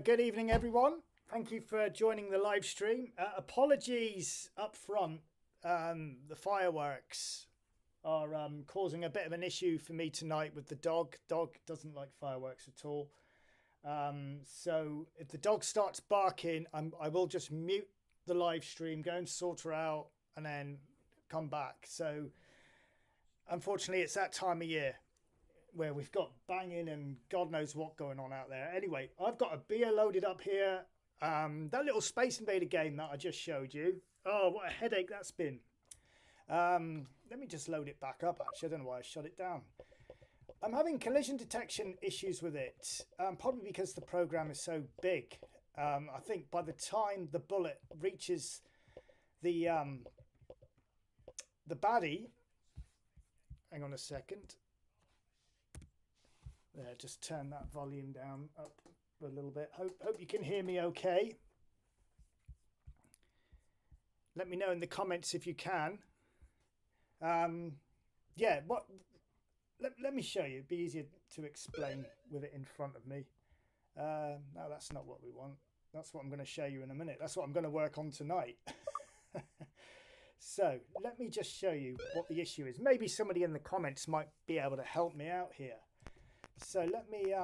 Good evening, everyone. Thank you for joining the live stream. Apologies up front. The fireworks are causing a bit of an issue for me tonight with the dog. Dog doesn't like fireworks at all. So if the dog starts barking, I will just mute the live stream, go and sort her out, and then come back. So unfortunately, it's that time of year where we've got banging and God knows what going on out there. Anyway, I've got a beer loaded up here. That little Space Invader game that I just showed you. Oh, what a headache that's been. Let me just load it back up, actually. I don't know why I shut it down. I'm having collision detection issues with it, probably because the program is so big. I think by the time the bullet reaches the baddie, hang on a second. There, just turn that volume down up a little bit. Hope you can hear me okay. Let me know in the comments if you can. Yeah, let me show you. It'd be easier to explain with it in front of me. No, that's not what we want. That's what I'm going to show you in a minute. That's what I'm going to work on tonight. So let me just show you what the issue is. Maybe somebody in the comments might be able to help me out here. So let me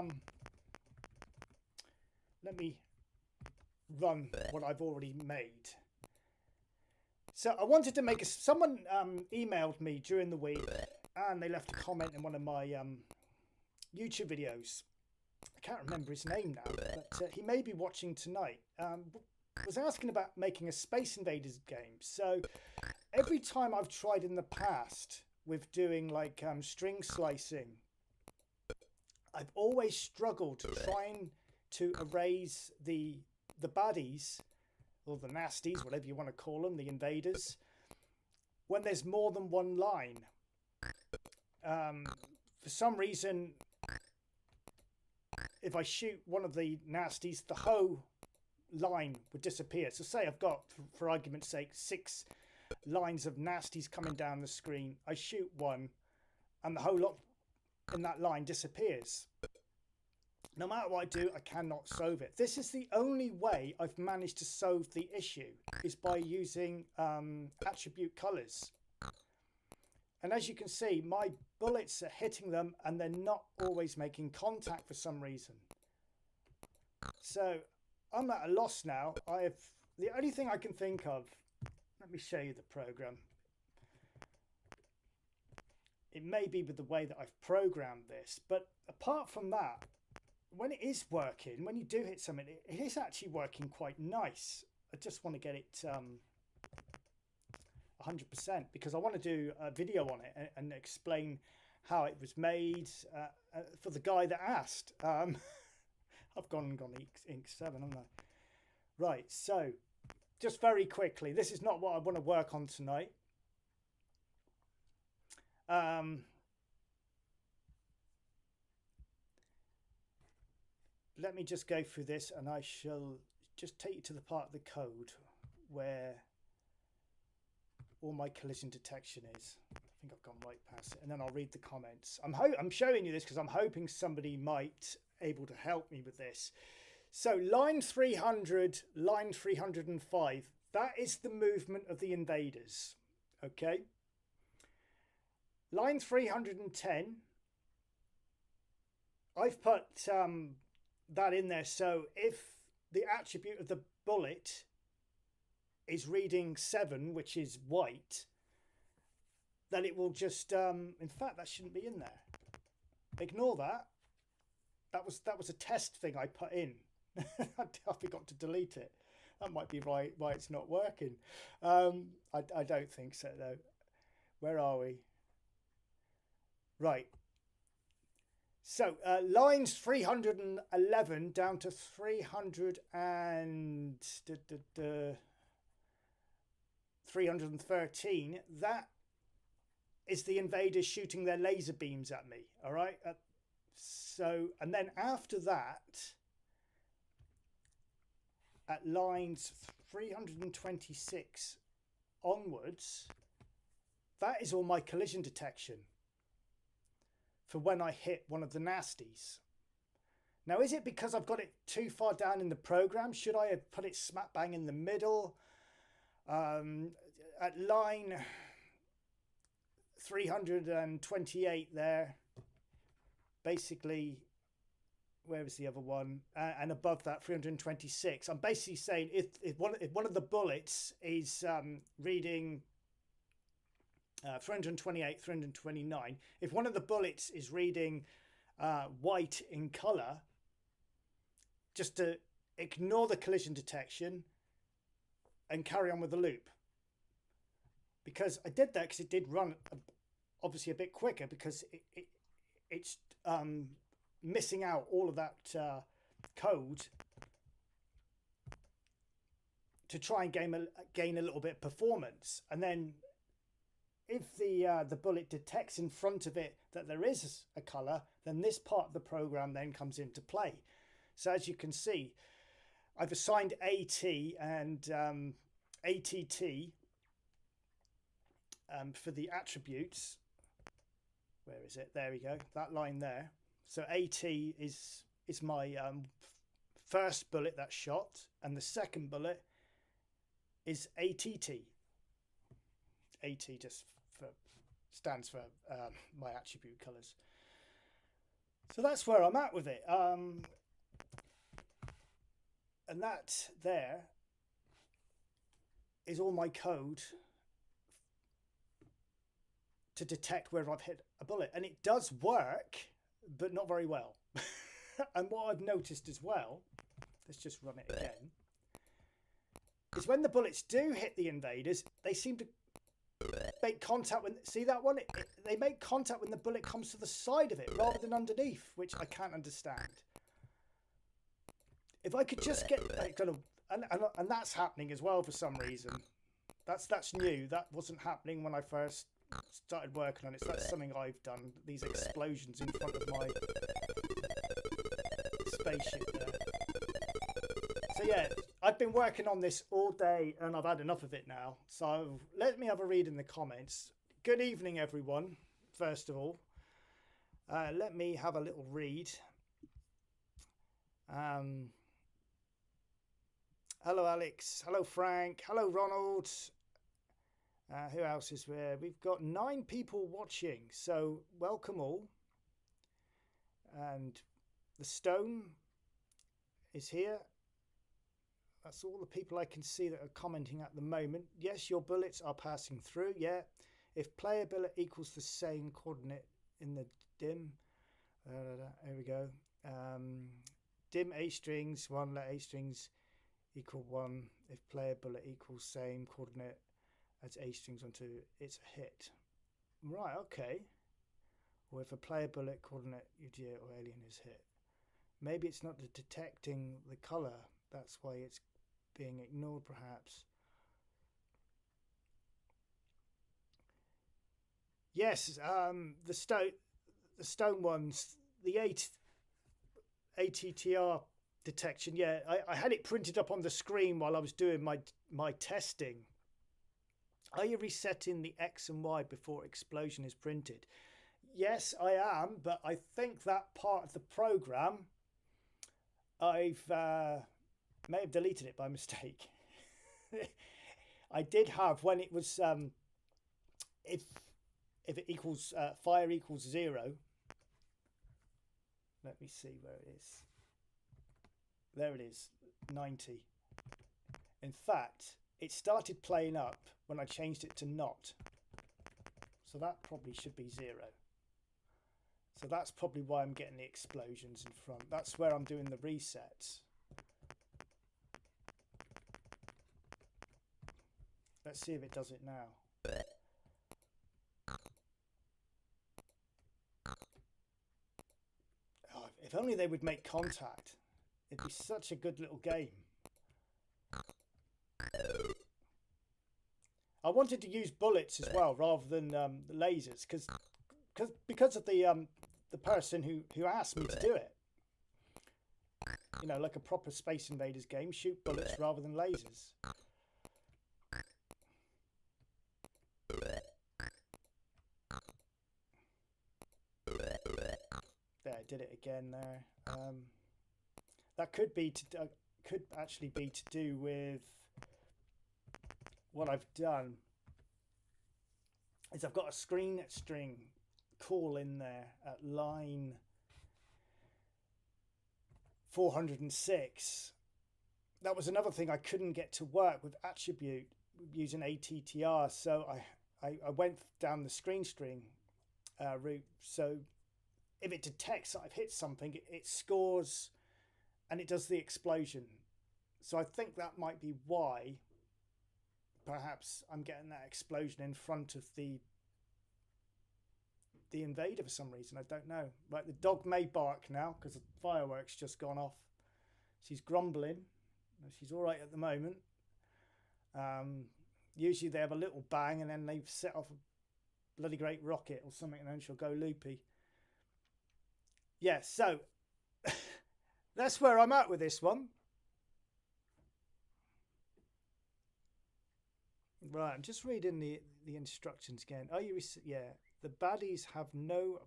run what I've already made. So I wanted to make someone emailed me during the week and they left a comment in one of my YouTube videos. I can't remember his name now, but he may be watching tonight. Was asking about making a Space Invaders game. So every time I've tried in the past with doing like string slicing, I've always struggled trying to erase the baddies, or the nasties, whatever you want to call them, the invaders, when there's more than one line. For some reason, if I shoot one of the nasties, the whole line would disappear. So say I've got, for argument's sake, 6 lines of nasties coming down the screen. I shoot one and the whole lot in that line disappears. No matter what I do, I cannot solve it. This is the only way I've managed to solve the issue, is by using attribute colors. And as you can see, my bullets are hitting them and they're not always making contact for some reason. So I'm at a loss now. The only thing I can think of, let me show you the program. It may be with the way that I've programmed this, but apart from that, when it is working, when you do hit something, it is actually working quite nice. I just want to get it 100% because I want to do a video on it and explain how it was made for the guy that asked. I've gone ink 7, haven't I? Right, so just very quickly, this is not what I want to work on tonight. Let me just go through this and I shall just take you to the part of the code where all my collision detection is. I think I've gone right past it, and then I'll read the comments. I'm showing you this because I'm hoping somebody might able to help me with this. So line 300, line 305, that is the movement of the invaders. Okay. Line 310, I've put that in there. So if the attribute of the bullet is reading 7, which is white, then it will just, in fact, that shouldn't be in there. Ignore that. That was a test thing I put in. I forgot to delete it. That might be why it's not working. I don't think so, though. Where are we? Right. So lines 311 down to 313, that is the invaders shooting their laser beams at me. All right. So, and then after that, at lines 326 onwards, that is all my collision detection for when I hit one of the nasties. Now, is it because I've got it too far down in the program? Should I have put it smack bang in the middle? At line 328 there, basically, where is the other one? And above that, 326. I'm basically saying if one of the bullets is reading 328, 329, if one of the bullets is reading white in color, just to ignore the collision detection and carry on with the loop. Because I did that because it did run obviously a bit quicker, because it's missing out all of that code to try and gain a little bit of performance. And then if the bullet detects in front of it that there is a color, then this part of the program then comes into play. So as you can see, I've assigned AT and ATT for the attributes. Where is it? There we go, that line there. So AT is my first bullet that's shot, and the second bullet is ATT. AT just stands for my attribute colors. So that's where I'm at with it. And that there is all my code to detect where I've hit a bullet. And it does work, but not very well. And what I've noticed as well, let's just run it again, is when the bullets do hit the invaders, they seem to make contact when, see that one? They make contact when the bullet comes to the side of it rather than underneath, which I can't understand. If I could just get kind of, and that's happening as well for some reason. That's new. That wasn't happening when I first started working on it. So that's something I've done. These explosions in front of my spaceship there. So yeah, I've been working on this all day and I've had enough of it now. So let me have a read in the comments. Good evening, everyone. First of all, let me have a little read. Hello, Alex. Hello, Frank. Hello, Ronald. Who else is there? We've got 9 people watching, so welcome all. And the stone is here. That's all the people I can see that are commenting at the moment. Yes, your bullets are passing through. Yeah. If player bullet equals the same coordinate in the dim. Here we go. Dim A strings, 1 let A strings equal 1. If player bullet equals same coordinate as A strings onto, it's a hit. Right, okay. Or if a player bullet coordinate UGA or alien is hit. Maybe it's not detecting the color. That's why it's being ignored, perhaps. Yes, the stone ones, the ATTR detection. Yeah, I had it printed up on the screen while I was doing my testing. Are you resetting the X and Y before explosion is printed? Yes, I am, but I think that part of the program, I've may have deleted it by mistake. I did have, when it was if it equals fire equals 0. Let me see where it is. There it is, 90. In fact, it started playing up when I changed it to not. So that probably should be 0. So that's probably why I'm getting the explosions in front. That's where I'm doing the resets. Let's see if it does it now. Oh, if only they would make contact. It'd be such a good little game. I wanted to use bullets as well rather than lasers because of the person who asked me to do it. You know, like a proper Space Invaders game, shoot bullets rather than lasers. There, I did it again there. that could be could actually be to do with what I've done is I've got a screen string call in there at line 406. That was another thing I couldn't get to work with attribute using ATTR, so I went down the screen string route. So if it detects that I've hit something, it scores and it does the explosion. So I think that might be why perhaps I'm getting that explosion in front of the invader for some reason. I don't know. Right, the dog may bark now because the fireworks just gone off. She's grumbling. She's all right at the moment. Usually they have a little bang and then they've set off a bloody great rocket or something and then she'll go loopy. Yeah, so that's where I'm at with this one. Right, I'm just reading the instructions again. Yeah, the baddies have no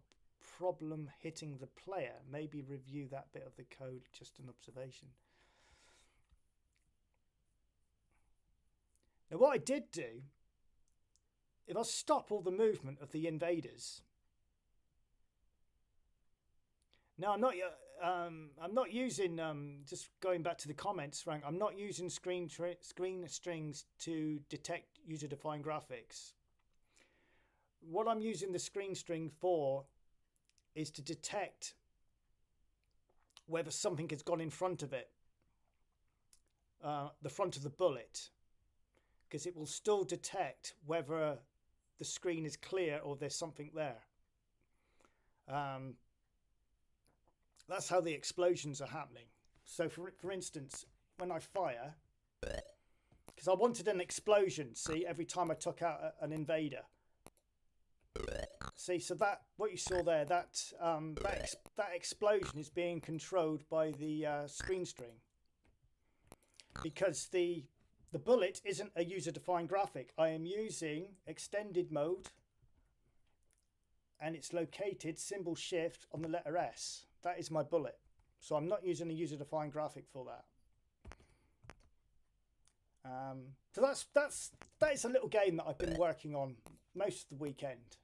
problem hitting the player. Maybe review that bit of the code, just an observation. Now what I did do, if I stop all the movement of the invaders. Now I'm not using just going back to the comments, Frank. I'm not using screen strings to detect user-defined graphics. What I'm using the screen string for is to detect whether something has gone in front of it, the front of the bullet, because it will still detect whether the screen is clear or there's something there. That's how the explosions are happening. So for instance, when I fire, because I wanted an explosion, see, every time I took out an invader. See, so that what you saw there, that explosion is being controlled by the screen string, because the bullet isn't a user-defined graphic. I am using extended mode, and it's located symbol shift on the letter S. That is my bullet. So I'm not using a user-defined graphic for that. So that is a little game that I've been working on most of the weekend.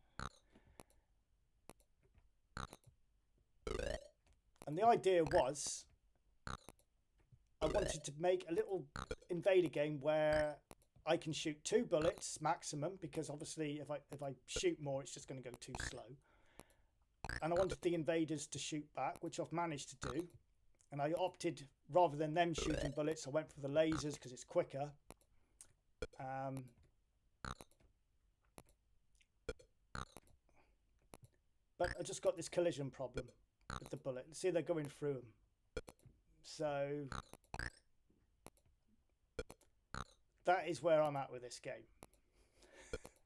And the idea was I wanted to make a little invader game where I can shoot 2 bullets maximum, because obviously if I shoot more it's just going to go too slow. And I wanted the invaders to shoot back, which I've managed to do. And I opted, rather than them shooting bullets, I went for the lasers because it's quicker. But I just got this collision problem with the bullet. See, they're going through them. So that is where I'm at with this game.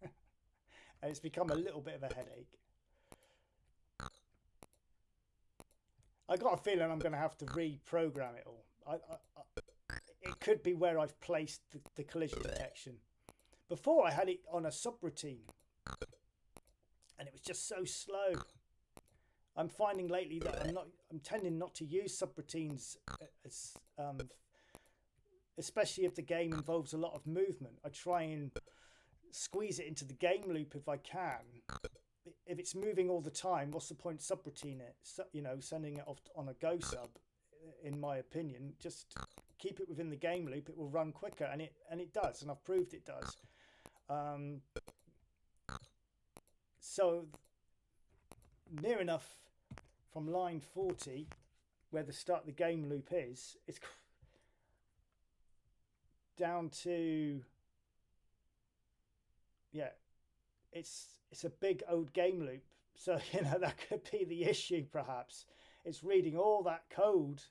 And it's become a little bit of a headache. I got a feeling I'm going to have to reprogram it all. It could be where I've placed the collision detection. Before I had it on a subroutine, and it was just so slow. I'm finding lately that I'm tending not to use subroutines, as, especially if the game involves a lot of movement. I try and squeeze it into the game loop if I can. If it's moving all the time, what's the point subroutine it? So, you know, sending it off on a go sub, in my opinion. Just keep it within the game loop, it will run quicker, and it does, and I've proved it does. So near enough from line 40, where the start of the game loop is, it's down to, yeah, it's a big old game loop. So, you know, that could be the issue perhaps. It's reading all that code,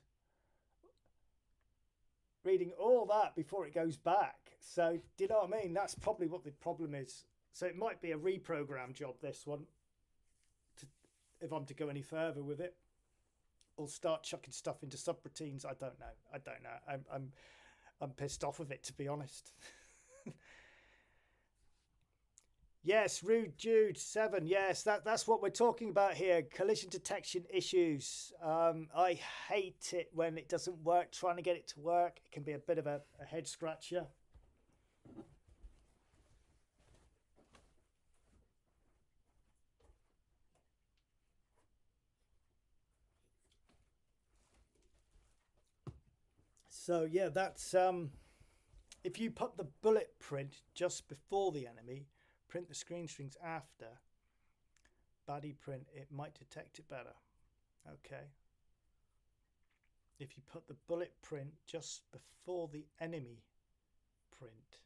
reading all that before it goes back. So, do you know what I mean? That's probably what the problem is. So it might be a reprogram job, this one, if I'm to go any further with it, or start chucking stuff into subroutines. I don't know. I'm pissed off with it, to be honest. Yes, Rude Jude 7. Yes, that's what we're talking about here. Collision detection issues. I hate it when it doesn't work. Trying to get it to work, it can be a bit of a head scratcher. So yeah, that's if you put the bullet print just before the enemy, print the screen strings after, baddie print, it might detect it better. Okay. If you put the bullet print just before the enemy print.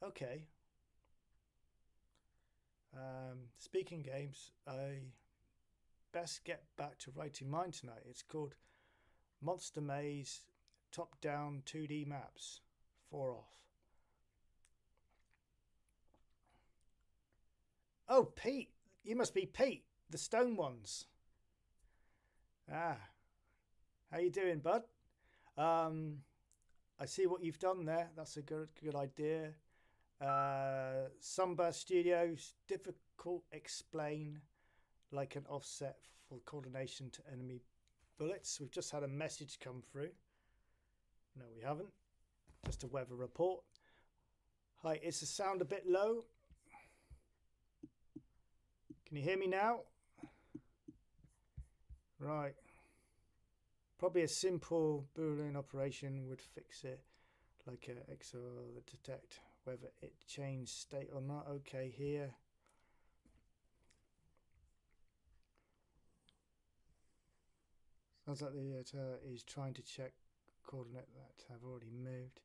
Okay. Speaking games, I best get back to writing mine tonight. It's called Monster Maze Top-Down 2D Maps. 4 off. Oh, Pete. You must be Pete, the stone ones. Ah. How you doing, bud? I see what you've done there. That's a good idea. Sunburst Studios, difficult explain like an offset for coordination to enemy bullets. We've just had a message come through. No, we haven't. Just a weather report. Hi, is the sound a bit low? Can you hear me now? Right. Probably a simple Boolean operation would fix it, like a XOR detect whether it changed state or not. Okay, here. Sounds like the is trying to check coordinate that have already moved.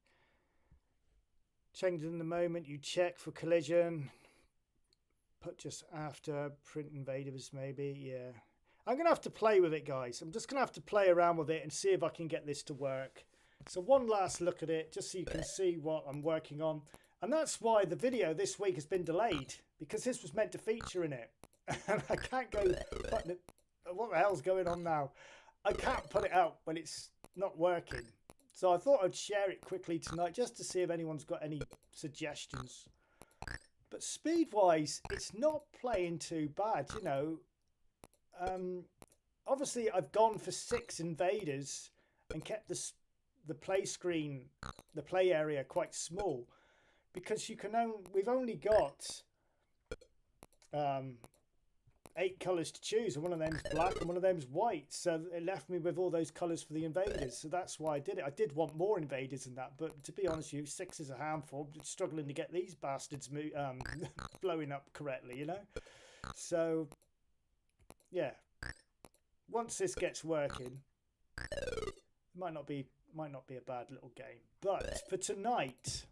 Change in the moment you check for collision. Put just after print invaders maybe. Yeah. I'm going to have to play with it, guys. I'm just going to have to play around with it and see if I can get this to work. So one last look at it, just so you can see what I'm working on. And that's why the video this week has been delayed, because this was meant to feature in it. And I can't go... What the hell's going on now? I can't put it out when it's not working. So I thought I'd share it quickly tonight, just to see if anyone's got any suggestions. But speed-wise, it's not playing too bad, you know. Obviously I've gone for 6 invaders and kept the play screen, the play area quite small, because you can we've only got 8 colours to choose, and one of them's black and one of them's white, so it left me with all those colours for the invaders. So that's why I did it. I did want more invaders than that, but to be honest with you, 6 is a handful. I'm struggling to get these bastards blowing up correctly, you know. So yeah, once this gets working, it might not be a bad little game. But for tonight,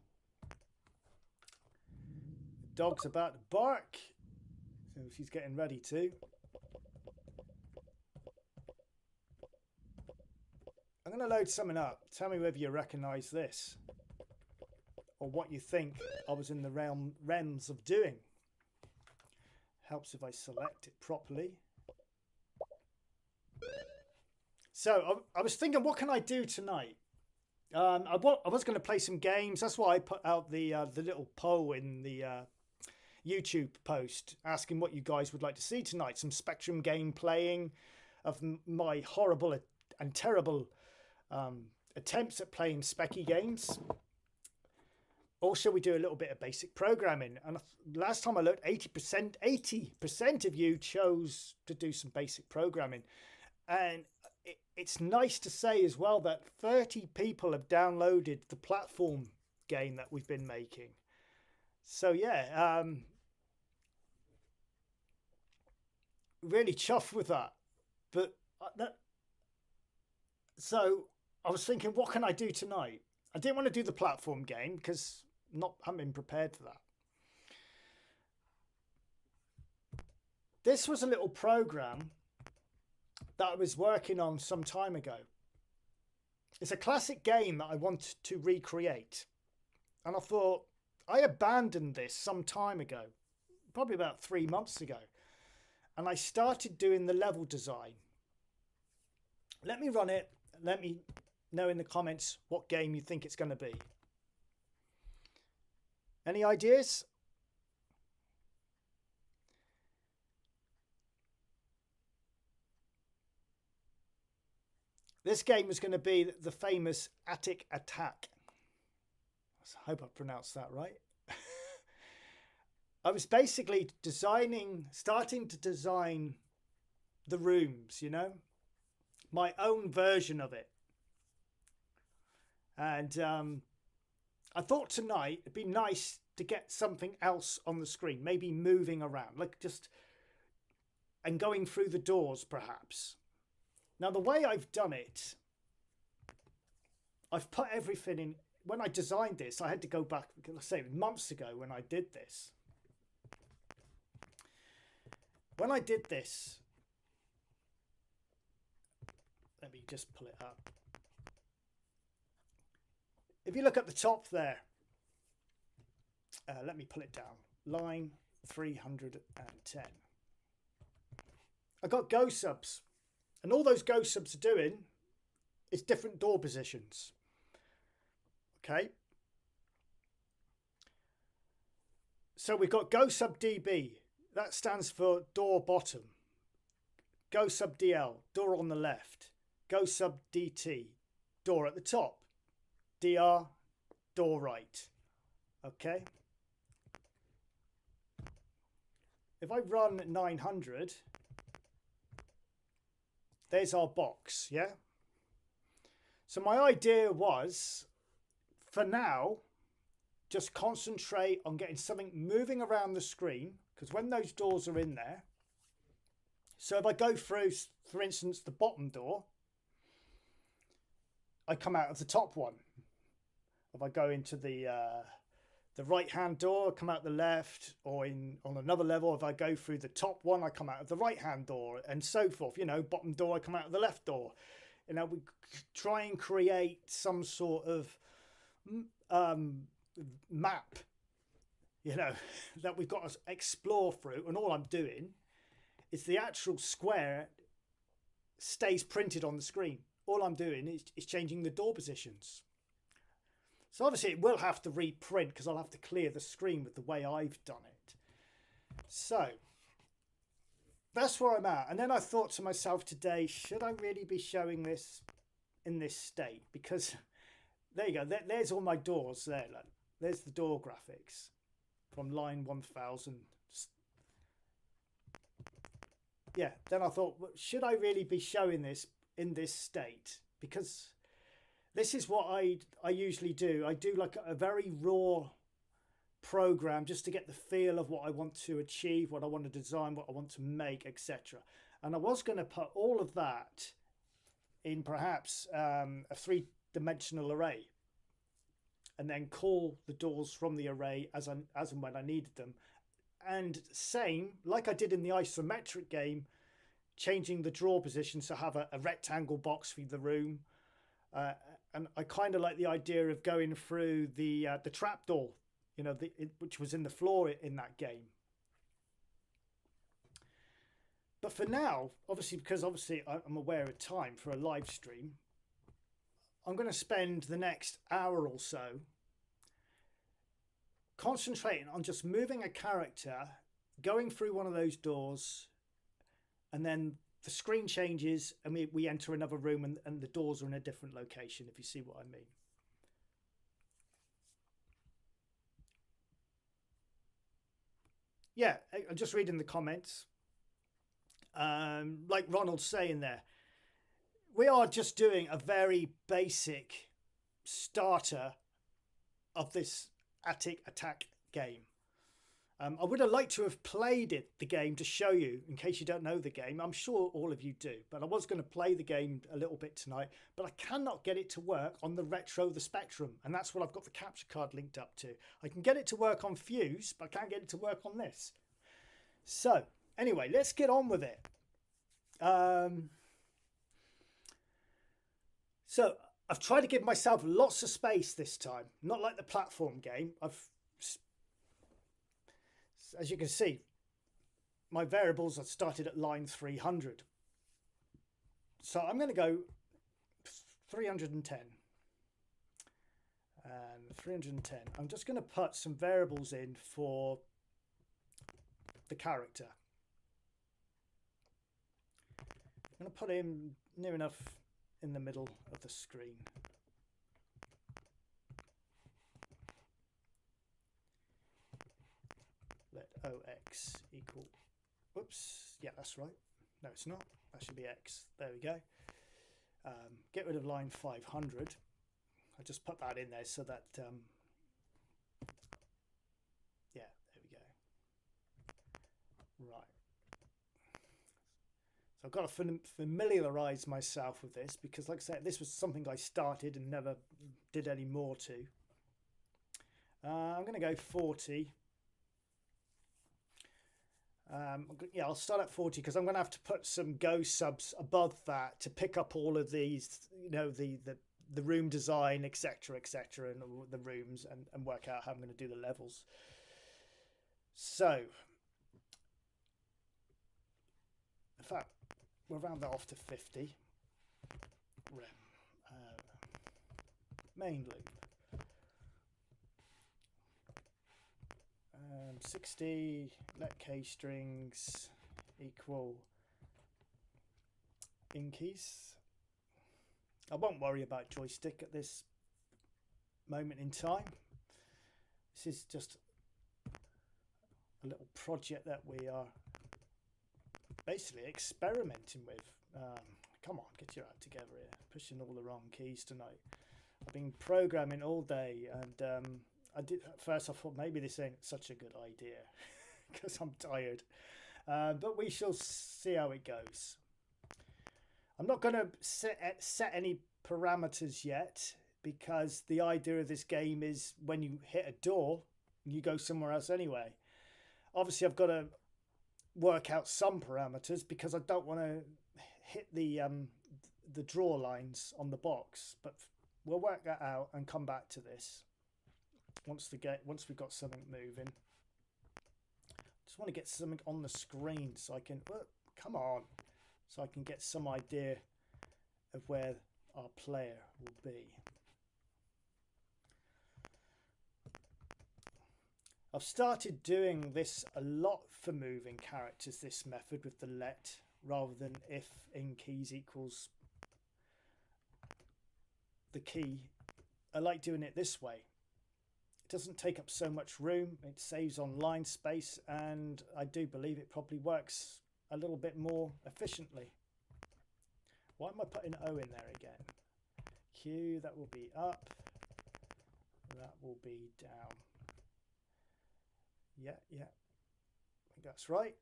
the dog's about to bark, so she's getting ready to. I'm going to load something up. Tell me whether you recognise this, or what you think I was in the realms of doing. Helps if I select it properly. So I was thinking, what can I do tonight? I was going to play some games. That's why I put out the little poll in the YouTube post asking what you guys would like to see tonight. Some Spectrum game playing of my horrible and terrible attempts at playing specky games. Or shall we do a little bit of basic programming? And last time I looked, 80% of you chose to do some basic programming. And it's nice to say as well that 30 people have downloaded the platform game that we've been making. So yeah, really chuffed with that. But so I was thinking, what can I do tonight? I didn't want to do the platform game because I haven't been prepared for that. This was a little program that I was working on some time ago. It's a classic game that I want to recreate. And I thought, I abandoned this some time ago, probably about 3 months ago. And I started doing the level design. Let me run it. Let me know in the comments what game you think it's going to be. Any ideas? This game was going to be the famous ATIC ATAC. I hope I pronounced that right. I was basically starting to design the rooms, you know, my own version of it. And I thought tonight it'd be nice to get something else on the screen, maybe moving around, like and going through the doors perhaps. Now, the way I've done it, I've put everything in. When I designed this, I had to go back, let's say months ago when I did this. When I did this, let me just pull it up. If you look at the top there, let me pull it down. Line 310. I got go subs, and all those go subs are doing is different door positions. Okay. So we've got go sub DB. That stands for door bottom. Go sub DL, door on the left. Go sub DT, door at the top. DR, door right. Okay. If I run 900, there's our box, yeah? So my idea was, for now, just concentrate on getting something moving around the screen, because when those doors are in there, so if I go through, for instance, the bottom door, I come out of the top one. If I go into the right-hand door, I come out the left, or on another level, if I go through the top one, I come out of the right-hand door, and so forth. You know, bottom door, I come out of the left door. You know, we try and create some sort of map, you know, that we've got to explore through, and all I'm doing is the actual square stays printed on the screen. All I'm doing is changing the door positions. So obviously it will have to reprint because I'll have to clear the screen with the way I've done it. So that's where I'm at. And then I thought to myself today, should I really be showing this in this state? Because there you go. There's all my doors there. Look. There's the door graphics from line 1000. Yeah, then I thought, well, should I really be showing this in this state? Because this is what I usually do. I do like a very raw program just to get the feel of what I want to achieve, what I want to design, what I want to make, etc. And I was going to put all of that in perhaps a 3-dimensional array, and then call the doors from the array as and when I needed them. And same, like I did in the isometric game, changing the draw position to have a rectangle box for the room. And I kind of like the idea of going through the trapdoor, you know, which was in the floor in that game. But for now, because I'm aware of time for a live stream, I'm going to spend the next hour or so concentrating on just moving a character, going through one of those doors, and then the screen changes and we enter another room and the doors are in a different location, if you see what I mean. Yeah, I'm just reading the comments. Like Ronald's saying there, we are just doing a very basic starter of this ATIC ATAC game. I would have liked to have played the game to show you, in case you don't know the game. I'm sure all of you do, but I was going to play the game a little bit tonight, but I cannot get it to work on the the Spectrum, and that's what I've got the capture card linked up to. I can get it to work on Fuse, but I can't get it to work on this. So anyway, let's get on with it. So I've tried to give myself lots of space this time, not like the platform game. As you can see, my variables have started at line 300. So I'm going to go 310 and 310. I'm just going to put some variables in for the character. I'm going to put in near enough in the middle of the screen. Let OX equal, whoops, yeah, that's right. No, it's not. That should be X. There we go. Get rid of line 500. I just put that in there so that, yeah, there we go. Right. So I've got to familiarize myself with this because, like I said, this was something I started and never did any more to. I'm going to go 40. Yeah, I'll start at 40 because I'm going to have to put some Go subs above that to pick up all of these, you know, the room design, etc., etc., and the rooms, and work out how I'm going to do the levels. So, in fact, we'll round that off to 50. Main loop. 60, let k strings equal in keys. I won't worry about joystick at this moment in time. This is just a little project that we are basically experimenting with. Come on, get your act together here. Pushing all the wrong keys tonight. I've been programming all day, and I did at first. I thought maybe this ain't such a good idea because I'm tired. But we shall see how it goes. I'm not going to set any parameters yet because the idea of this game is when you hit a door, you go somewhere else anyway. Obviously, I've got to work out some parameters because I don't want to hit the draw lines on the box. But we'll work that out and come back to this once we've got something moving. Just want to get something on the screen so I can come on, so I can get some idea of where our player will be. I've started doing this a lot for moving characters, this method with the let rather than if in keys equals the key. I like doing it this way. It doesn't take up so much room, it saves on line space, and I do believe it probably works a little bit more efficiently. Why am I putting O in there again? Q, that will be up, that will be down. Yeah, I think that's right.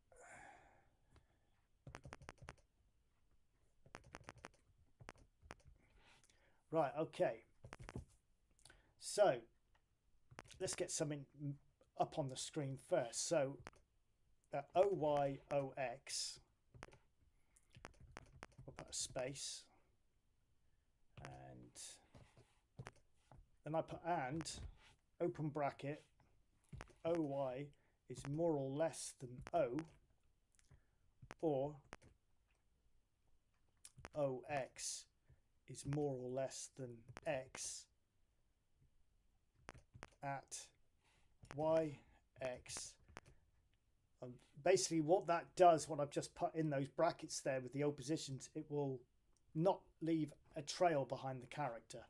Right, okay. So let's get something up on the screen first. So OYOX, we'll put a space, and then I put and, open bracket, OY is more or less than O, or OX is more or less than X at YX. Basically what that does, what I've just put in those brackets there with the oppositions, it will not leave a trail behind the character,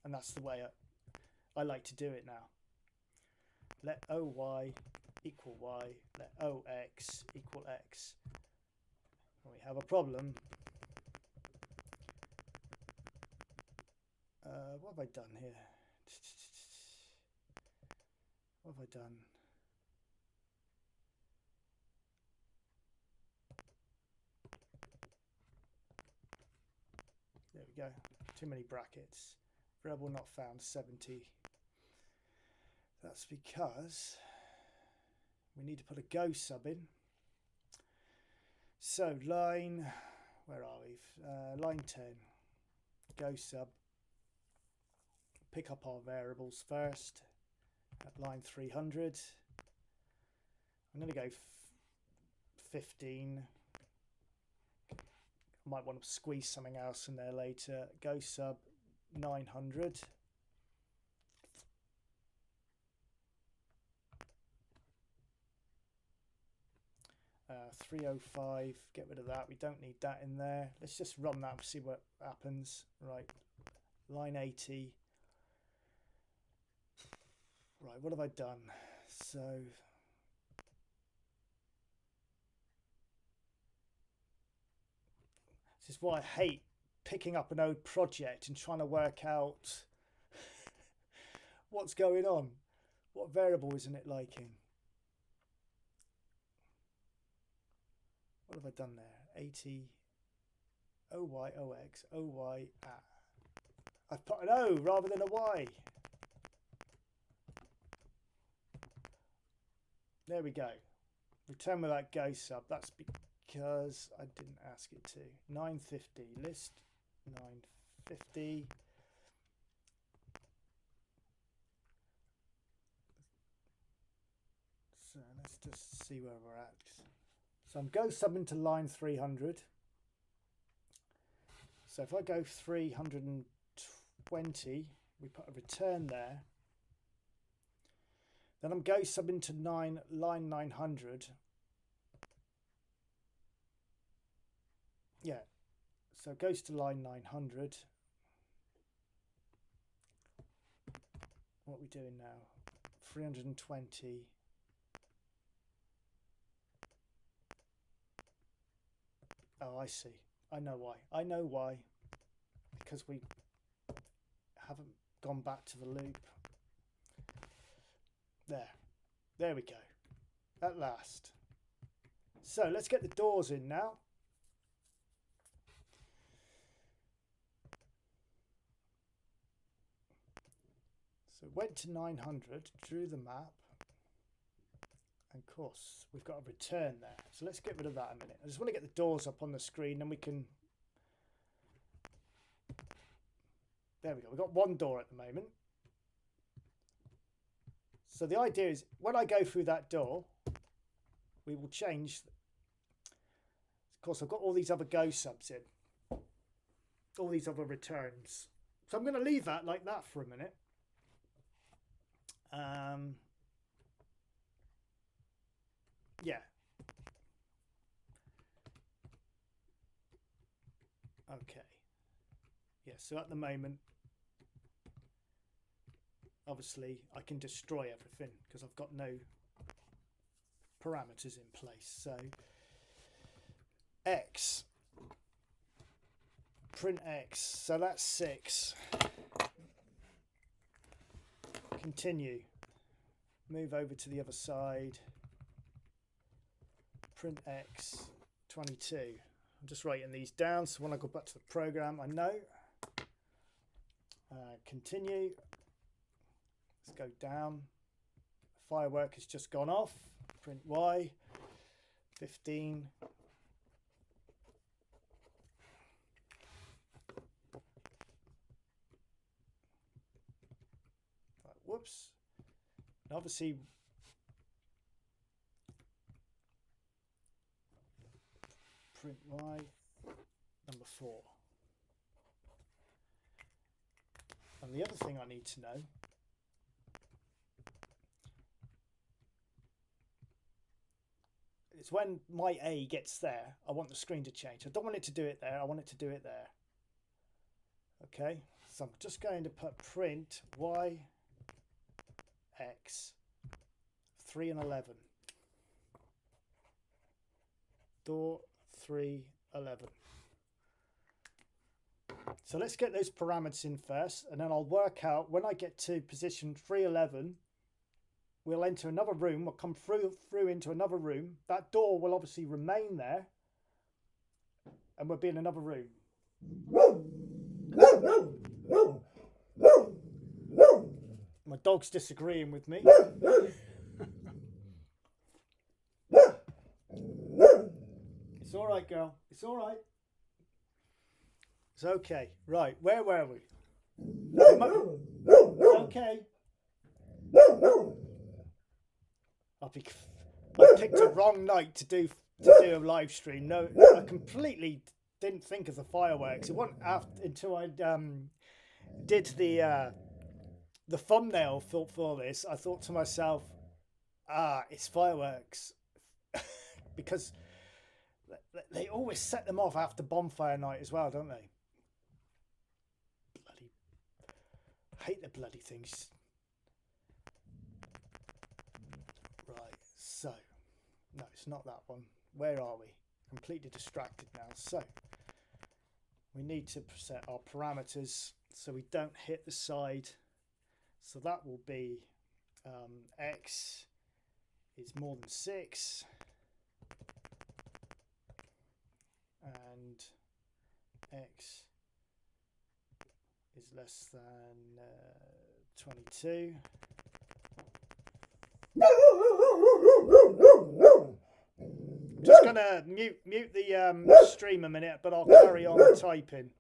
and that's the way I like to do it now. Let OY equal Y, let OX equal X. We have a problem. What have I done here? What have I done? There we go. Too many brackets. Variable not found 70. That's because we need to put a Go sub in. So line, where are we? Line 10. Go sub. Pick up our variables first at line 300. I'm going to go 15. I might want to squeeze something else in there later. Go sub 900. 305, get rid of that. We don't need that in there. Let's just run that and see what happens. Right, line 80. Right, what have I done? So this is why I hate picking up an old project and trying to work out what's going on. What variable isn't it liking? What have I done there? 80 OY OX OY I've put an O rather than a Y. There we go. Return without go sub. That's because I didn't ask it to. 950 list 950. So let's just see where we're at. So I'm go subbing to line 300. So if I go 320, we put a return there. Then I'm go subbing to line 900. Yeah, so it goes to line 900. What are we doing now? 320. Oh, I see. I know why. I know why. Because we haven't gone back to the loop. There we go. At last. So let's get the doors in now. So went to 900, drew the map. And of course, we've got a return there. So let's get rid of that a minute. I just want to get the doors up on the screen, and we can... There we go. We've got one door at the moment. So the idea is, when I go through that door, we will change. Of course, I've got all these other go subs in. All these other returns. So I'm going to leave that like that for a minute. Yeah. Okay. Yeah, so at the moment, obviously, I can destroy everything because I've got no parameters in place. So X, print X, so that's 6. Continue, move over to the other side, print X, 22. I'm just writing these down so when I go back to the program I know. Continue. Let's go down. Firework has just gone off. Print Y. 15. Right, whoops. And obviously, print Y. Number 4. And the other thing I need to know is when my A gets there, I want the screen to change. I don't want it to do it there. I want it to do it there. Okay, so I'm just going to put print Y X 3 and 11. Door 3, 11. So let's get those parameters in first, and then I'll work out when I get to position 311, we'll enter another room, we'll come through into another room. That door will obviously remain there, and we'll be in another room. My dog's disagreeing with me. It's all right, girl. It's all right. It's okay. Right, where were we? Okay. I picked a wrong night to do a live stream. No, I completely didn't think of the fireworks. It wasn't until I did the thumbnail for this. I thought to myself, it's fireworks. because they always set them off after bonfire night as well, don't they? Bloody hate the bloody things. Right, so no, it's not that one. Where are we? Completely distracted now. So we need to set our parameters so we don't hit the side. So that will be x is more than 6 and x is less than 22. I'm just gonna mute the stream a minute, but I'll carry on typing.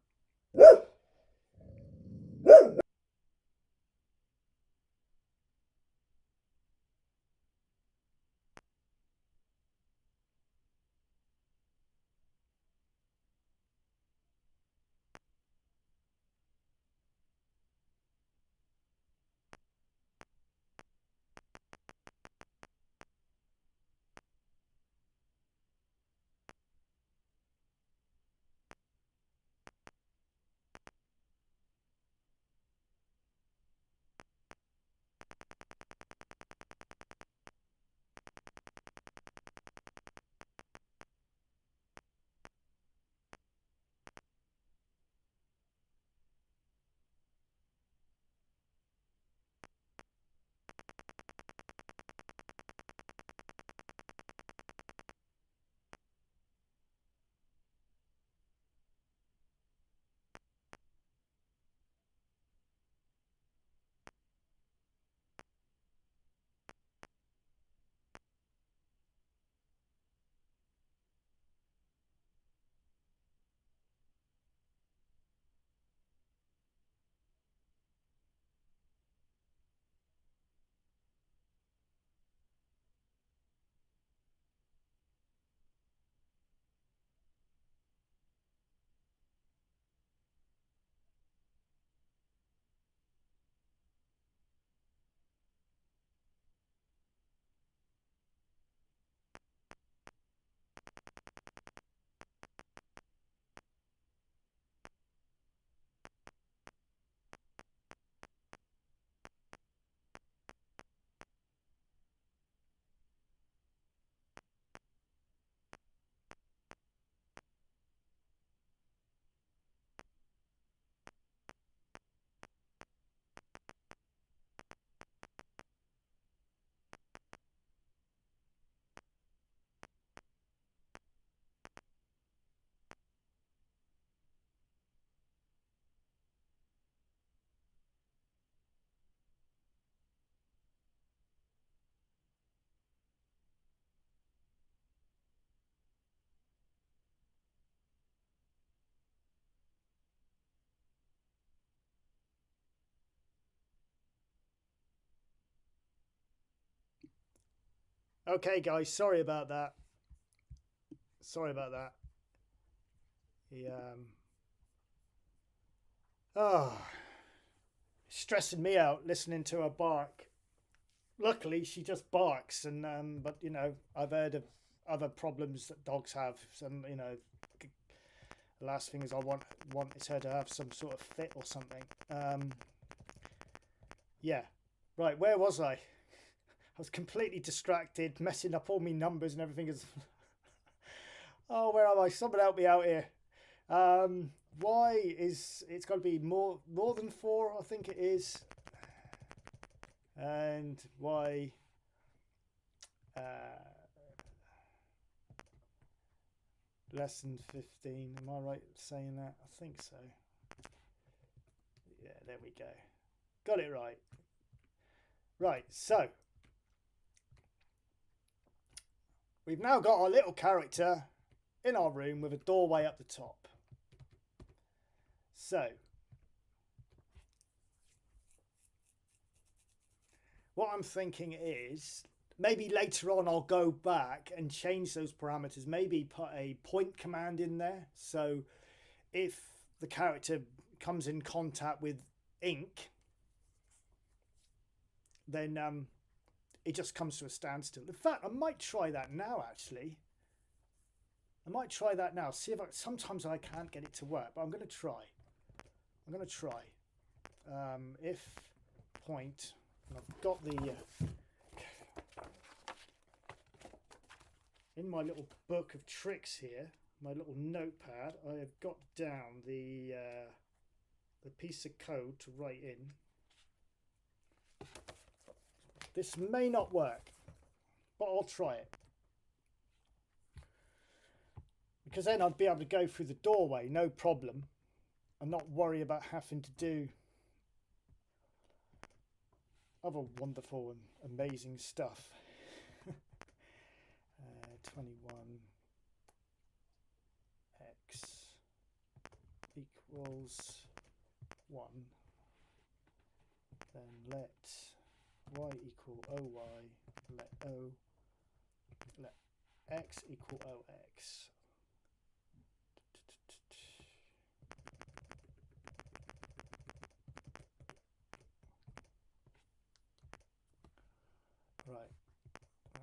Okay, guys, sorry about that. Sorry about that. Stressing me out listening to her bark. Luckily, she just barks, and but you know, I've heard of other problems that dogs have. Some, you know, the last thing is I want is her to have some sort of fit or something. Yeah, right. Where was I? I was completely distracted, messing up all my numbers and everything. Is oh, where am I? Someone help me out here. Y is, it's got to be more than 4, I think it is. And Y less than 15. Am I right saying that? I think so. Yeah, there we go. Got it right. Right, so we've now got our little character in our room with a doorway up the top. So what I'm thinking is maybe later on I'll go back and change those parameters. Maybe put a point command in there. So if the character comes in contact with ink, then it just comes to a standstill. In fact, I might try that now, actually. I might try that now. See if sometimes I can't get it to work, but I'm going to try. If point, and I've got the in my little book of tricks here, my little notepad, I have got down the piece of code to write in. This may not work, but I'll try it. Because then I'd be able to go through the doorway, no problem, and not worry about having to do other wonderful and amazing stuff. 21x equals 1. Then let y equal oy, let x equal ox. Right,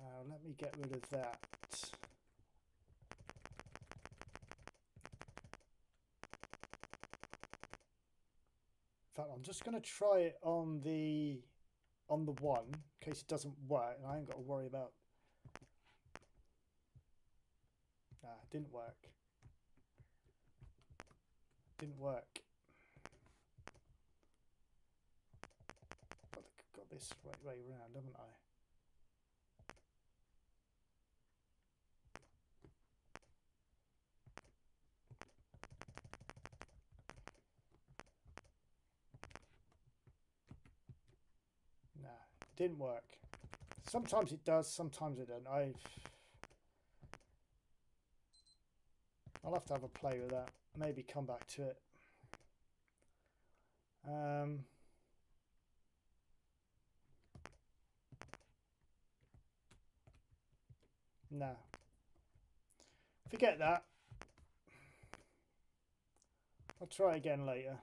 now let me get rid of that. In fact, I'm just going to try it on the 1 in case it doesn't work, and I ain't got to worry about. Nah, it didn't work. Didn't work. Got this right way around, haven't I? Nah, it didn't work. Sometimes it does, sometimes it doesn't. I'll have to have a play with that. Maybe come back to it. No. Forget that. I'll try again later.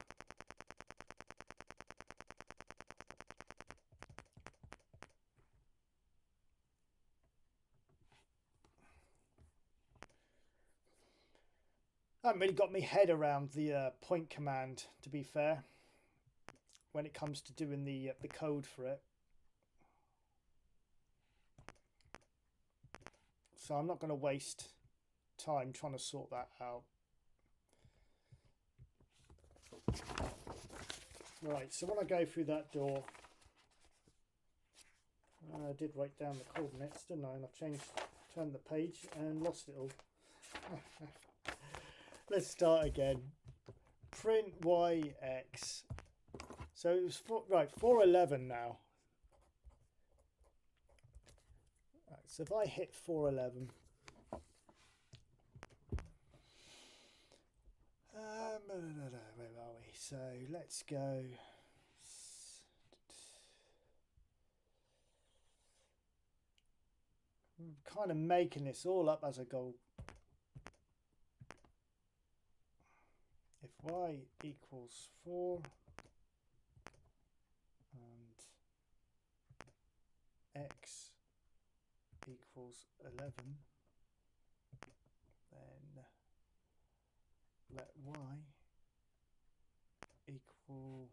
I haven't really got my head around the point command, to be fair, when it comes to doing the code for it. So I'm not going to waste time trying to sort that out. Right, so when I go through that door, I did write down the coordinates, didn't I? And I've turned the page and lost it all. Let's start again. Print yx. So it was 411 now. Right, so if I hit 411, where are we? So let's go. I'm kind of making this all up as I go. If y equals 4 and x equals 11, then let y equal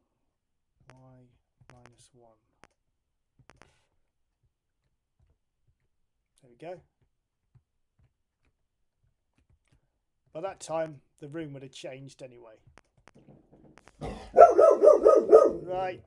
y minus 1. There we go. By that time, the room would have changed anyway. Right.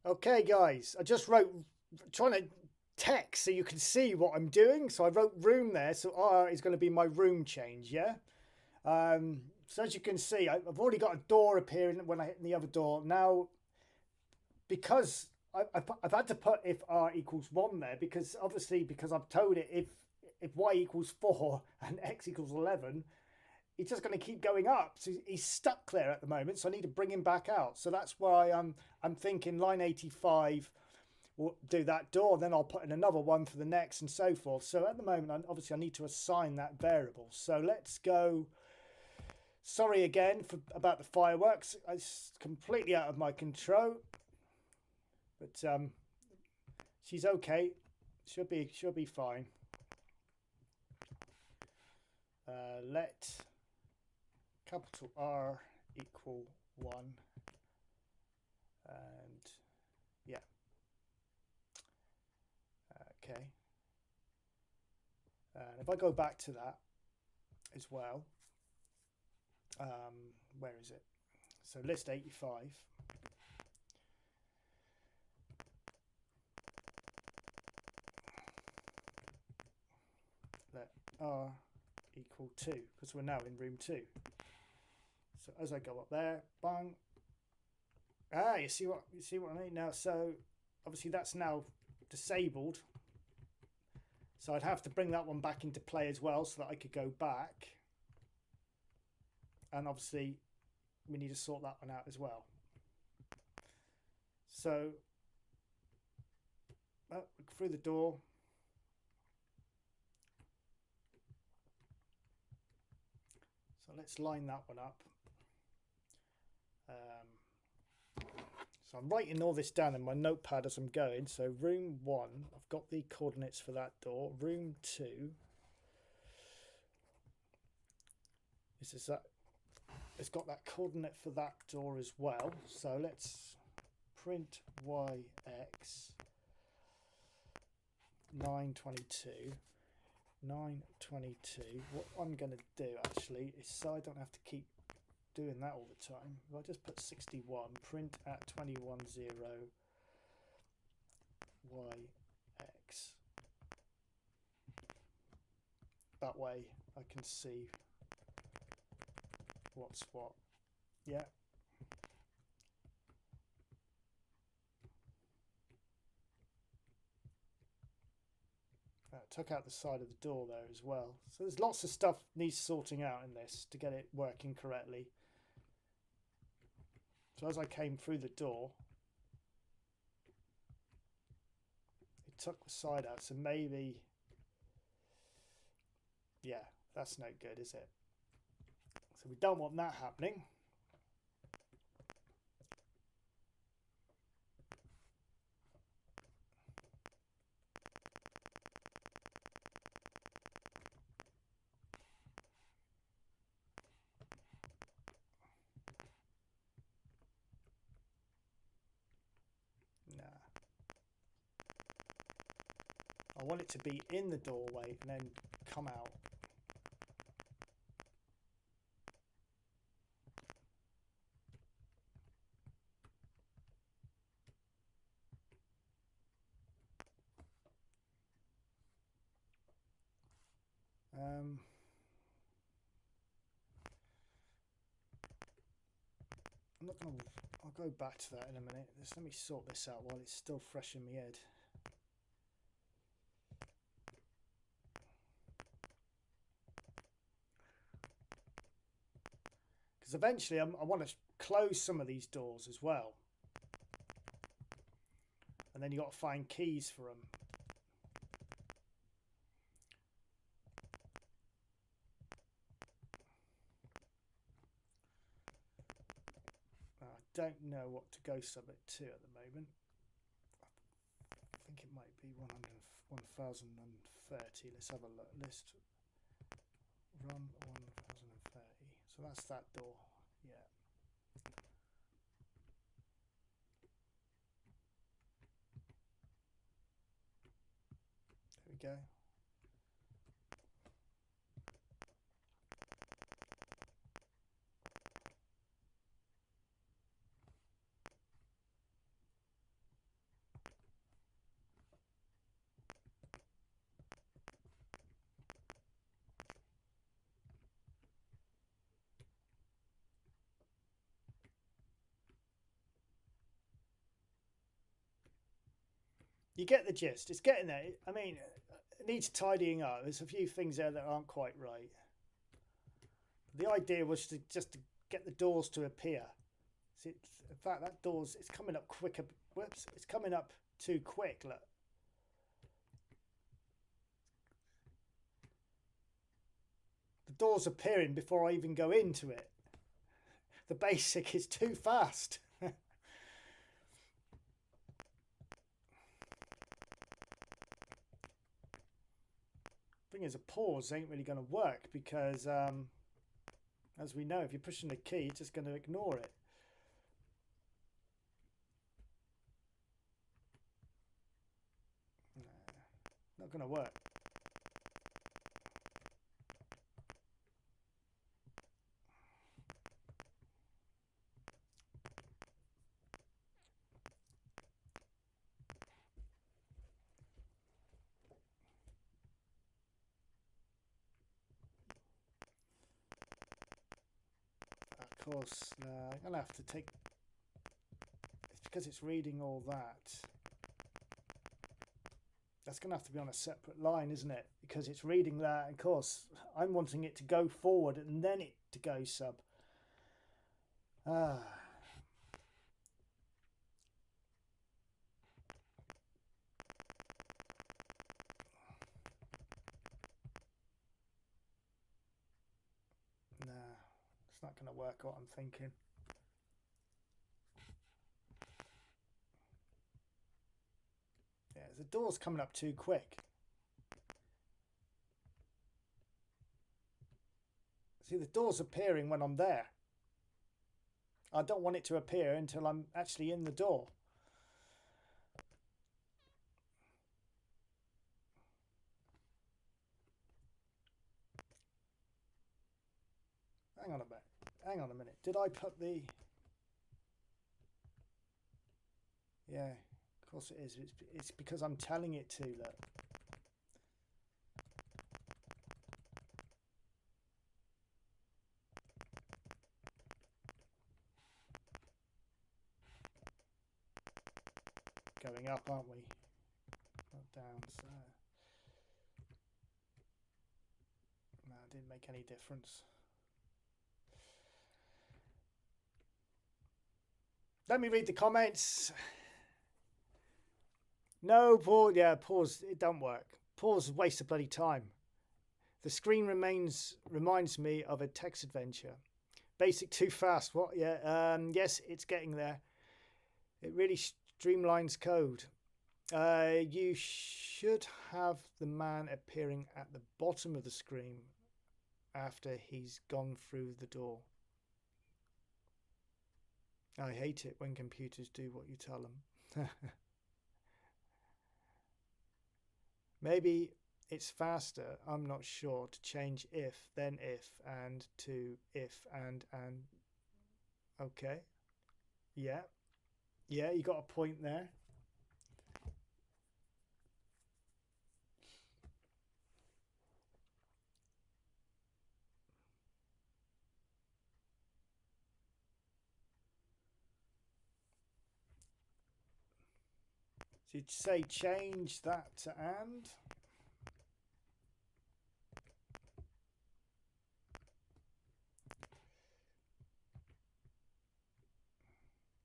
Okay, guys, I just wrote, trying to text so you can see what I'm doing. So I wrote room there. So R is going to be my room change, yeah? So as you can see, I've already got a door appearing when I hit the other door. Now, because I've had to put if R equals 1 there, because obviously, because I've told it if Y equals 4 and X equals 11, he's just going to keep going up. So he's stuck there at the moment. So I need to bring him back out. So that's why I'm thinking line 85 will do that door. Then I'll put in another one for the next and so forth. So at the moment, obviously I need to assign that variable. So let's go. Sorry again about the fireworks. It's completely out of my control. But she's okay. Should be fine. Let capital R equal 1, and yeah, okay. And if I go back to that as well, where is it? So list 85. Let R equal 2, because we're now in room 2. So as I go up there, bang. You see what I mean now? So obviously that's now disabled. So I'd have to bring that one back into play as well so that I could go back. And obviously we need to sort that one out as well. So through the door. So let's line that one up. So I'm writing all this down in my notepad as I'm going. So room 1, I've got the coordinates for that door. Room 2, this is that. It's got that coordinate for that door as well. So let's print YX 922. 922. What I'm going to do actually is, so I don't have to keep doing that all the time, if I just put 61, print at 210 YX. That way I can see what's what. Yeah. Took out the side of the door there as well. So there's lots of stuff needs sorting out in this to get it working correctly. So as I came through the door, it took the side out. So maybe, yeah, that's no good, is it? So we don't want that happening. I want it to be in the doorway and then come out. I'm not going to, I'll go back to that in a minute. Just let me sort this out while it's still fresh in my head. Because eventually I want to close some of these doors as well. And then you got to find keys for them. I don't know what to go submit to at the moment. I think it might be 1030. Let's have a look. List run 1030. So that's that door. Yeah. There we go. You get the gist. It's getting there. I mean, it needs tidying up. There's a few things there that aren't quite right. The idea was to just to get the doors to appear. See, in fact, that door's it's coming up quicker. Whoops! It's coming up too quick. Look. The door's appearing before I even go into it. The basic is too fast. Thing is, a pause ain't really going to work because, as we know, if you're pushing the key, it's just going to ignore it. Nah, not going to work. Of course, I'm going to have to take... It's because it's reading all that. That's going to have to be on a separate line, isn't it? Because it's reading that. Of course, I'm wanting it to go forward and then it to go sub. Ah. Nah, it's not going to work what I'm thinking. Yeah, the door's coming up too quick. See, the door's appearing when I'm there. I don't want it to appear until I'm actually in the door. Hang on a minute. Hang on a minute. Did I put the... Yeah, of course it is. It's because I'm telling it to, look. Going up, aren't we? Not down, so... No, it didn't make any difference. Let me read the comments. No, pause. Yeah, pause. It don't work. Pause is a waste of bloody time. The screen reminds me of a text adventure. Basic too fast. What? Yeah. Yes, it's getting there. It really streamlines code. You should have the man appearing at the bottom of the screen after he's gone through the door. I hate it when computers do what you tell them. Maybe it's faster, I'm not sure, to change if, then if, and to if, and. Okay. Yeah. Yeah, you got a point there. So you'd say change that to and.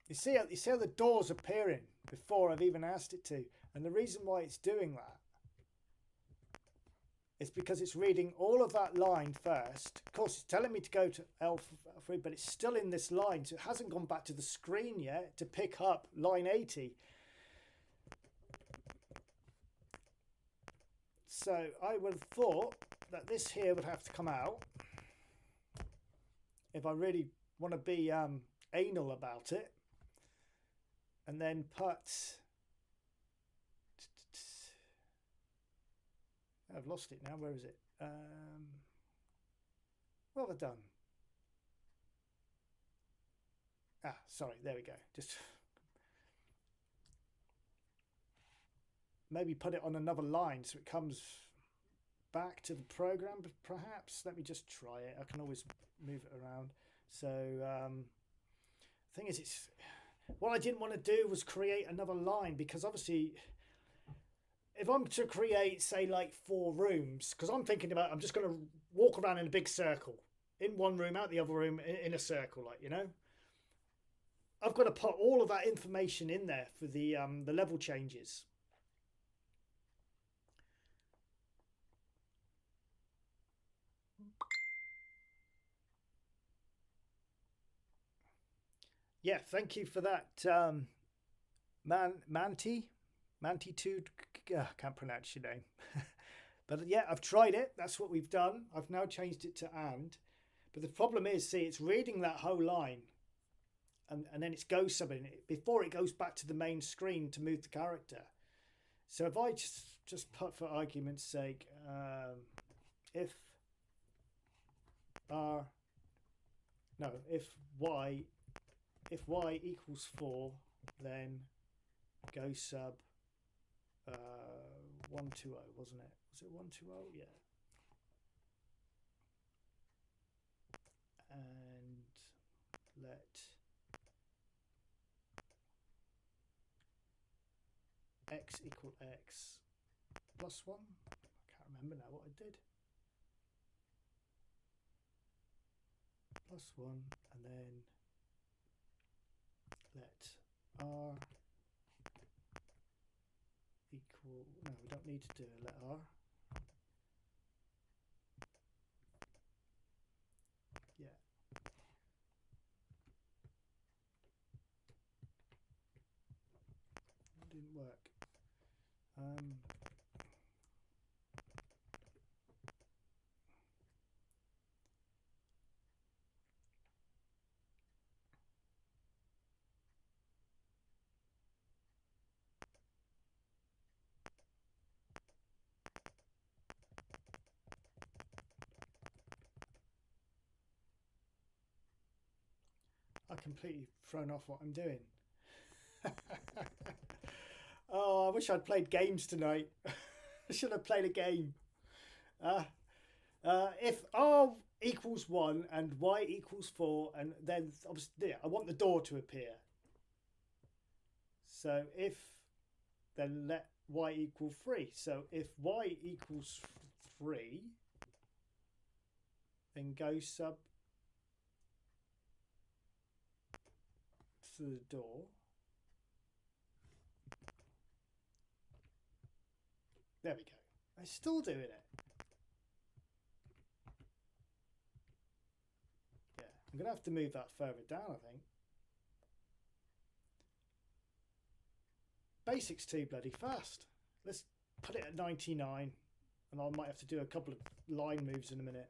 You see how the door's appearing before I've even asked it to. And the reason why it's doing that is because it's reading all of that line first. Of course, it's telling me to go to L3, but it's still in this line. So it hasn't gone back to the screen yet to pick up line 80. So I would have thought that this here would have to come out if I really want to be anal about it. And then put... I've lost it now. Where is it? What have I done? Ah, sorry. There we go. Just maybe put it on another line so it comes back to the program, perhaps. Let me just try it. I can always move it around. So the thing is, it's what I didn't want to do was create another line, because obviously if I'm to create, say, like 4 rooms, because I'm thinking about, I'm just going to walk around in a big circle, in one room, out the other room, in a circle, like, you know. I've got to put all of that information in there for the level changes. Yeah, thank you for that, Manti 2. Can't pronounce your name. But yeah, I've tried it. That's what we've done. I've now changed it to and. But the problem is, see, it's reading that whole line, and then it's go subbing it before it goes back to the main screen to move the character. So if I just put, for argument's sake, if y equals 4, then go sub 120, wasn't it? Was it 120? Yeah. And let x equal x plus 1. I can't remember now what I did. Plus 1, and then let r equal, no, we don't need to do a let r. Yeah. It didn't work. I've completely thrown off what I'm doing. Oh, I wish I'd played games tonight. I should have played a game. If r equals 1 and y equals 4, and then obviously, yeah, I want the door to appear. So if, then let y equal 3. So if y equals 3, then go sub to the door. There we go. I'm still doing it. Yeah, I'm going to have to move that further down, I think. Basic's too bloody fast. Let's put it at 99, and I might have to do a couple of line moves in a minute.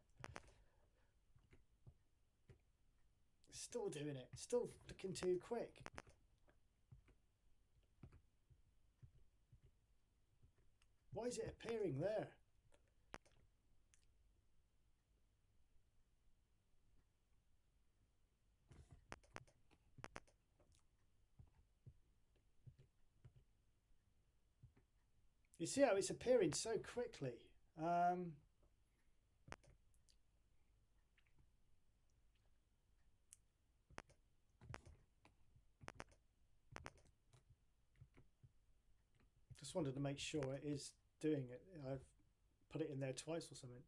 Still doing it. Still looking too quick. Why is it appearing there? You see how it's appearing so quickly. Just wanted to make sure it is doing it. I've put it in there twice or something.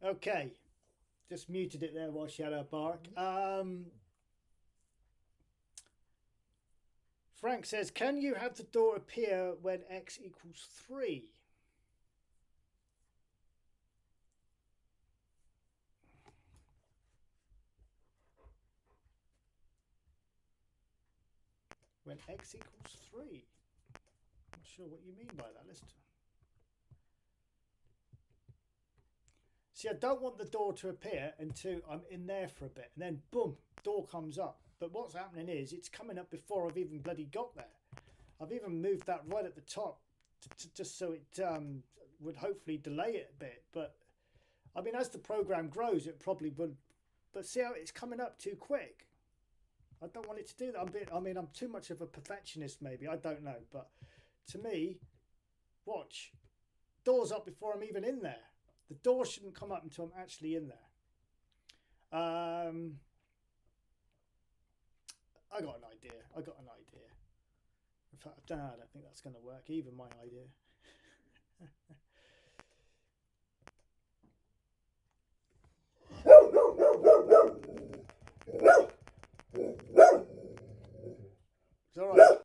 Okay, just muted it there while she had her bark. Frank says, can you have the door appear when x equals 3? When x equals 3? Not sure what you mean by that. Let's see, I don't want the door to appear until I'm in there for a bit, and then boom, door comes up. But what's happening is it's coming up before I've even bloody got there. I've even moved that right at the top just so it would hopefully delay it a bit. But I mean, as the program grows, it probably would. But see how it's coming up too quick. I don't want it to do that. I'm too much of a perfectionist, maybe. I don't know. But to me, watch. Door's up before I'm even in there. The door shouldn't come up until I'm actually in there. I got an idea. In fact, I don't think that's going to work. Even my idea. It's all right.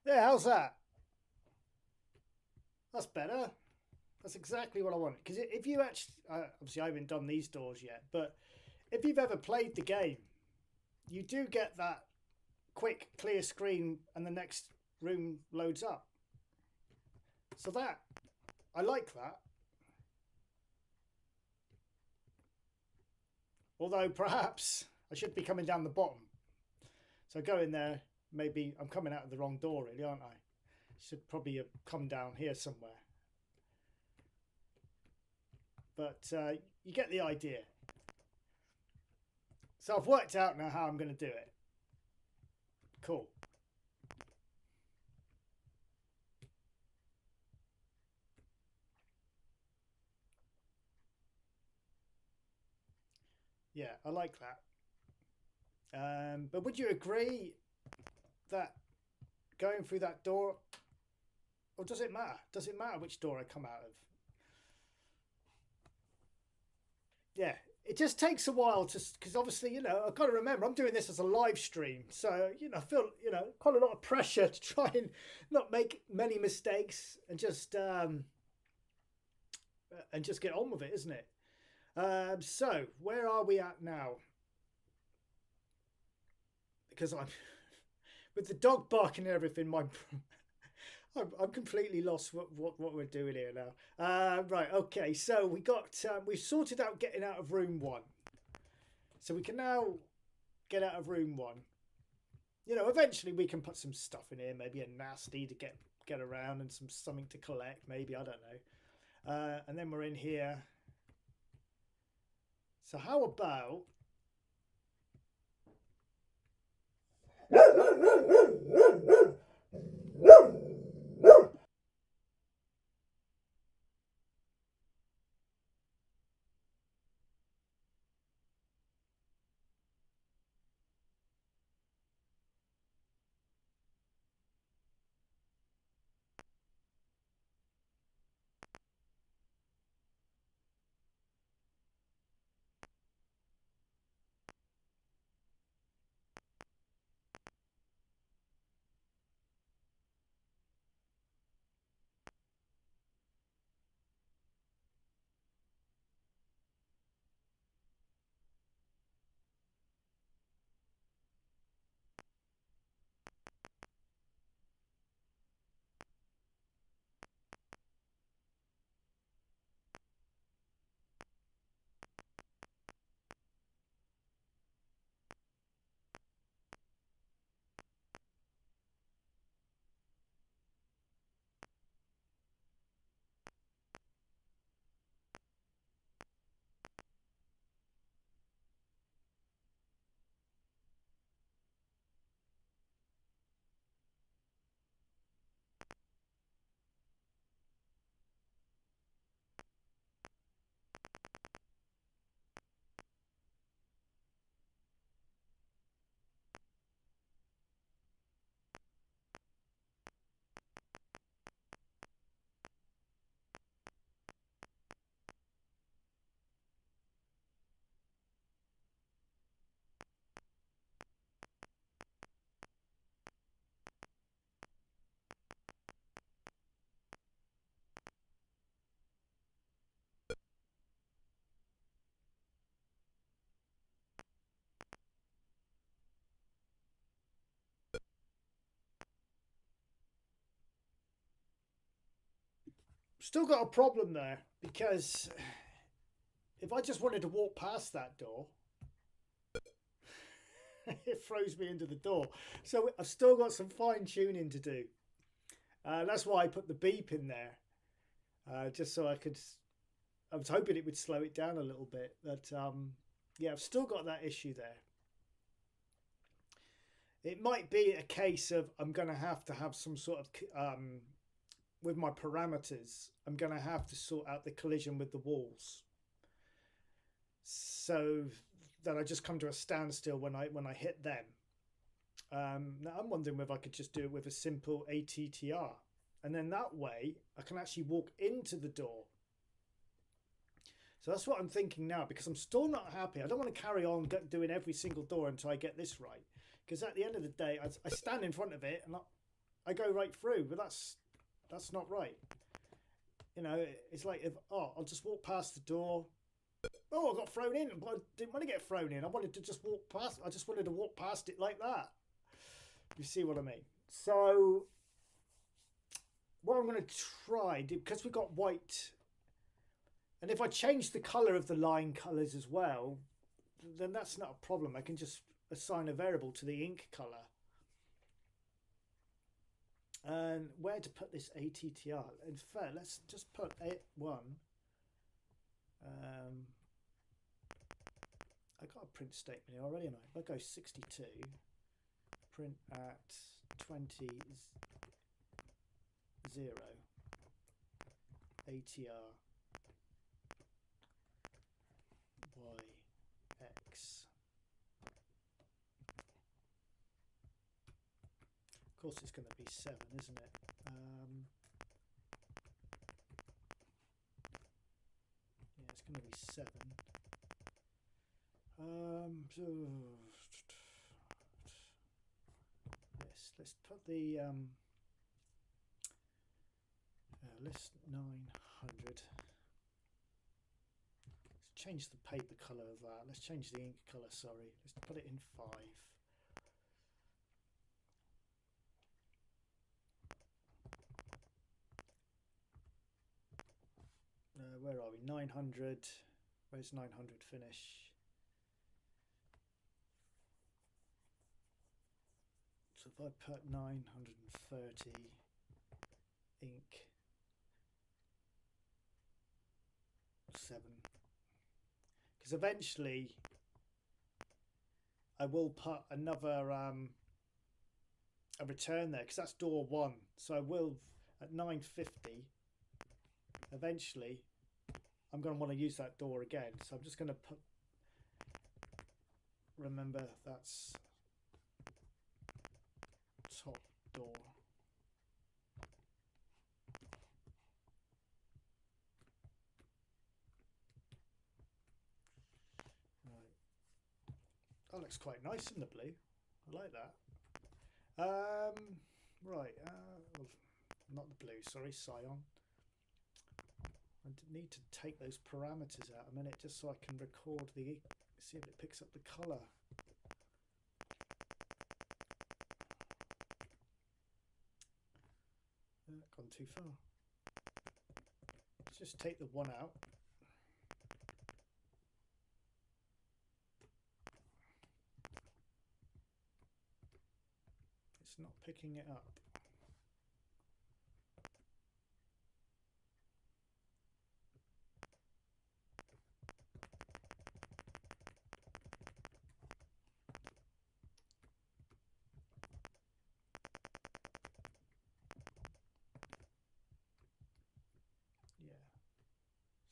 Yeah, how's that? That's better. That's exactly what I want. Because if you actually, obviously I haven't done these doors yet, but if you've ever played the game, you do get that quick clear screen and the next room loads up. So that, I like that. Although perhaps I should be coming down the bottom. So go in there, maybe I'm coming out of the wrong door really, aren't I? Should probably have come down here somewhere. But you get the idea. So I've worked out now how I'm going to do it. Cool. Yeah, I like that. But would you agree that going through that door, or does it matter? Does it matter which door I come out of? Yeah, it just takes a while to, because obviously, you know, I've got to remember I'm doing this as a live stream. So, you know, I feel, you know, quite a lot of pressure to try and not make many mistakes and just get on with it, isn't it? So where are we at now? Because I'm with the dog barking and everything, I'm completely lost what we're doing here now. Right, okay, so we've sorted out getting out of room 1. So we can now get out of room 1. You know, eventually we can put some stuff in here, maybe a nasty to get around and something to collect, maybe, I don't know. And then we're in here. So how about still got a problem there? Because if I just wanted to walk past that door, it throws me into the door. So I've still got some fine tuning to do. That's why I put the beep in there, just so I was hoping it would slow it down a little bit. But yeah, I've still got that issue there. It might be a case of I'm going to have some sort of with my parameters, I'm going to have to sort out the collision with the walls, so that I just come to a standstill when I hit them. Now I'm wondering whether I could just do it with a simple ATTR, and then that way I can actually walk into the door. So that's what I'm thinking now, because I'm still not happy. I don't want to carry on doing every single door until I get this right, because at the end of the day I stand in front of it and I go right through, but that's not right. You know, it's like if I'll just walk past the door. Oh, I got thrown in, but I didn't want to get thrown in. I wanted to just walk past. I just wanted to walk past it like that. You see what I mean? So what I'm going to try, because we've got white, and if I change the colour of the line colours as well, then that's not a problem. I can just assign a variable to the ink colour. And where to put this ATTR? In fact, let's just put one. I got a print statement here already, and if I go 62, print at 20 0 ATR YX. Of course, it's going to be 7, isn't it? Yeah, it's going to be 7. So let's put the list 900. Let's change the paper color of that. Let's change the ink color. Sorry, let's put it in 5. Where are we? 900. Where's 900 finish? So if I put 930 ink 7, because eventually I will put another a return there, because that's door 1. So I will at 950. Eventually, I'm going to want to use that door again. So I'm just going to put. Remember, that's top door. Right. That looks quite nice in the blue. I like that. Right. Well, not the blue. Sorry, cyan. I need to take those parameters out a minute just so I can record the. See if it picks up the colour. Gone too far. Let's just take the 1 out. It's not picking it up.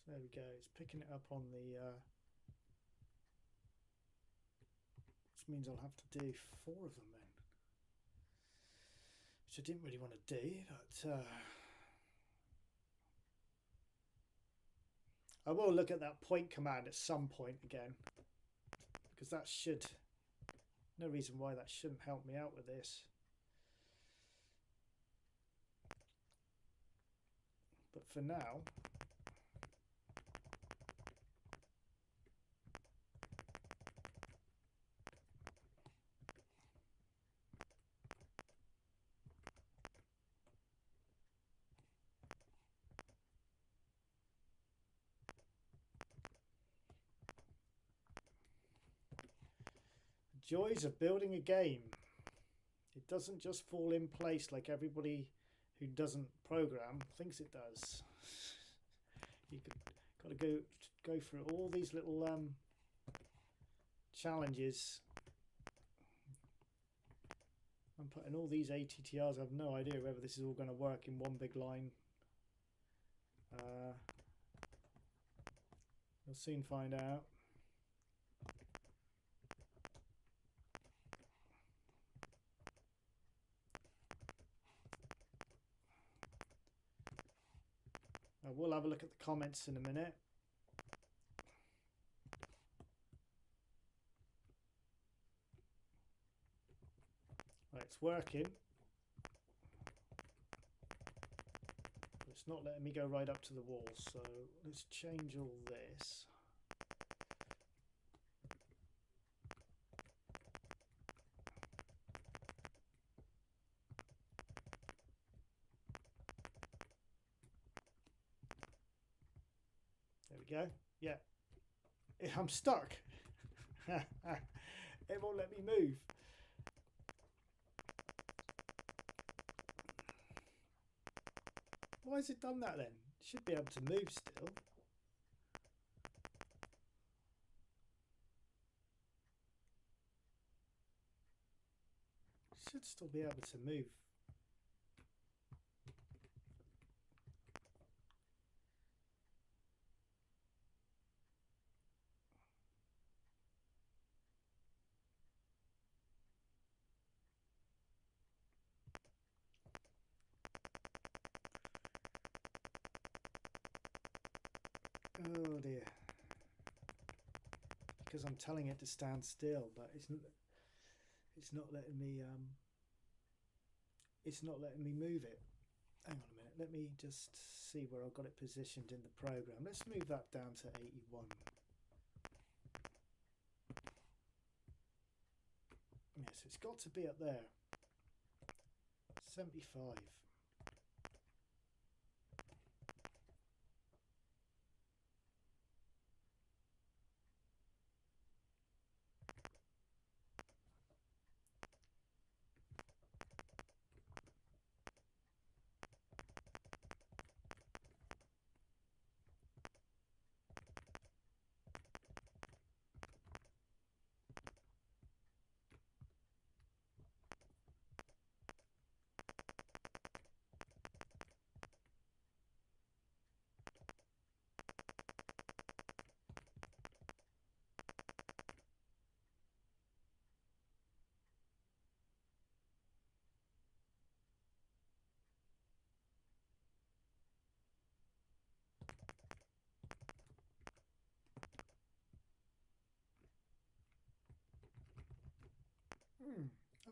There we go, it's picking it up on the which means I'll have to do 4 of them then, which I didn't really want to do, but I will look at that point command at some point again, because that should, no reason why that shouldn't help me out with this. But for now, joys of building a game. It doesn't just fall in place like everybody who doesn't program thinks it does. You got to go through all these little challenges. I'm putting all these ATTRs. I have no idea whether this is all going to work in one big line. We'll soon find out. We'll have a look at the comments in a minute. Right, it's working. It's not letting me go right up to the wall, so let's change all this. There we go. Yeah. I'm stuck. It won't let me move. Why has it done that then? It should be able to move still. Should still be able to move. Oh dear. Because I'm telling it to stand still, but it's not letting me move it. Hang on a minute, let me just see where I've got it positioned in the program. Let's move that down to 81. Yes, it's got to be up there. 75.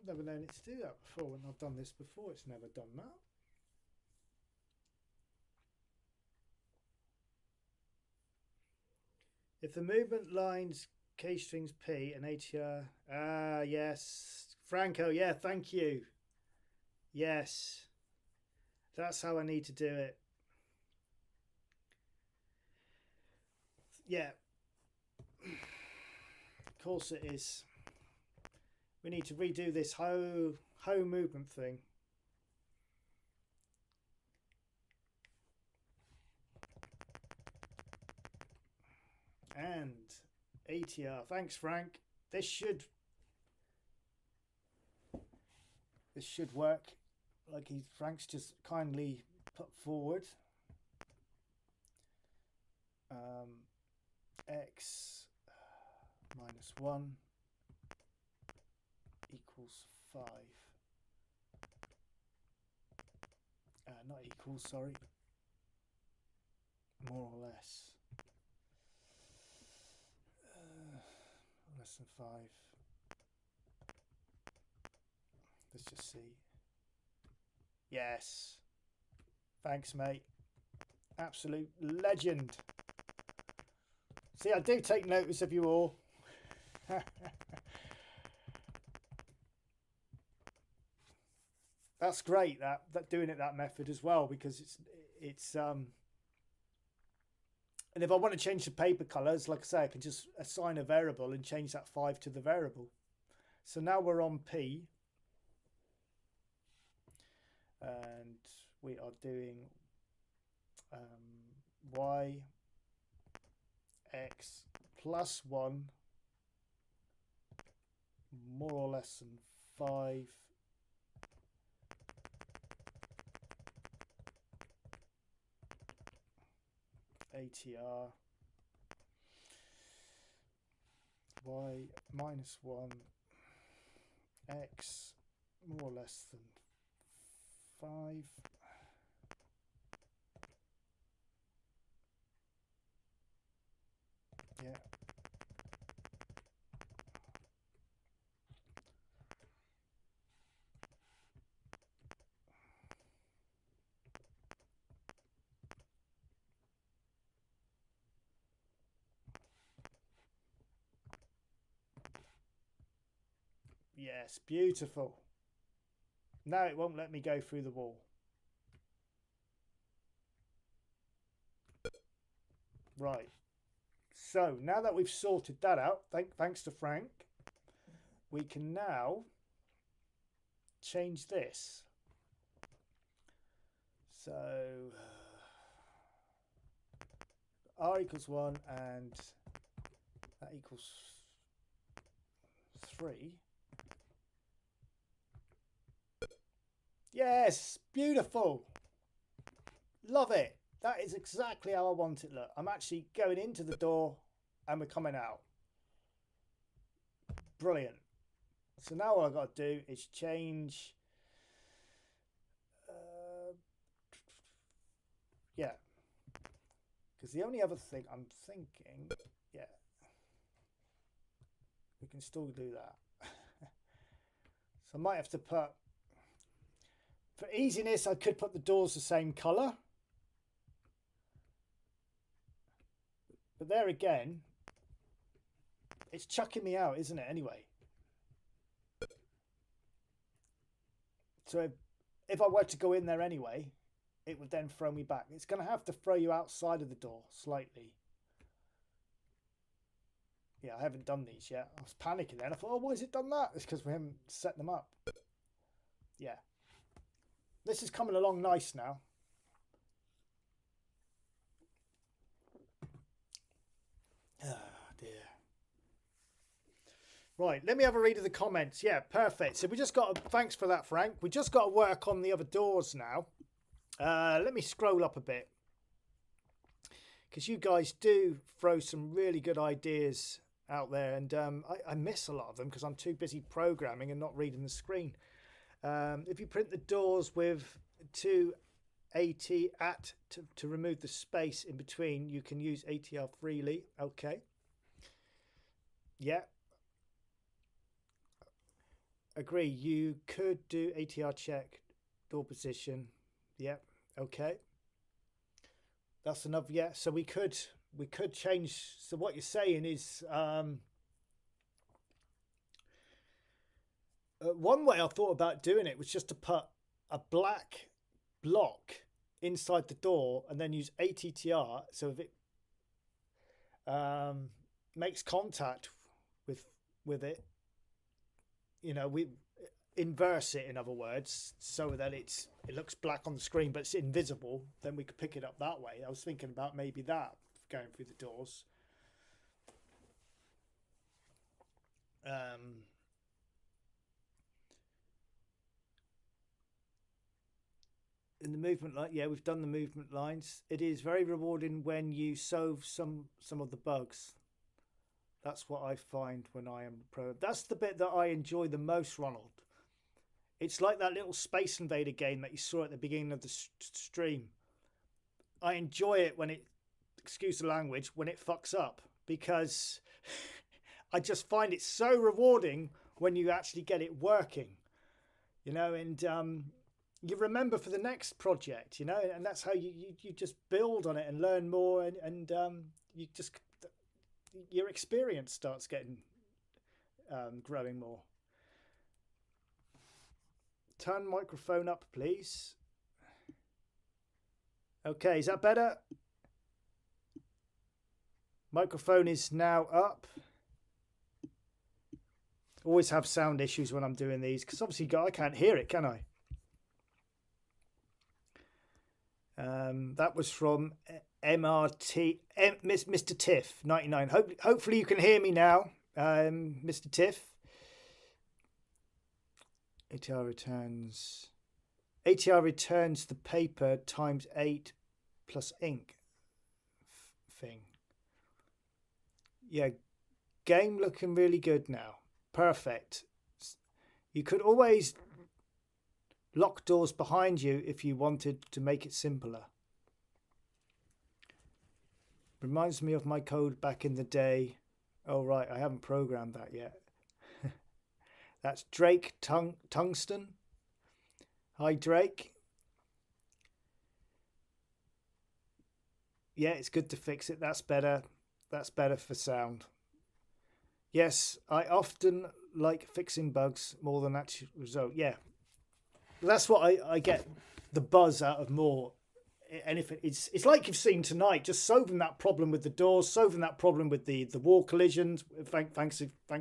I've never known it to do that before. When I've done this before, it's never done that. If the movement lines K strings P and ATR, yes, Franco, yeah, thank you. Yes, that's how I need to do it. Yeah, of course it is. We need to redo this whole movement thing. And ATR, thanks Frank. This should work, like Frank's just kindly put forward. X minus 1 equals 5. Not equals, sorry. More or less. Less than 5. Let's just see. Yes. Thanks, mate. Absolute legend. See, I do take notice of you all. That's great, that doing it that method as well, because it's and if I want to change the paper colors, like I say, I can just assign a variable and change that 5 to the variable. So now we're on P, and we are doing Y X plus 1 more or less than 5 ATR Y minus 1 X more or less than 5 yeah. Yes, beautiful. Now it won't let me go through the wall. Right. So now that we've sorted that out, thanks to Frank, we can now change this. So R equals 1 and that equals 3. Yes, beautiful. Love it. That is exactly how I want it. Look, I'm actually going into the door and we're coming out. Brilliant. So now all I've got to do is change. Yeah. Because the only other thing I'm thinking, yeah, we can still do that. So I might have to put, for easiness, I could put the doors the same colour. But there again, it's chucking me out, isn't it, anyway? So if I were to go in there anyway, it would then throw me back. It's going to have to throw you outside of the door slightly. Yeah, I haven't done these yet. I was panicking then. I thought, oh, why has it done that? It's because we haven't set them up. Yeah. This is coming along nice now. Oh, dear. Right, let me have a read of the comments. Yeah, perfect. So we just got to, thanks for that, Frank. We just got to work on the other doors now. Let me scroll up a bit, because you guys do throw some really good ideas out there, and I miss a lot of them because I'm too busy programming and not reading the screen. If you print the doors with 2 AT to remove the space in between, you can use ATR freely. Okay. Yeah. Agree. You could do ATR check, door position. Yeah. Okay. That's enough. Yeah. So we could change. So what you're saying is, one way I thought about doing it was just to put a black block inside the door and then use ATTR. So if it makes contact with it, you know, we inverse it, in other words, so that it looks black on the screen but it's invisible, then we could pick it up that way. I was thinking about maybe that going through the doors. In the movement line, yeah, we've done the movement lines. It is very rewarding when you solve some of the bugs. That's what I find when I am pro. That's the bit that I enjoy the most, Ronald. It's like that little Space Invader game that you saw at the beginning of the stream. I enjoy it when it, excuse the language, when it fucks up, because I just find it so rewarding when you actually get it working, you know, and you remember for the next project, you know, and that's how you just build on it and learn more, and you just, your experience starts getting growing more. Turn microphone up, please. Okay, is that better? Microphone is now up. Always have sound issues when I'm doing these, because obviously I can't hear it, can I? That was from MRT, Mr. Tiff 99. Hopefully you can hear me now, Mr. Tiff. ATR returns the paper times 8 plus ink thing. Yeah, game looking really good now. Perfect. You could always lock doors behind you if you wanted to make it simpler. Reminds me of my code back in the day. Oh right, I haven't programmed that yet. That's Drake Tungsten. Hi Drake. Yeah, it's good to fix it. That's better. That's better for sound. Yes, I often like fixing bugs more than actual result. Yeah, that's what I get the buzz out of more. And if it's like you've seen tonight, just solving that problem with the doors, solving that problem with the wall collisions. Thanks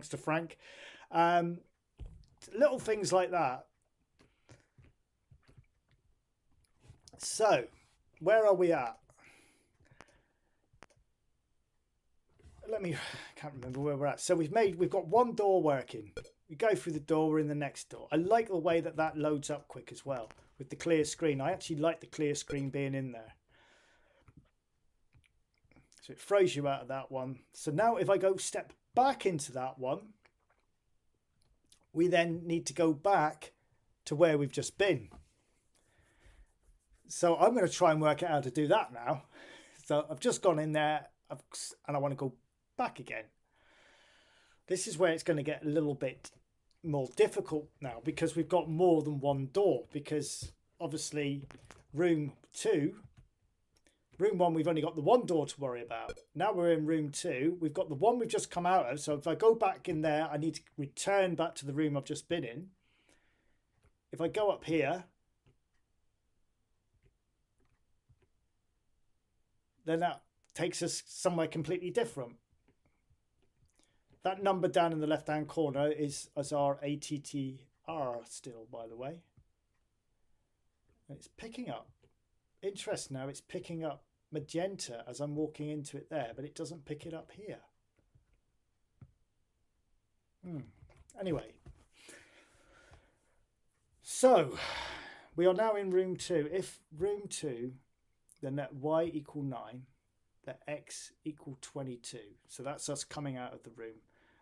to Frank. Little things like that. So, where are we at? I can't remember where we're at. So we've got one door working. We go through the door, we're in the next door. I like the way that loads up quick as well with the clear screen. I actually like the clear screen being in there. So it throws you out of that one. So now if I go step back into that one, we then need to go back to where we've just been. So I'm going to try and work out how to do that now. So I've just gone in there and I want to go back again. This is where it's going to get a little bit more difficult now because we've got more than one door, because obviously room 1 we've only got the one door to worry about. Now we're in room 2, we've got the one we've just come out of. So if I go back in there, I need to return back to the room I've just been in. If I go up here, then that takes us somewhere completely different. That number down in the left hand corner is as our ATTR still, by the way. And it's picking up. Interesting now, it's picking up magenta as I'm walking into it there, but it doesn't pick it up here. Anyway. So, we are now in room 2. If room 2, then that y equal 9, that x equal 22. So that's us coming out of the room.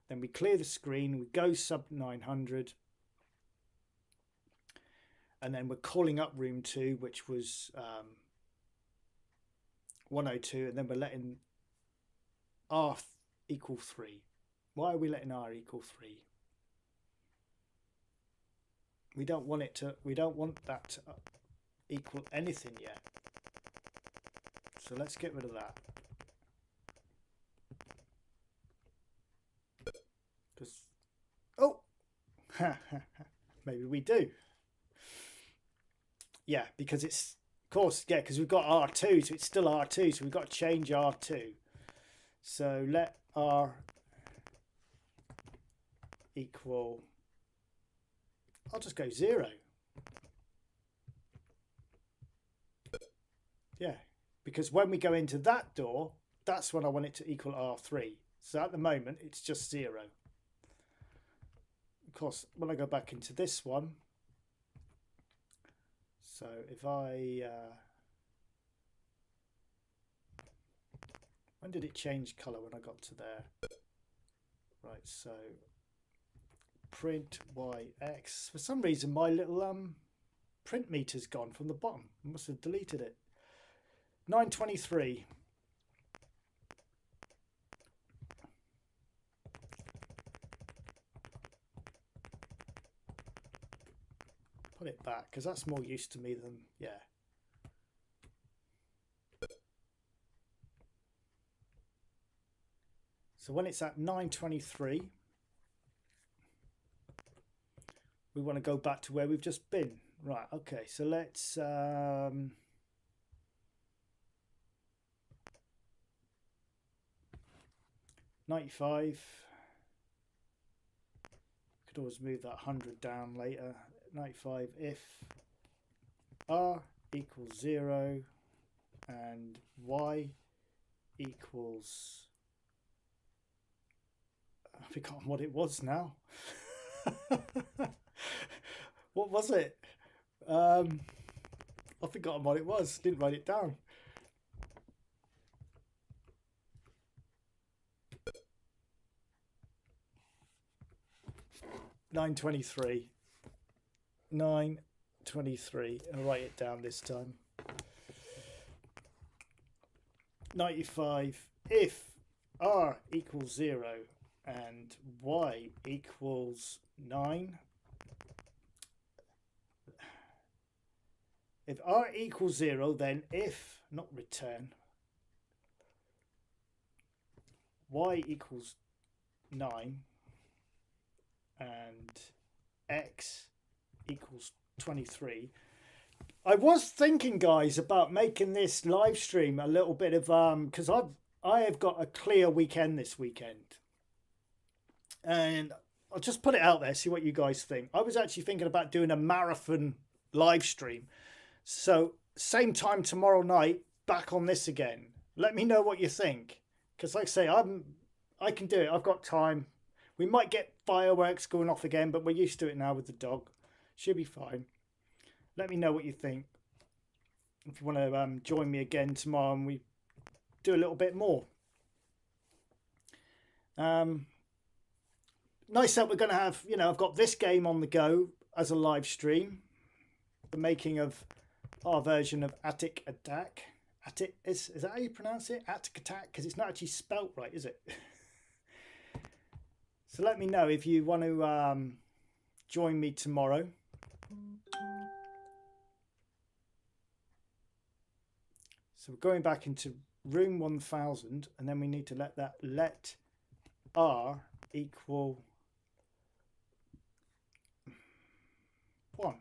Then we clear the screen, we go sub 900. And then we're calling up room 2, which was 102. And then we're letting r equal 3. Why are we letting r equal 3? We don't want that to equal anything yet. So let's get rid of that. Oh, maybe we do. Yeah, because it's, of course, yeah, because we've got R2, so it's still R2, so we've got to change R2. So let R equal, I'll just go 0. Yeah, because when we go into that door, that's when I want it to equal R3. So at the moment, it's just 0. Of course, when I go back into this one, so if I, when did it change colour when I got to there? Right, so print YX. For some reason, my little print meter's gone from the bottom. I must have deleted it. 923. Put it back because that's more use to me than, yeah. So when it's at 923, we want to go back to where we've just been. Right, okay, so let's 95. Could always move that 100 down later. 95 if r equals 0 and y equals, I've forgotten what it was now. What was it? I've forgotten what it was. Didn't write it down. $923. 923. I'll write it down this time. 95 if r equals 0 and y equals 9. If r equals 0, then if, not return, y equals 9 and x equals 23. I was thinking, guys, about making this live stream a little bit of because I have got a clear weekend this weekend, and I'll just put it out there, see what you guys think. I was actually thinking about doing a marathon live stream, so same time tomorrow night, back on this again. Let me know what you think, because like I say, I can do it. I've got time. We might get fireworks going off again, but we're used to it now with the dog. Should be fine. Let me know what you think. If you want to join me again tomorrow and we do a little bit more. Nice that we're going to have, you know, I've got this game on the go as a live stream. The making of our version of ATIC ATAC. ATIC, is that how you pronounce it? ATIC ATAC? Because it's not actually spelt right, is it? So let me know if you want to join me tomorrow. So we're going back into room 1000, and then we need to let R equal 1.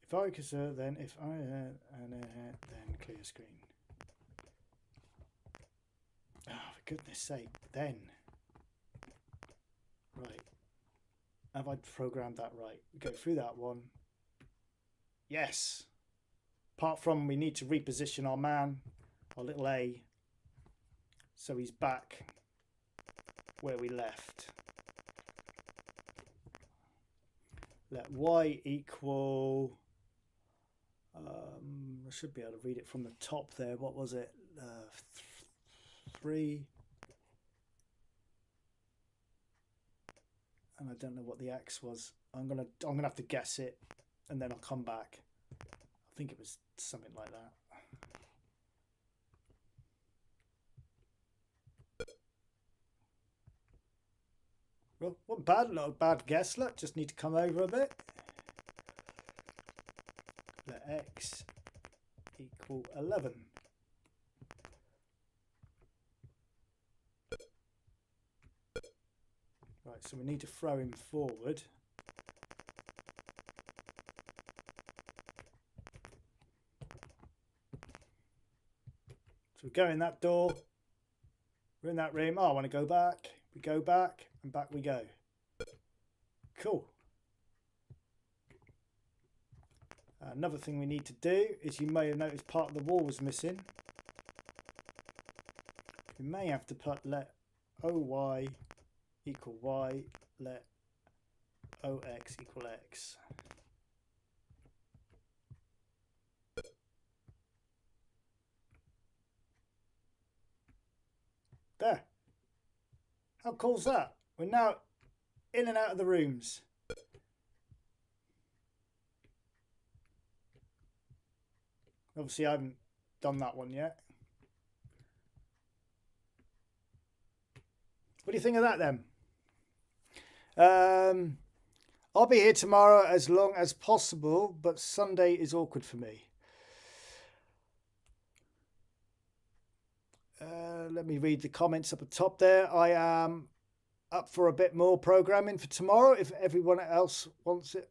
If I cursor, then if I then clear screen. Oh, for goodness sake, then. Right. Have I programmed that right? We go through that one. Yes. Apart from we need to reposition our man, our little A, so he's back where we left. Let Y equal, I should be able to read it from the top there. What was it? 3. And I don't know what the X was. I'm gonna have to guess it, and then I'll come back. I think it was something like that. Well, not bad, not a bad guess. Look, just need to come over a bit. Let X equal 11. Right, so we need to throw him forward. So we go in that door. We're in that room. Oh, I want to go back. We go back, and back we go. Cool. Another thing we need to do is, you may have noticed part of the wall was missing. We may have to put let OY equal Y, let OX equal X. There. How cool's that? We're now in and out of the rooms. Obviously I haven't done that one yet. What do you think of that then? I'll be here tomorrow as long as possible, but Sunday is awkward for me. Let me read the comments up the top there. I am up for a bit more programming for tomorrow if everyone else wants it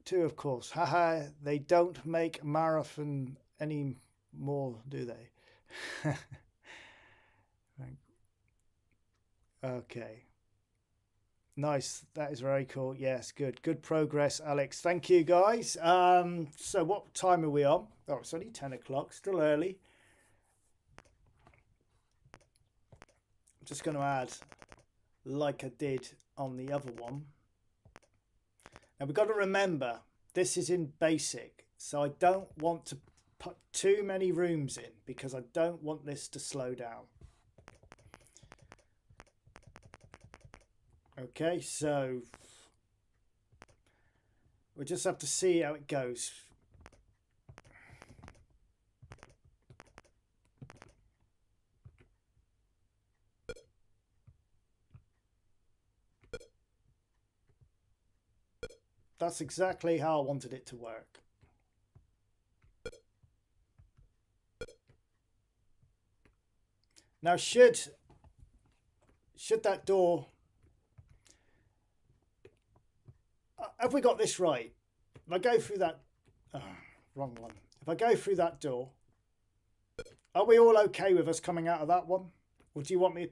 too, of course. Haha, they don't make marathon anymore, do they? Okay. Nice. That is very cool. Yes, good progress, Alex. Thank you, guys. So what time are we on? Oh, it's only 10 o'clock, still early. I'm just going to add, like I did on the other one. Now we've got to remember, this is in basic, so I don't want to put too many rooms in because I don't want this to slow down. Okay, so we'll just have to see how it goes. That's exactly how I wanted it to work. Now, should that door... have we got this right? If I go through that... oh, wrong one. If I go through that door, are we all okay with us coming out of that one? Or do you want me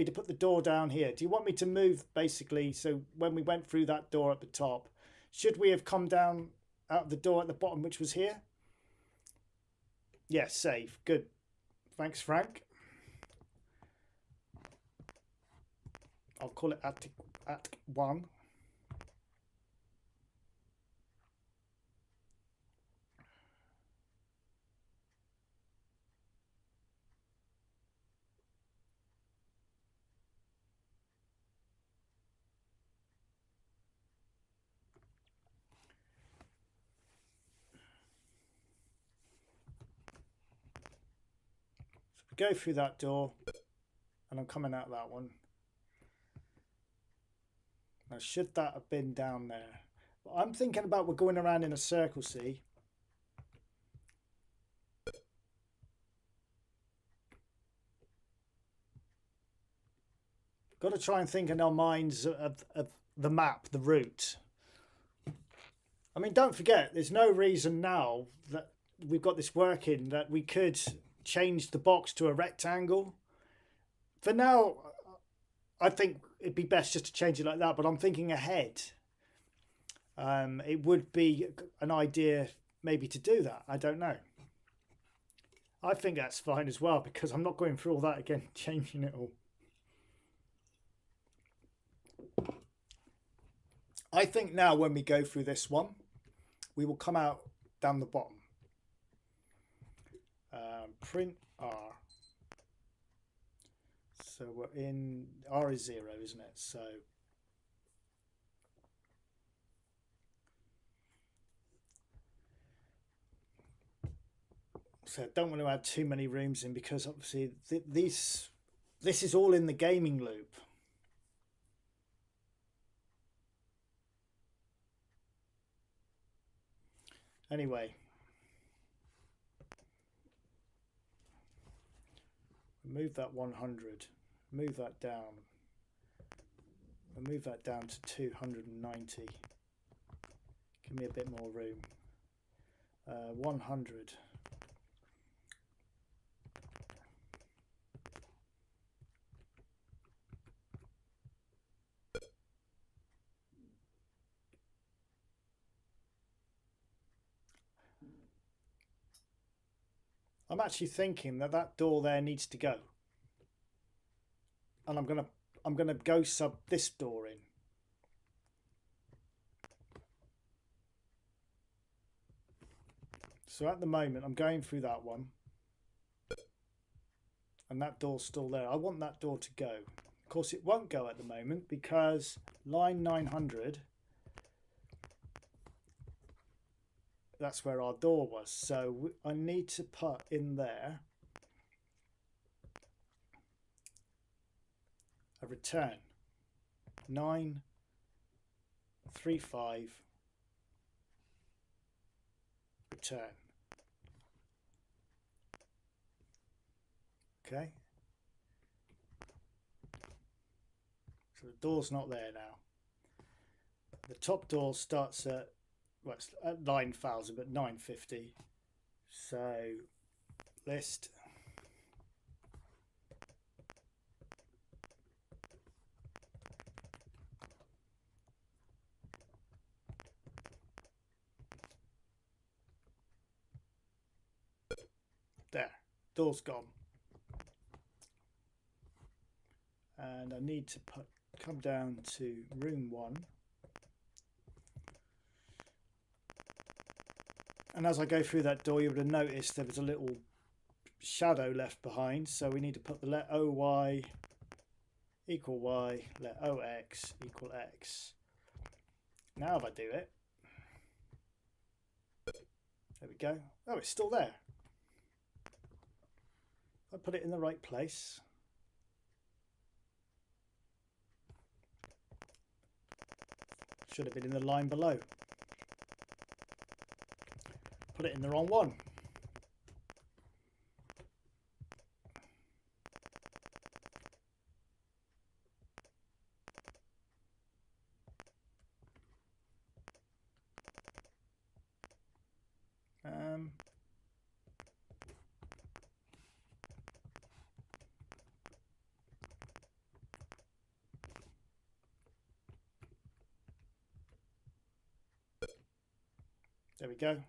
to put the door down here? Do you want me to move basically so when we went through that door at the top, should we have come down out of the door at the bottom, which was here? Yes, save. Good. Thanks, Frank. I'll call it ATIC 1. Go through that door and I'm coming out that one. Now should that have been down there? But I'm thinking about we're going around in a circle, see? Got to try and think in our minds of the map, the route. I mean, don't forget, there's no reason now that we've got this working that we could change the box to a rectangle. For now, I think it'd be best just to change it like that, but I'm thinking ahead. It would be an idea maybe to do that. I don't know. I think that's fine as well, because I'm not going through all that again, changing it all. I think now when we go through this one, we will come out down the bottom. Print R. So we're in, R is 0, isn't it? So I don't want to add too many rooms in, because obviously this is all in the gaming loop. Anyway, move that 100, move that down, and move that down to 290. Give me a bit more room. 100. I'm actually thinking that door there needs to go, and I'm gonna go sub this door in. So at the moment I'm going through that one, and that door's still there. I want that door to go. Of course it won't go at the moment because line 900, that's where our door was. So I need to put in there a return 935 return. Okay. So the door's not there now. The top door starts at, well, it's at 9,000, but 950. So list. There, door's gone. And I need to come down to room 1. And as I go through that door, you would have noticed there was a little shadow left behind. So we need to put the let OY equal Y, let OX equal X. Now if I do it, there we go. Oh, it's still there. I put it in the right place. Should have been in the line below. Put it in the wrong one. There we go.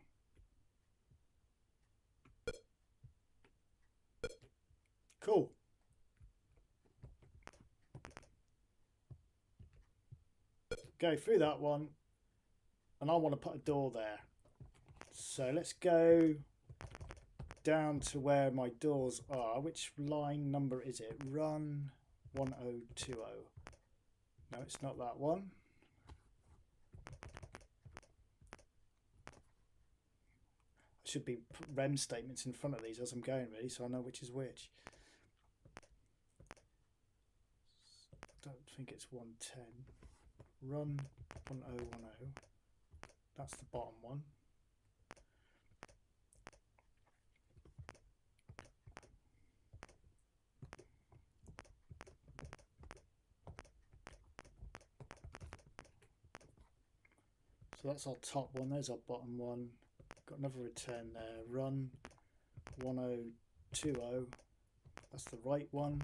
Cool. Go through that one, and I want to put a door there. So let's go down to where my doors are. Which line number is it? Run 1020. No, it's not that one. I should be REM statements in front of these as I'm going, really, so I know which is which. I don't think it's 110. Run 1010. That's the bottom one. So that's our top one, there's our bottom one. Got another return there. Run 1020. That's the right one.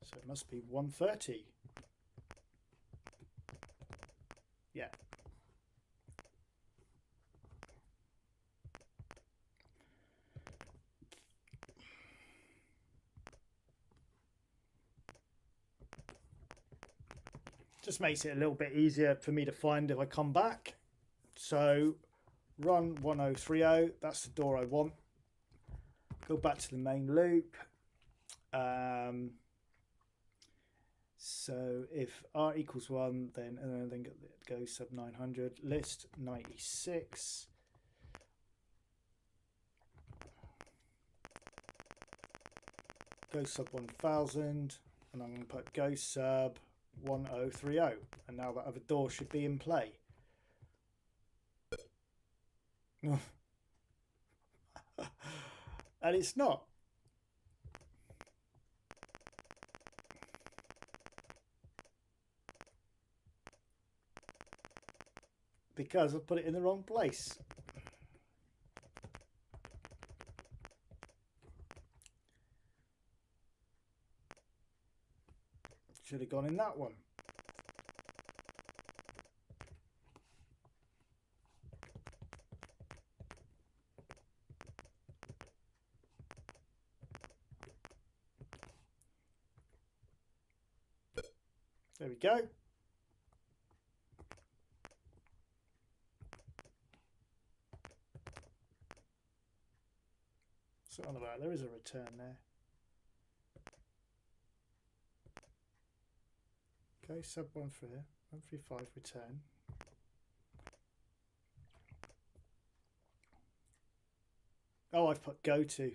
So it must be 130. Yeah. Just makes it a little bit easier for me to find if I come back. So run 1030, that's the door I want. Go back to the main loop. So if r equals 1, then go sub 900, list 96. Go sub 1000, and I'm going to put go sub 1030, and now that other door should be in play. And it's not. Because I put it in the wrong place. Should have gone in that one. There we go. So on about, there is a return there. Okay, sub 135 return. Oh, I've put go to.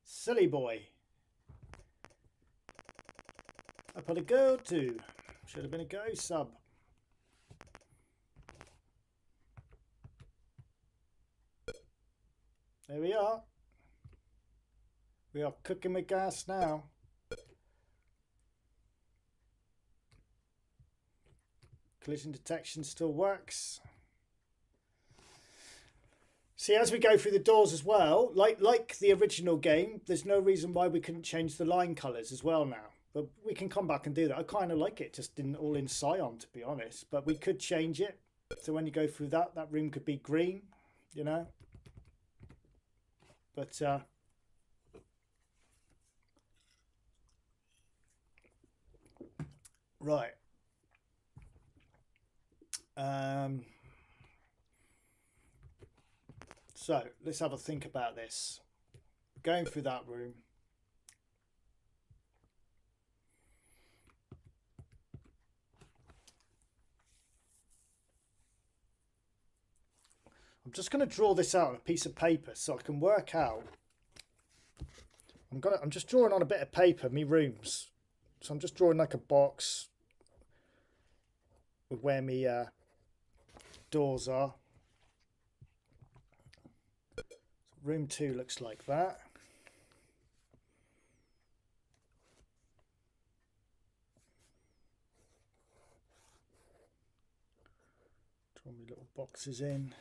Silly boy. I put a go to. Should have been a go sub. There we are. We are cooking with gas now. Collision detection still works. See, as we go through the doors as well, like the original game, there's no reason why we couldn't change the line colours as well now. But we can come back and do that. I kind of like it, just in all in cyan, to be honest. But we could change it. So when you go through that room could be green, you know. But right. So let's have a think about this. Going through that room. I'm just going to draw this out on a piece of paper so I can work out. I'm just drawing on a bit of paper, me rooms. So I'm just drawing like a box with where me doors are. Room 2 looks like that. Draw me little boxes in.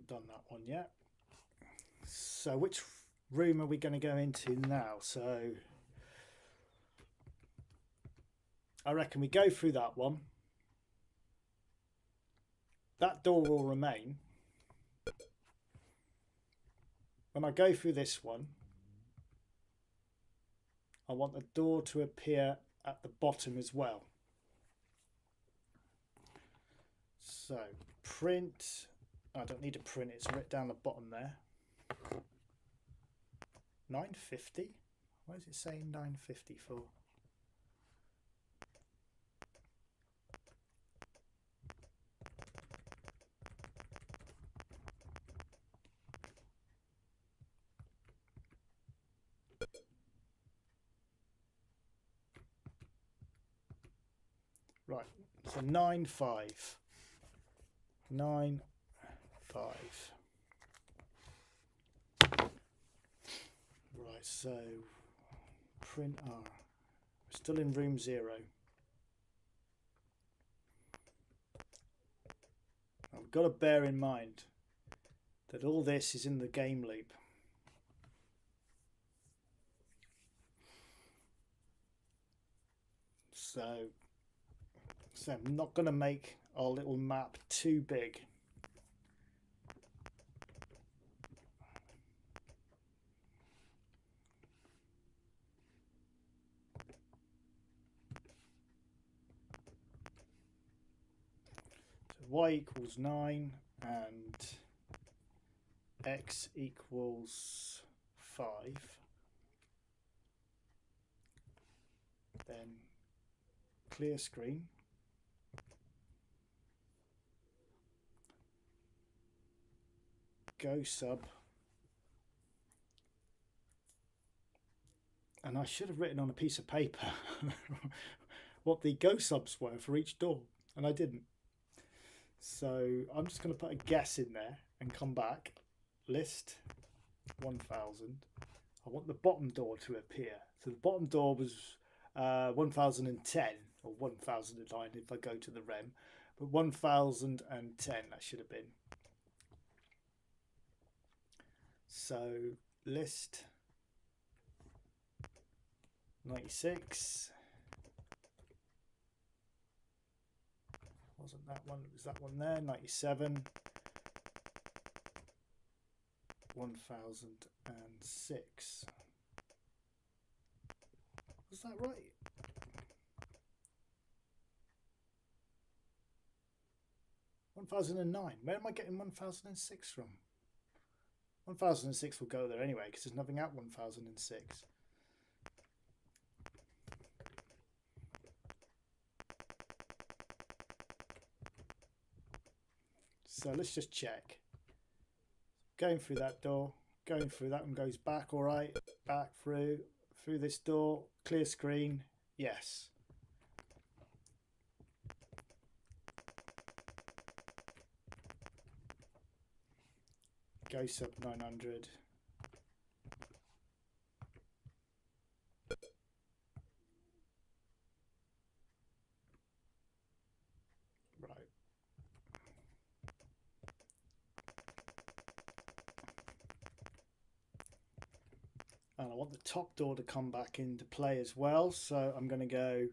haven't done that one yet. So which room are we going to go into now? So I reckon we go through that one. That door will remain. When I go through this one, I want the door to appear at the bottom as well. So print, I don't need to print, it's written down the bottom there. 950? Why is it saying 950 for? Right, so 9.5. 9.5. Right, so print R. We're still in room 0. Now we've got to bear in mind that all this is in the game loop. So I'm not going to make our little map too big. So y equals 9 and x equals 5. Then clear screen. Go sub. And I should have written on a piece of paper what the go subs were for each door, and I didn't. So I'm just going to put a guess in there and come back. List 1000. I want the bottom door to appear. So the bottom door was 1010 or 1009 if I go to the REM, but 1010 that should have been. So list 96. Wasn't that one? It was that one there. 97. 1006. Was that right? (1009). Where am I getting 1006 from? 1006 will go there anyway because there's nothing at 1006. So let's just check. Going through that door, going through that one goes back, all right, back through this door, clear screen, yes. Go sub 900. Right. And I want the top door to come back into play as well, so I'm going to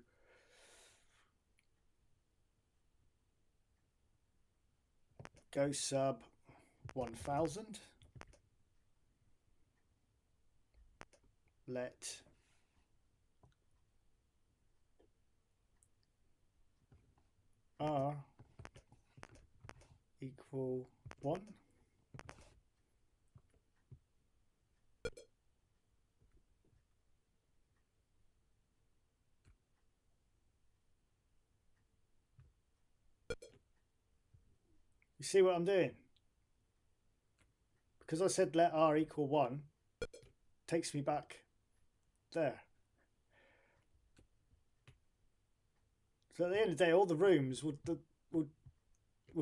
go sub 1000. Let R equal 1. You see what I'm doing? Because I said let R equal 1, takes me back there. So at the end of the day, all the rooms would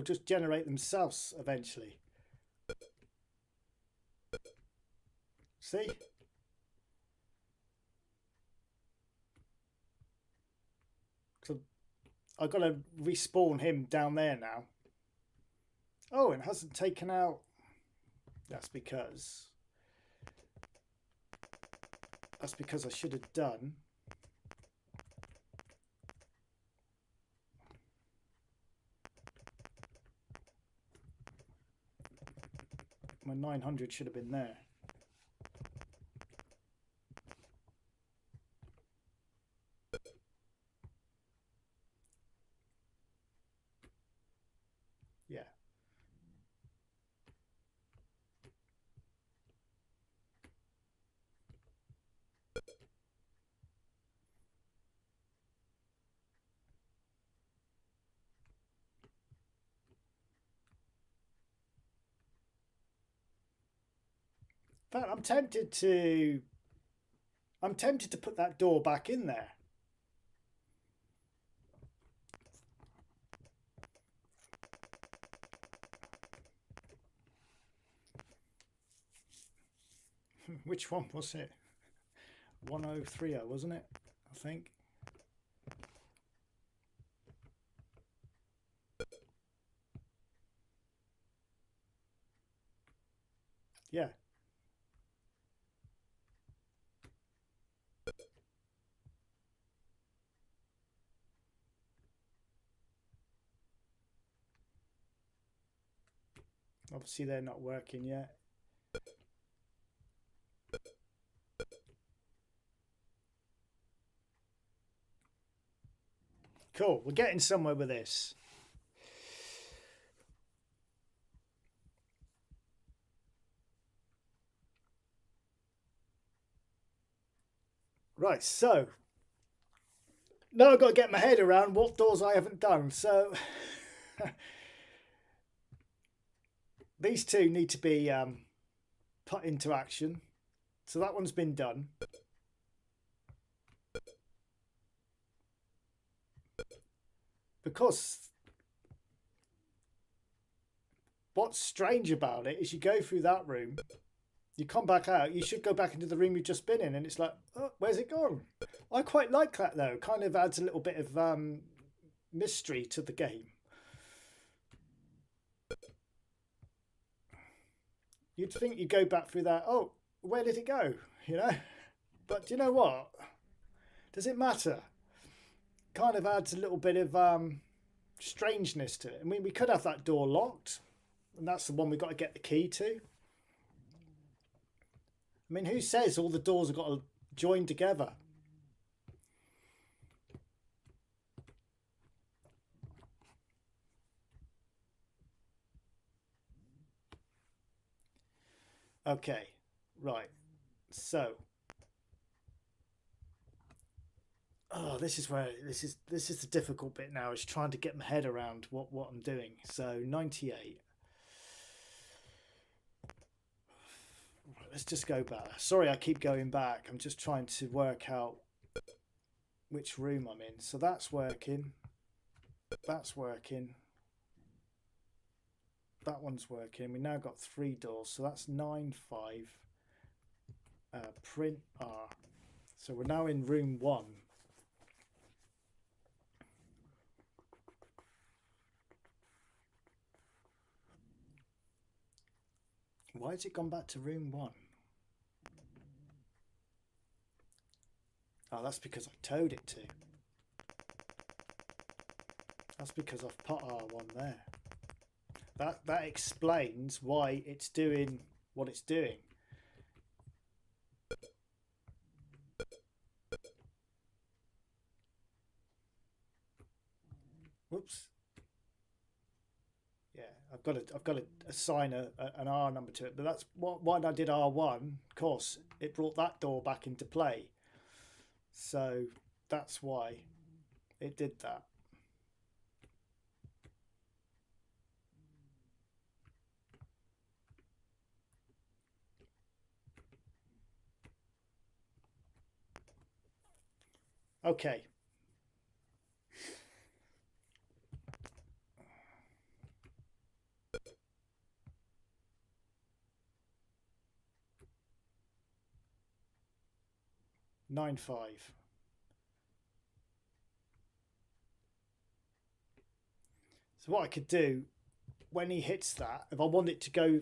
just generate themselves eventually. See? So I've got to respawn him down there now. Oh, it hasn't taken out. That's because I should have done my 900 should have been there. Yeah. In fact, I'm tempted to put that door back in there. Which one was it? 1030, wasn't it? I think. Yeah. Obviously they're not working yet. Cool, we're getting somewhere with this. Right, so now I've got to get my head around what doors I haven't done. So these two need to be put into action. So that one's been done. Because what's strange about it is you go through that room, you come back out, you should go back into the room you've just been in, and it's like, oh, where's it gone? I quite like that though. Kind of adds a little bit of mystery to the game. You'd think you go back through that, oh, where did it go? You know? But do you know what? Does it matter? Kind of adds a little bit of strangeness to it. I mean, we could have that door locked, and that's the one we've got to get the key to. I mean, who says all the doors have got to join together? Okay, right. So, oh, this is the difficult bit now. Is trying to get my head around what I'm doing. So 98. Let's just go back. Sorry, I keep going back. I'm just trying to work out which room I'm in. So that's working. That's working. That one's working. We now got 3 doors. So that's 9, 5. Print R. So we're now in room 1. Why has it gone back to room 1? Oh, that's because I towed it to. That's because I've put R1 there. That explains why it's doing what it's doing. Whoops. Yeah, I've got to assign an R number to it, but that's when I did R1. Of course, it brought that door back into play. So that's why it did that. Okay. Nine, 5. So what I could do when he hits that, if I want it to go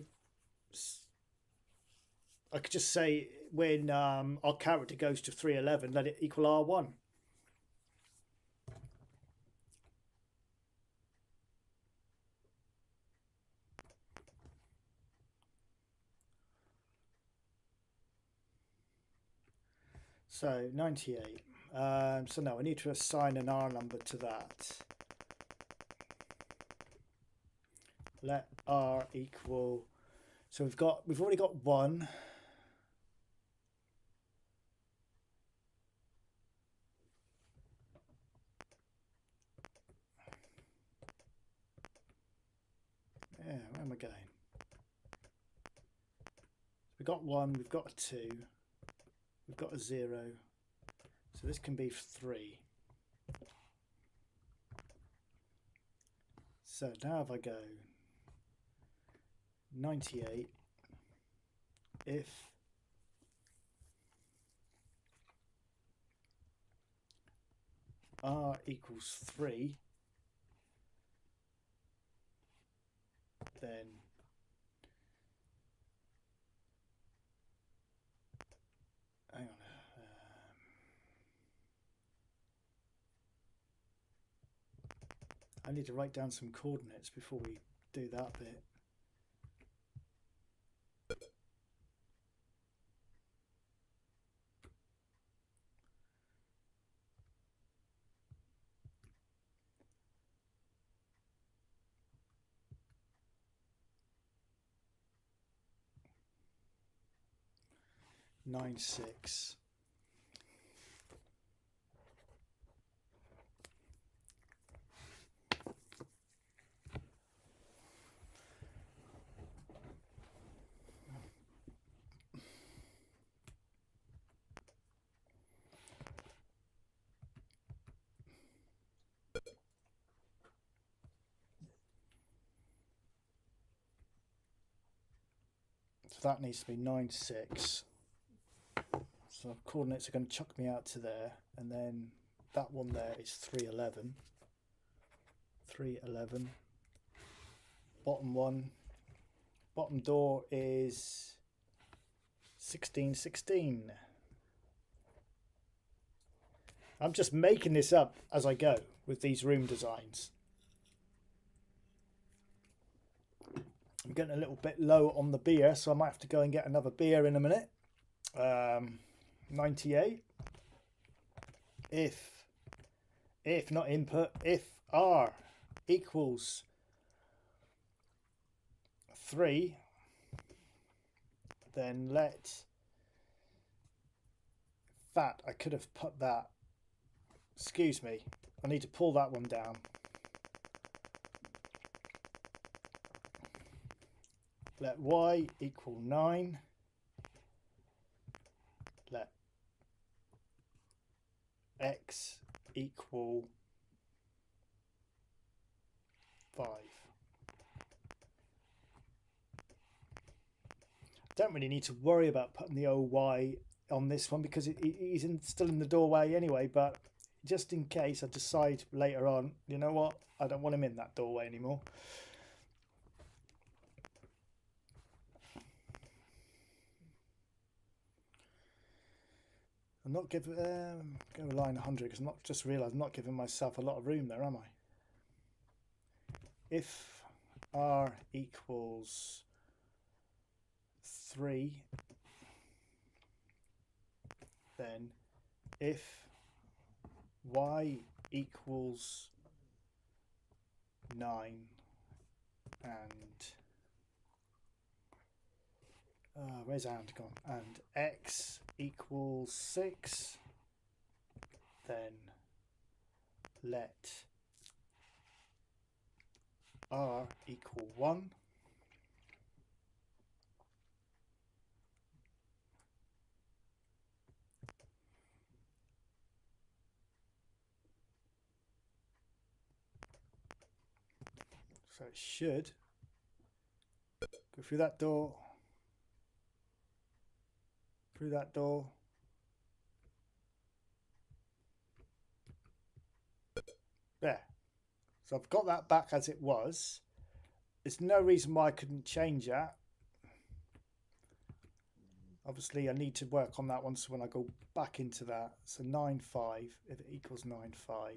I could just say when our character goes to 311, let it equal R1. So 98. So now I need to assign an R number to that. Let R equal. So we've already got 1. Yeah, where am I going? We've got 1, we've got a 2, we've got a 0. So this can be 3. So now if I go 98, if R equals 3, then hang on. I need to write down some coordinates before we do that bit. Nine six. So that needs to be 96. So coordinates are going to chuck me out to there, and then that one there is 311. 311. Bottom one. Bottom door is 1616. I'm just making this up as I go with these room designs. I'm getting a little bit low on the beer, so I might have to go and get another beer in a minute. 98. If not input, if R equals 3, then let that, I could have put that, excuse me, I need to pull that one down. Let Y equal 9. Let X equal 5. Don't really need to worry about putting the OY on this one because he's still in the doorway anyway, but just in case I decide later on, you know what, I don't want him in that doorway anymore. I'm not giving go line 100 because I'm not just realised I'm not giving myself a lot of room there, am I? If R equals 3, then if Y equals 9 and where's and gone? And X equals 6, then let R equal 1. So it should go through that door, through that door, there. So I've got that back as it was. There's no reason why I couldn't change that. Obviously, I need to work on that one, so when I go back into that, so 9, 5, if it equals 9, 5.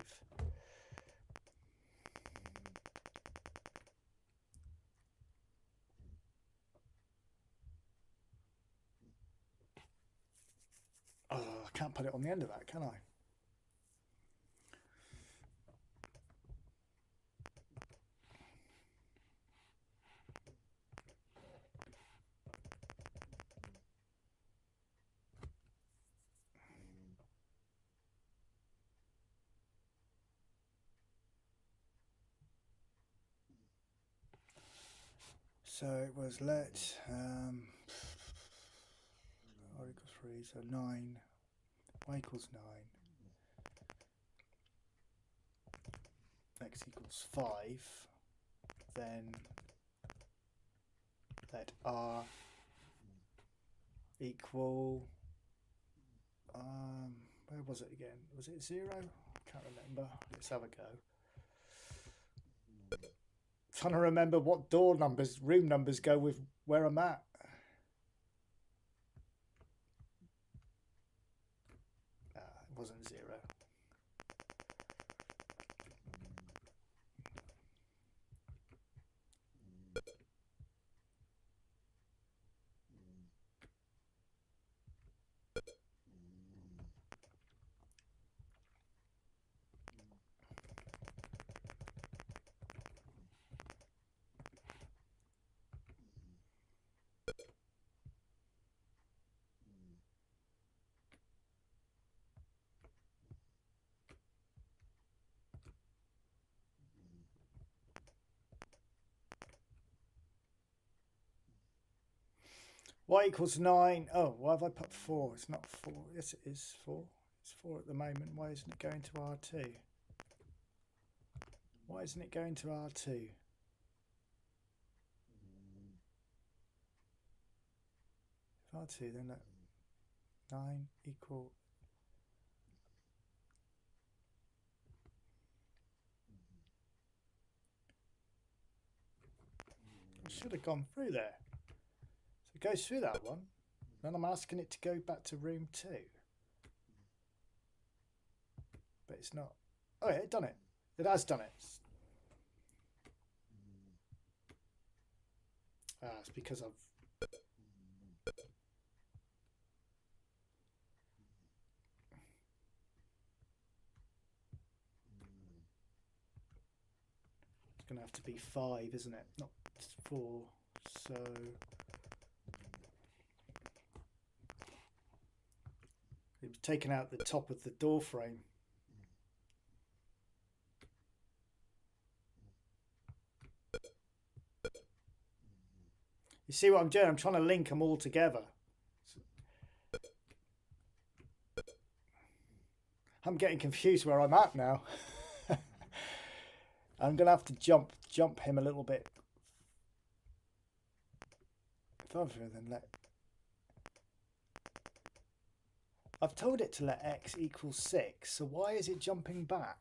Oh, I can't put it on the end of that, can I? So it was let r equals 3, so 9, y equals 9, x equals 5, then let r equal, where was it again? Was it 0? Can't remember. Let's have a go. Trying to remember what door numbers, room numbers go with where I'm at. It wasn't 0. Y equals 9. Oh, why have I put 4? It's not 4. Yes, it is 4. It's 4 at the moment. Why isn't it going to R2? Why isn't it going to R2? If R2, then let 9 equal... I should have gone through there. So it goes through that one. Then I'm asking it to go back to room 2. But it's not. Oh, yeah, it done it. It has done it. It's because I've... It's going to have to be 5, isn't it? Not 4. So... it was taken out the top of the door frame. You see what I'm doing? I'm trying to link them all together. I'm getting confused where I'm at now. I'm going to have to jump him a little bit further than let... I've told it to let x equal 6, so why is it jumping back?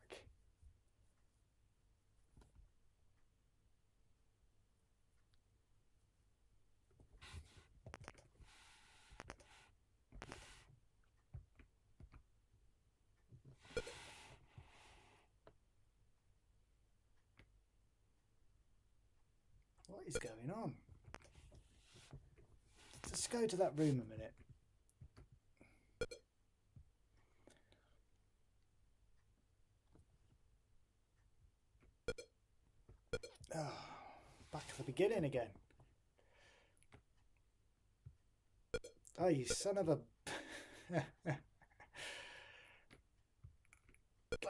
What is going on? Let's go to that room a minute. Oh, back at the beginning again. Oh, you son of a...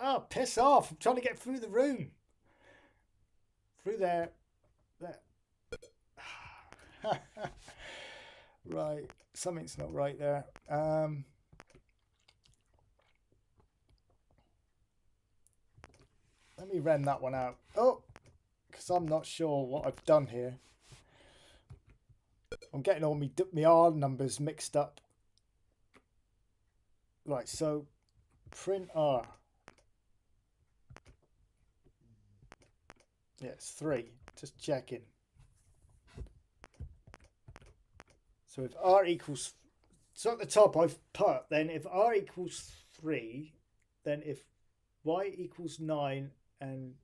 Oh, piss off. I'm trying to get through the room. Through there. There. Right. Something's not right there. Let me rend that one out. Oh, because I'm not sure what I've done here. I'm getting all my R numbers mixed up. Right, so print R. Yeah, it's 3. Just checking. So if R equals So at the top I've put, then if r equals 3, then if y equals 9 and...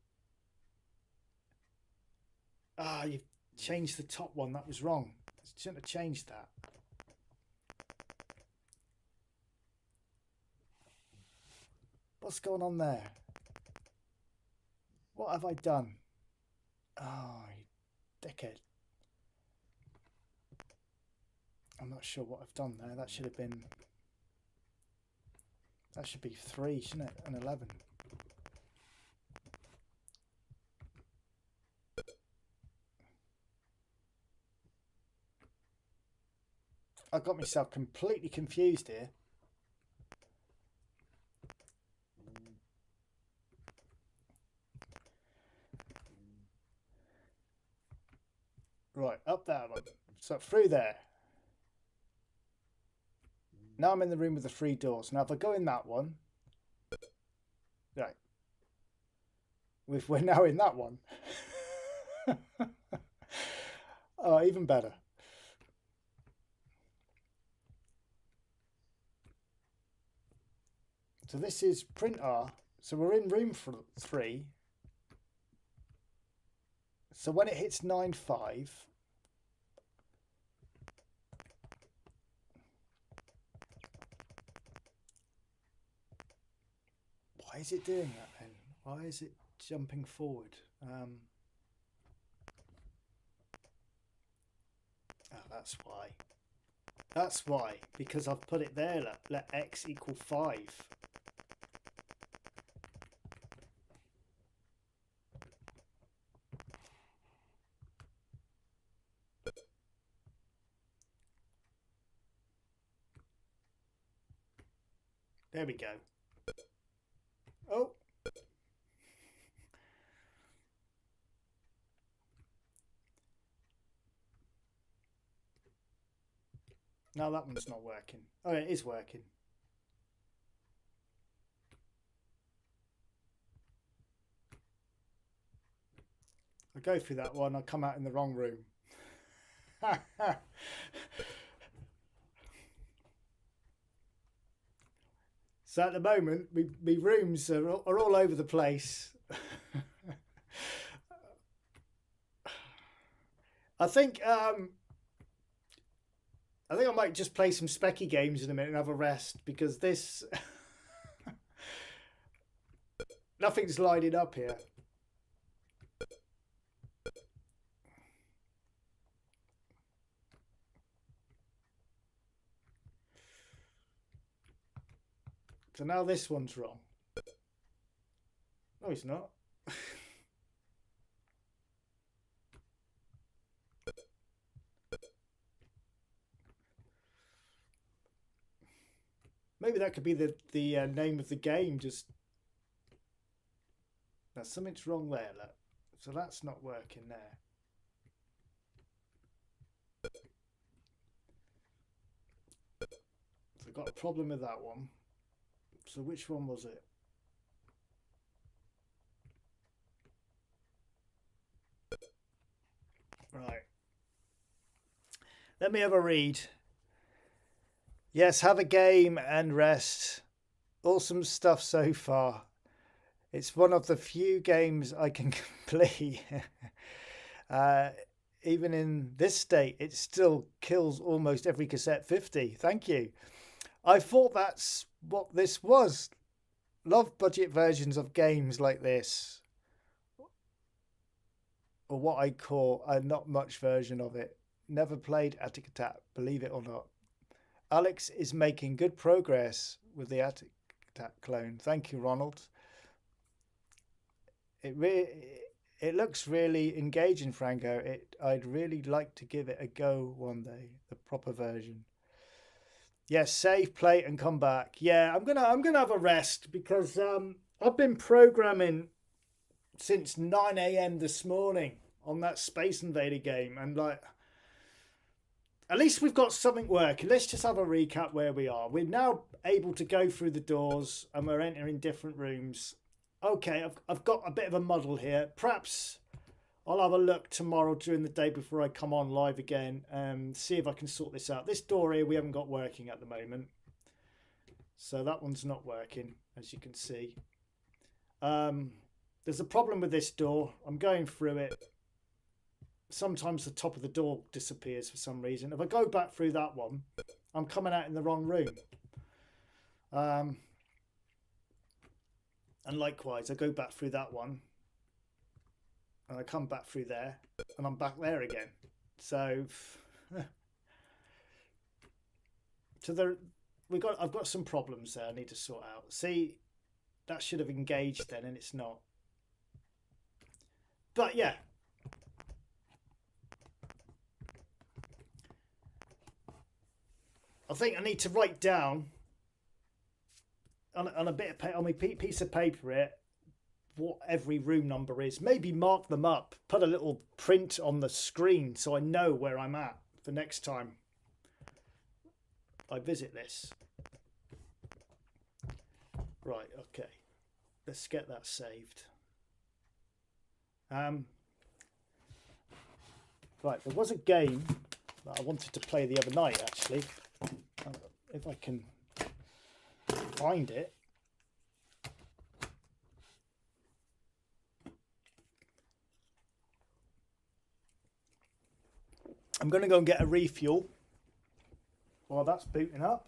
you've changed the top one. That was wrong. I shouldn't have changed that. What's going on there? What have I done? Oh, you dickhead. I'm not sure what I've done there. That should have been... That should be 3, shouldn't it? And 11. I got myself completely confused here. Right, up that one. So through there. Now I'm in the room with the 3 doors. Now if I go in that one, right, we're now in that one. Oh, even better. So this is print R. So we're in room 3. So when it hits 9.5, why is it doing that then? Why is it jumping forward? Oh, that's why. That's why, because I've put it there, let x equal 5. There we go. Oh. Now that one's not working. Oh, it is working. I go through that one, I come out in the wrong room. So at the moment, my rooms are all over the place. I think I might just play some specky games in a minute and have a rest, because this nothing's lining up here. So now this one's wrong. No, it's not. Maybe that could be the name of the game. Just now, something's wrong there. Look. So that's not working there. So I've got a problem with that one. So which one was it? Right. Let me have a read. Yes, have a game and rest. Awesome stuff so far. It's one of the few games I can complete. Even in this state, it still kills almost every cassette 50. Thank you. I thought that's what this was. Love budget versions of games like this. Or what I call a not much version of it. Never played ATIC ATAC, believe it or not. Alex is making good progress with the ATIC ATAC clone. Thank you, Ronald. It looks really engaging, Franco. I'd really like to give it a go one day, the proper version. Yes, save, play, and come back. Yeah, I'm gonna have a rest, because I've been programming since 9 AM this morning on that Space Invader game, and like, at least we've got something working. Let's just have a recap where we are. We're now able to go through the doors, and we're entering different rooms. Okay, I've got a bit of a muddle here. Perhaps I'll have a look tomorrow during the day before I come on live again and see if I can sort this out. This door here we haven't got working at the moment. So that one's not working, as you can see. There's a problem with this door. I'm going through it. Sometimes the top of the door disappears for some reason. If I go back through that one, I'm coming out in the wrong room. And likewise, I go back through that one. And I come back through there. And I'm back there again. So... I've got some problems there I need to sort out. See, that should have engaged then, and it's not. But yeah. I think I need to write down on a bit of paper, on my piece of paper here, what every room number is. Maybe mark them up, put a little print on the screen so I know where I'm at for next time I visit this. Right, okay. Let's get that saved. Right, there was a game that I wanted to play the other night, actually. If I can find it. I'm going to go and get a refuel while that's booting up.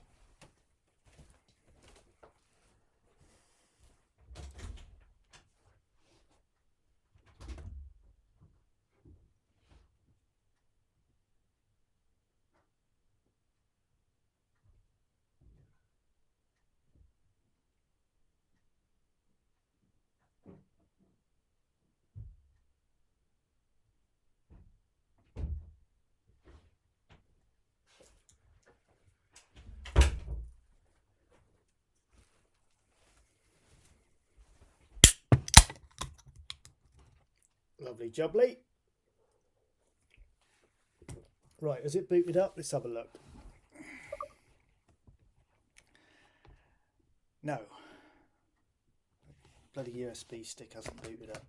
Lovely jubbly. Right, has it booted up? Let's have a look. No. Bloody USB stick hasn't booted up.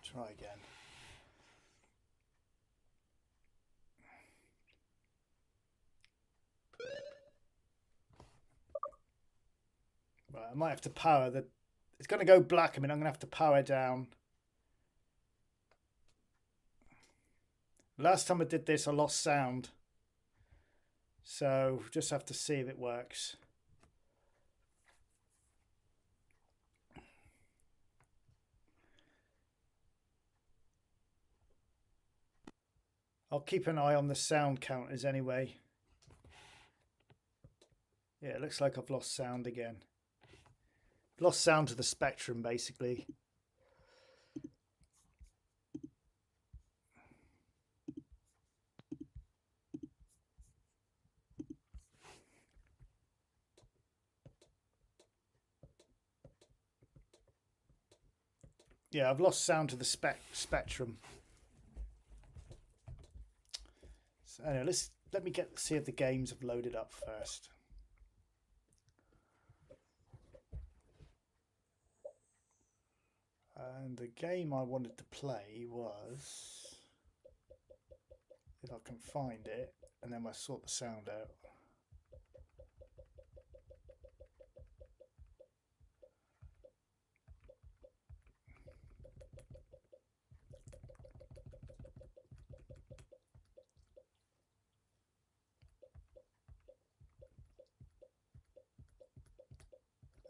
Try again. Right, I might have to power the... It's going to go black. I mean, I'm going to have to power down. Last time I did this, I lost sound. So, just have to see if it works. I'll keep an eye on the sound counters anyway. Yeah, it looks like I've lost sound again. Lost sound to the spectrum, basically. Yeah, I've lost sound to the spectrum. So anyway, let me see if the games have loaded up first. And the game I wanted to play was, if I can find it, and then I sort the sound out.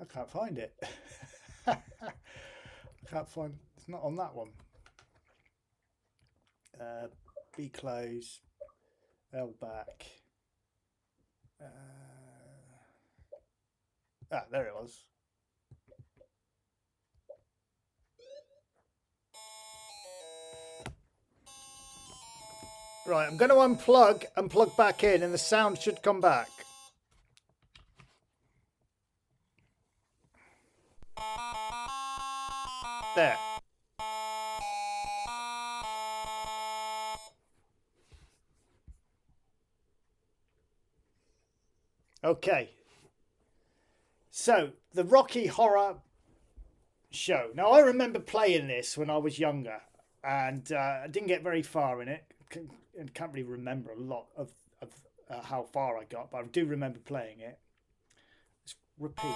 I can't find it. I can't find, it's not on that one. B close, L back. There it was. Right, I'm going to unplug and plug back in, and the sound should come back. There. Okay. So, the Rocky Horror Show. Now, I remember playing this when I was younger. and I didn't get very far in it. Can't really remember a lot of how far I got, but I do remember playing it. Let's repeat.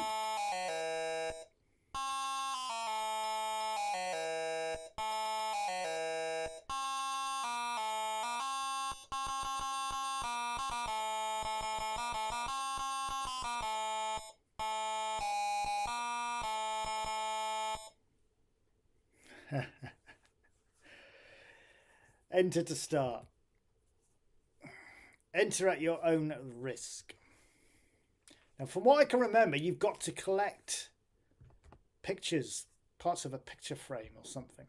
Enter to start. Enter at your own risk. Now, from what I can remember, you've got to collect pictures, parts of a picture frame or something.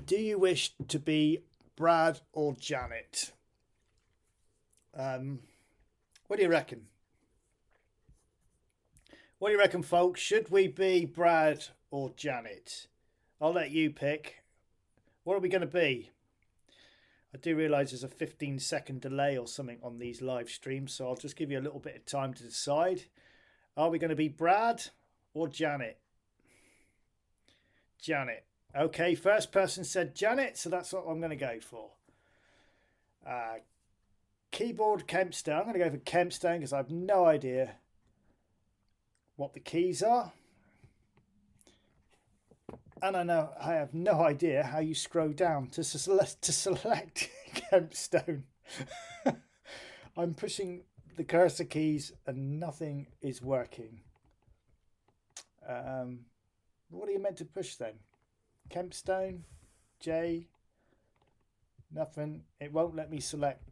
Do you wish to be Brad or Janet? What do you reckon? What do you reckon, folks? Should we be Brad or Janet? I'll let you pick. What are we going to be? I do realise there's a 15-second delay or something on these live streams, so I'll just give you a little bit of time to decide. Are we going to be Brad or Janet? Janet. Okay, first person said Janet, so that's what I'm going to go for. Keyboard Kempstone. I'm going to go for Kempstone because I have no idea what the keys are. And I have no idea how you scroll down to select Kempstone. I'm pushing the cursor keys and nothing is working. What are you meant to push then? Kempstone, J, nothing. It won't let me select.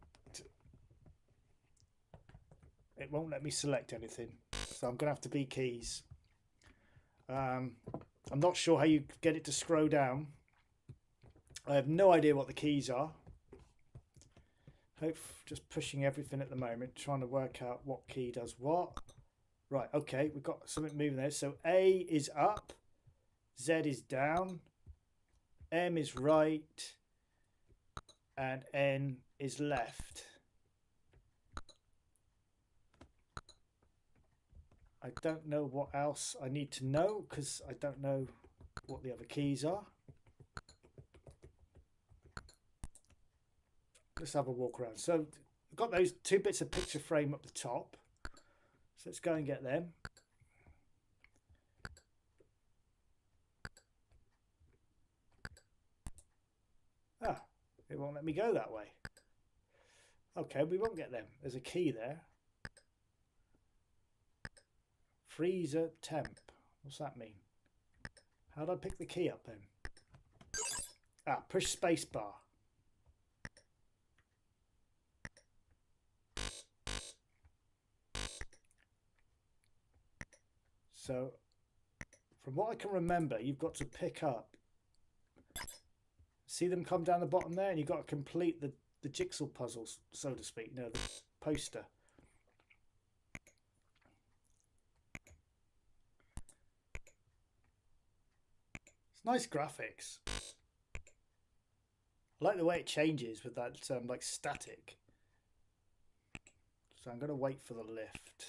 It won't let me select anything. So I'm going to have to be keys. I'm not sure how you get it to scroll down. I have no idea what the keys are. Just pushing everything at the moment, trying to work out what key does what. Right, okay, we've got something moving there. So A is up, Z is down, M is right, and N is left. I don't know what else I need to know because I don't know what the other keys are. Let's have a walk around. So I've got those two bits of picture frame up the top. So let's go and get them. Ah, it won't let me go that way. Okay, we won't get them. There's a key there. Freezer temp. What's that mean? How do I pick the key up then? Ah, push space bar. So, from what I can remember, you've got to pick up. See them come down the bottom there, and you've got to complete the jigsaw puzzles, so to speak. You know, the poster. It's nice graphics. I like the way it changes with that like static. So I'm going to wait for the lift.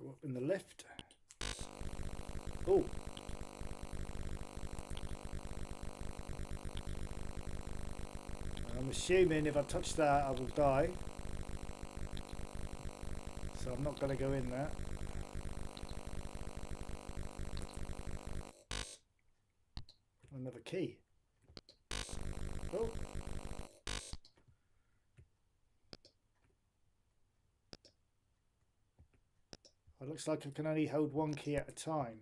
Go up in the lift. Oh. I'm assuming if I touch that I will die. So I'm not going to go in there. Another key. Oh. It looks like I can only hold one key at a time.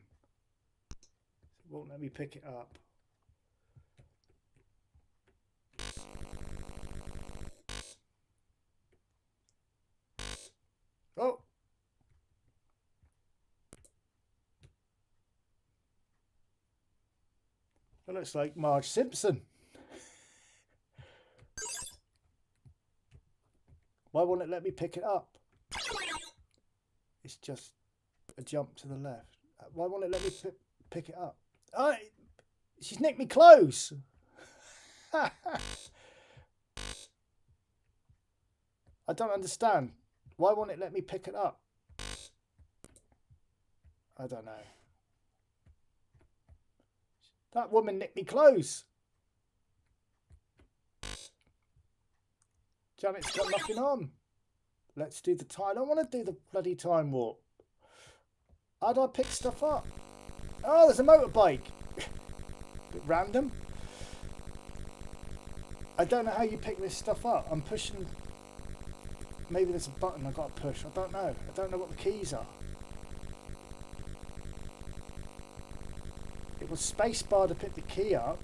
It won't let me pick it up. Oh! That looks like Marge Simpson. Why won't it let me pick it up? It's just a jump to the left. Why won't it let me pick it up? Oh, She's nicked me clothes. I don't understand. Why won't it let me pick it up? I don't know. That woman nicked me clothes. Janet's got nothing on. Let's do the time. I don't want to do the bloody time warp. How do I pick stuff up? Oh, there's a motorbike. Bit random. I don't know how you pick this stuff up. I'm pushing. Maybe there's a button I've got to push. I don't know. I don't know what the keys are. It was spacebar to pick the key up.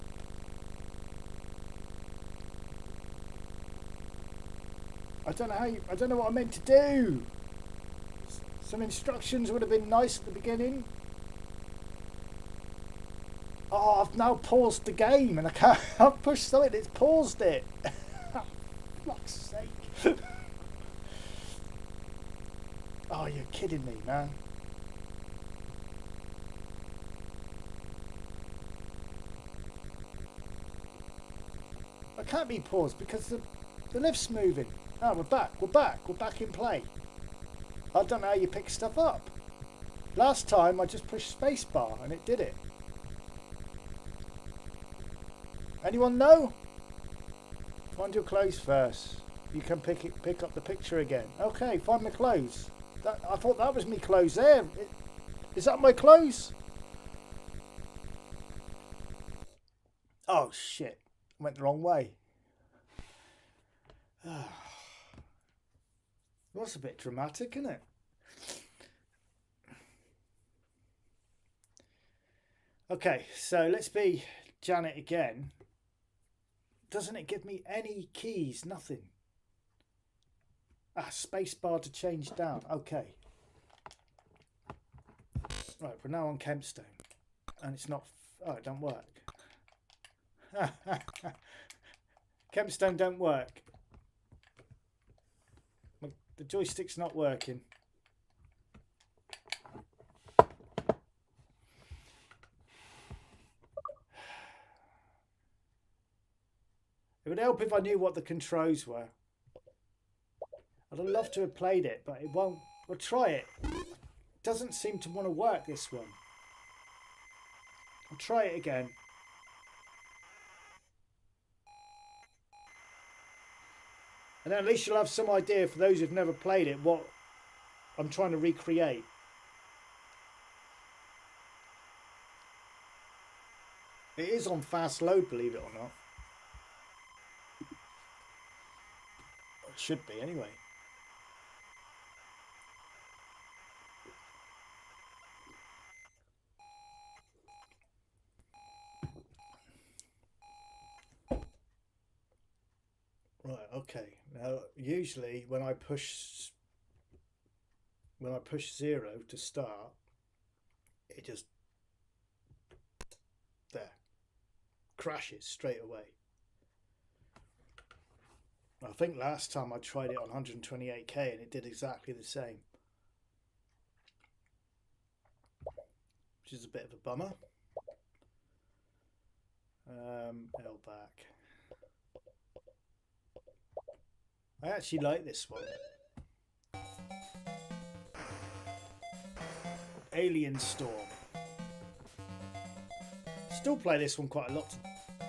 I don't know how you. I don't know what I meant to do. Some instructions would have been nice at the beginning. Oh, I've now paused the game and I can't. I've pushed something. It's paused it. Fuck's sake. Oh, you're kidding me, man. I can't be paused because the lift's moving. Oh, we're back. We're back. We're back in play. I don't know how you pick stuff up. Last time I just pushed spacebar and it did it. Anyone know? Find your clothes first. You can pick up the picture again. Okay, find my clothes. I thought that was me clothes there. Is that my clothes? Oh shit. Went the wrong way. That's a bit dramatic, isn't it? Okay, so let's be Janet again. Doesn't it give me any keys? Nothing. Ah, spacebar to change down. Okay. Right, we're now on Kempstone. And it's not... Oh, it don't work. Kempstone don't work. The joystick's not working. It would help if I knew what the controls were. I'd love to have played it, but it won't. We'll try it. It doesn't seem to want to work, this one. I'll try it again. And then at least you'll have some idea, for those who've never played it, what I'm trying to recreate. It is on fast load, believe it or not. It should be, anyway. Right, okay. Now, usually when I push 0 to start, it just there crashes straight away. I think last time I tried it on 128k and it did exactly the same, which is a bit of a bummer. L back. I actually like this one. Alien Storm. Still play this one quite a lot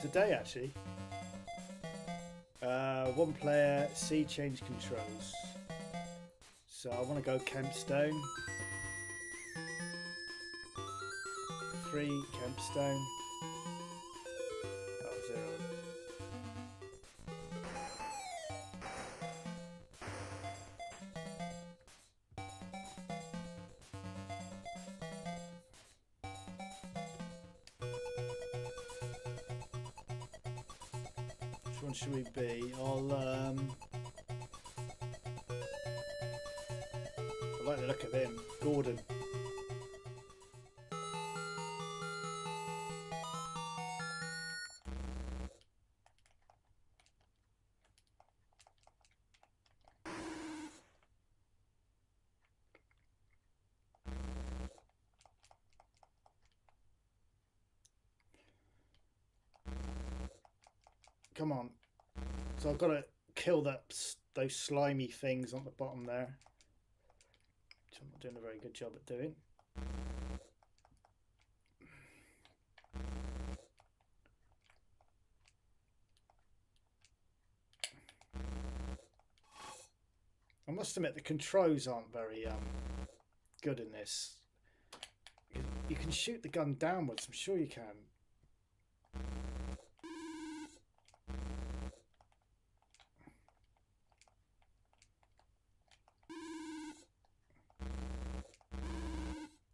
today, actually. One player, sea change controls. So I want to go Kempstone. 3 Kempstone. Oh, 0. Which one should we be? I like the look of him, Gordon. Come on. So I've got to kill those slimy things on the bottom there, which I'm not doing a very good job at doing. I must admit the controls aren't very good in this. You can shoot the gun downwards, I'm sure you can.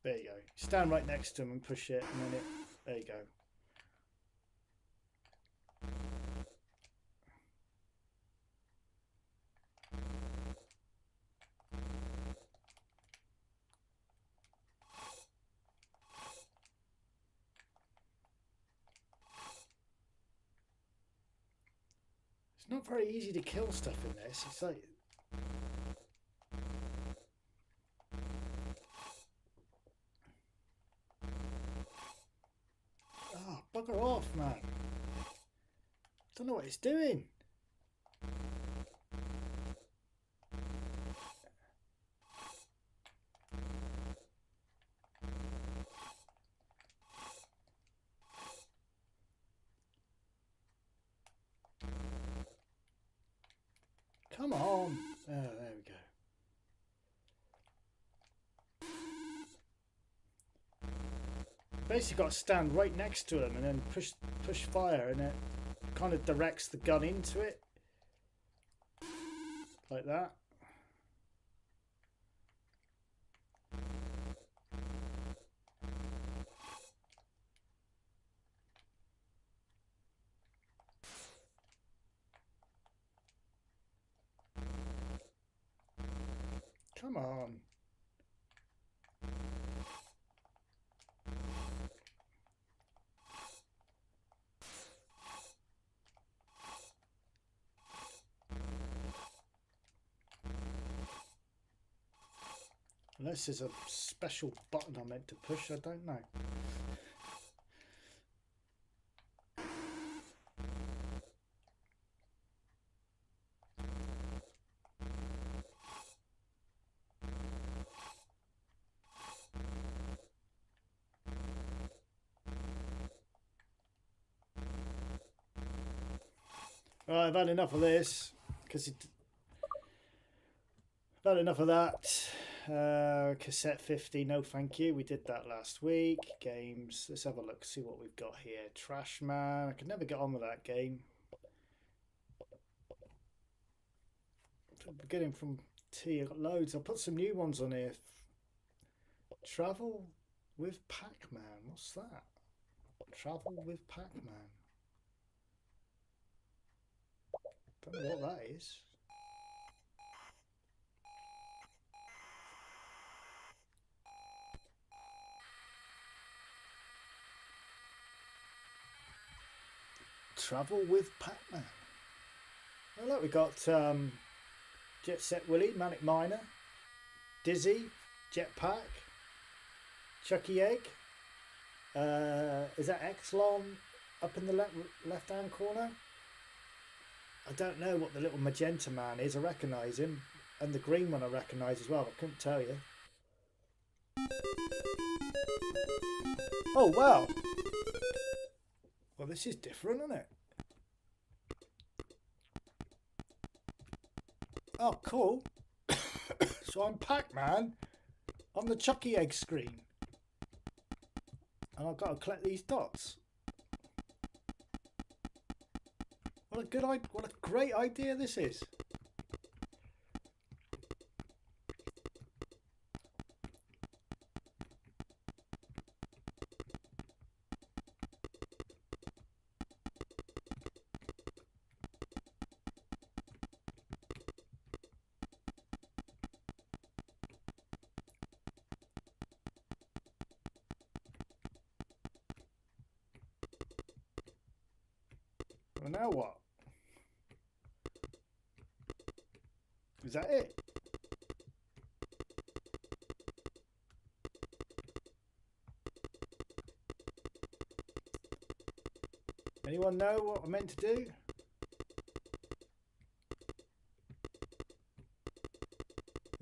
There you go. Stand right next to them and push it, and then there you go. It's not very easy to kill stuff in this. It's like... Oh, bugger off, man. Don't know what it's doing. Come on. Oh, there we go. Basically got to stand right next to him and then push fire, and it kind of directs the gun into it. Like that. Come on. Unless there's a special button I meant to push, I don't know. Right, I've had enough of this, because I've had enough of that. Cassette 50, no thank you. We did that last week. Games, let's have a look, see what we've got here. Trash Man, I could never get on with that game. Beginning from T, I've got loads. I'll put some new ones on here. Travel with Pac-Man, what's that? Travel with Pac-Man. Don't know what that is. Travel with Pac-Man. Oh look, we got Jet Set Willy, Manic Miner, Dizzy, Jetpack, Chucky Egg. Is that Exlon up in the left hand corner? I don't know what the little magenta man is. I recognise him. And the green one I recognise as well. I couldn't tell you. Oh, wow. Well, this is different, isn't it? Oh, cool. So I'm Pac-Man on the Chucky Egg screen. And I've got to collect these dots. What a great idea this is. Well, now what? Is that it? Anyone know what I meant to do?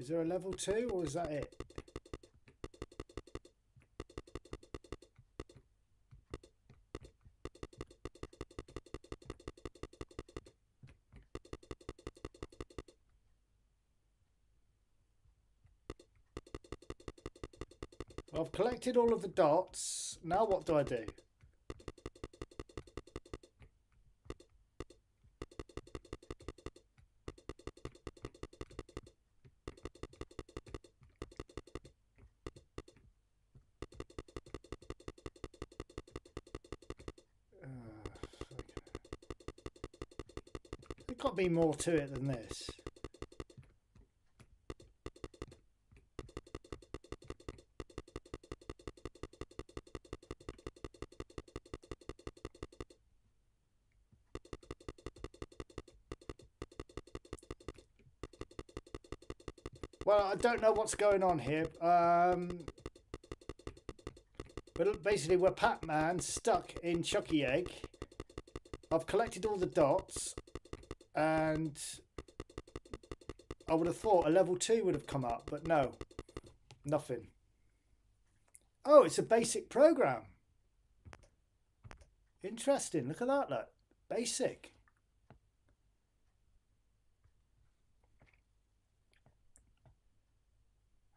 Is there a level 2 or is that it? I've collected all of the dots. Now what do I do? There's got to be more to it than this. Well, I don't know what's going on here. But basically, we're Pac-Man stuck in Chucky Egg. I've collected all the dots, and I would have thought a level 2 would have come up, but no, nothing. Oh, it's a basic program. Interesting. Look at that. Look, basic.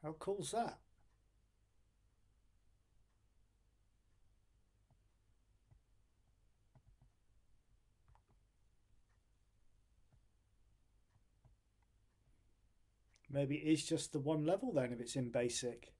How cool's that? Maybe it is just the one level then if it's in basic.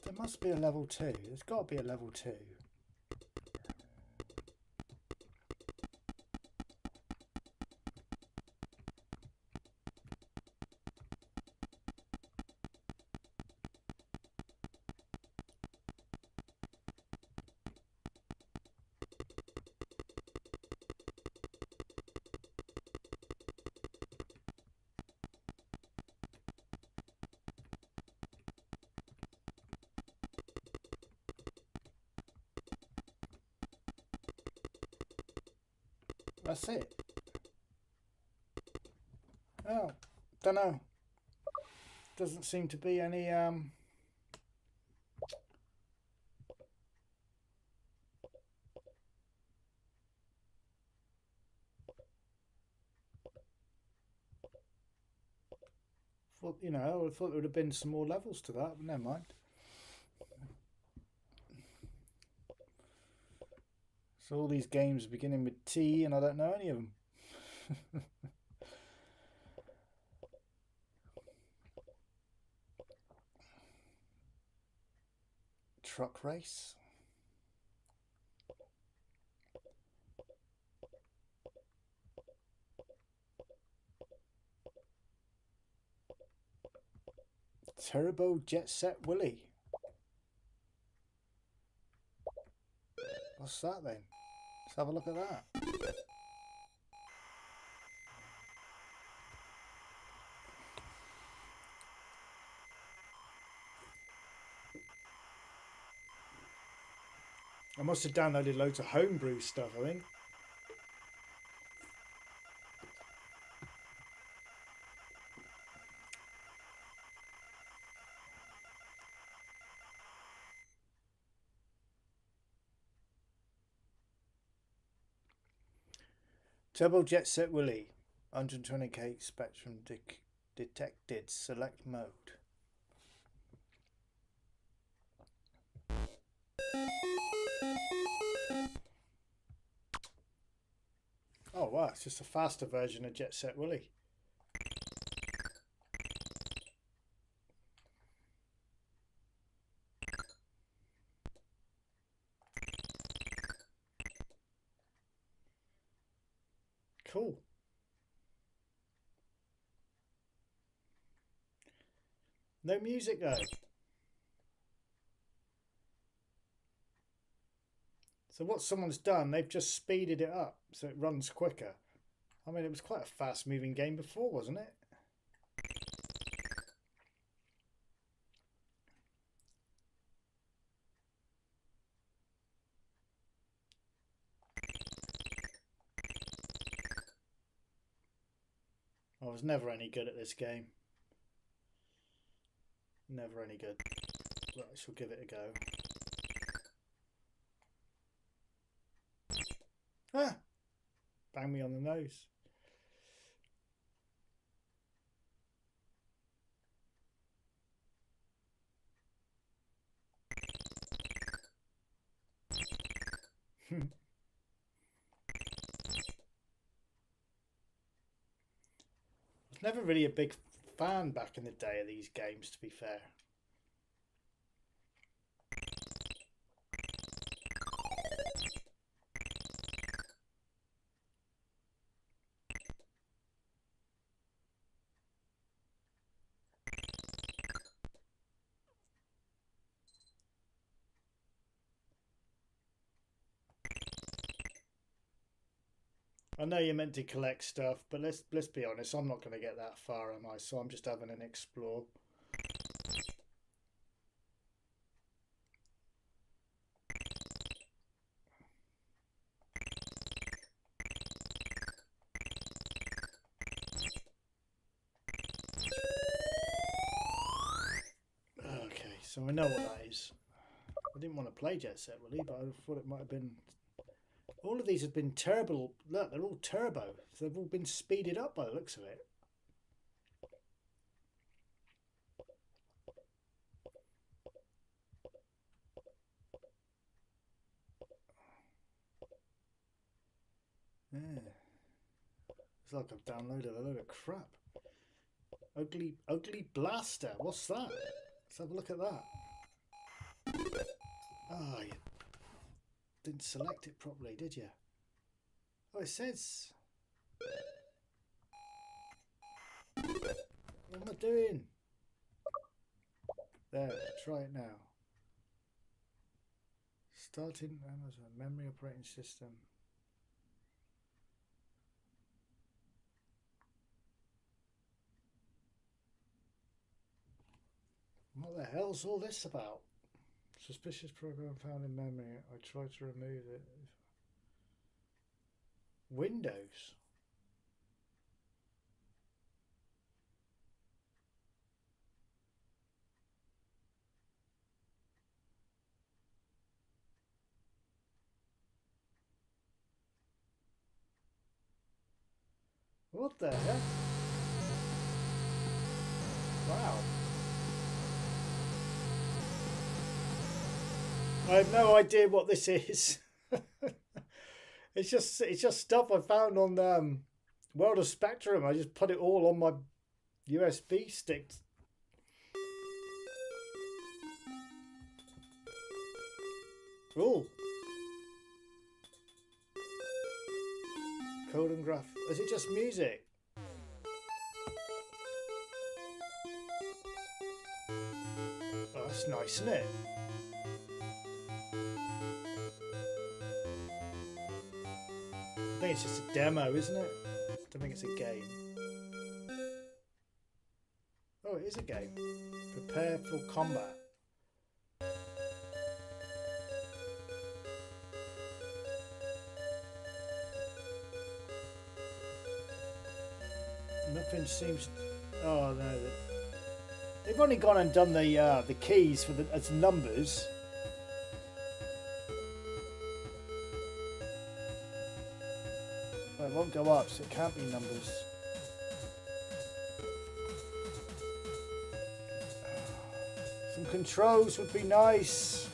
There must be a level 2. There's got to be a level 2. That's it. Oh, don't know. Doesn't seem to be any well, you know, I thought there would have been some more levels to that, but never mind. So all these games beginning with T and I don't know any of them. Truck race. Turbo Jet Set Willy. What's that then? Let's have a look at that. I must have downloaded loads of homebrew stuff, I think. Turbo Jet Set Willy, 120k spectrum detected. Select mode. Oh wow, it's just a faster version of Jet Set Willy. Cool. No music though. So what someone's done, they've just speeded it up so it runs quicker. I mean, it was quite a fast moving game before, wasn't it? I was never any good at this game. Never any good. But I shall give it a go. Ah! Bang me on the nose. I was never really a big fan back in the day of these games, to be fair. I know you're meant to collect stuff, but let's be honest, I'm not going to get that far, am I? So I'm just having an explore. Okay, so I know what that is. I didn't want to play Jet Set Willy, but I thought it might have been... All of these have been turbo. Look, they're all turbo. So they've all been speeded up by the looks of it. Yeah. It's like I've downloaded a load of crap. Ugly Blaster. What's that? Let's have a look at that. Oh, you didn't select it properly, did you? Oh, it says... What am I doing? There, try it now. Starting Amazon memory operating system. What the hell's all this about? Suspicious program found in memory. I tried to remove it. Windows. What the heck? Wow. I have no idea what this is. It's just stuff I found on World of Spectrum. I just put it all on my USB stick. Oh. Code and graph. Is it just music? Oh, that's nice, isn't it? I think it's just a demo, isn't it? I don't think it's a game. Oh, it is a game. Prepare for combat. Nothing seems... Oh no, they've only gone and done the keys for as numbers. Well, it won't go up, so it can't be numbers. Some controls would be nice.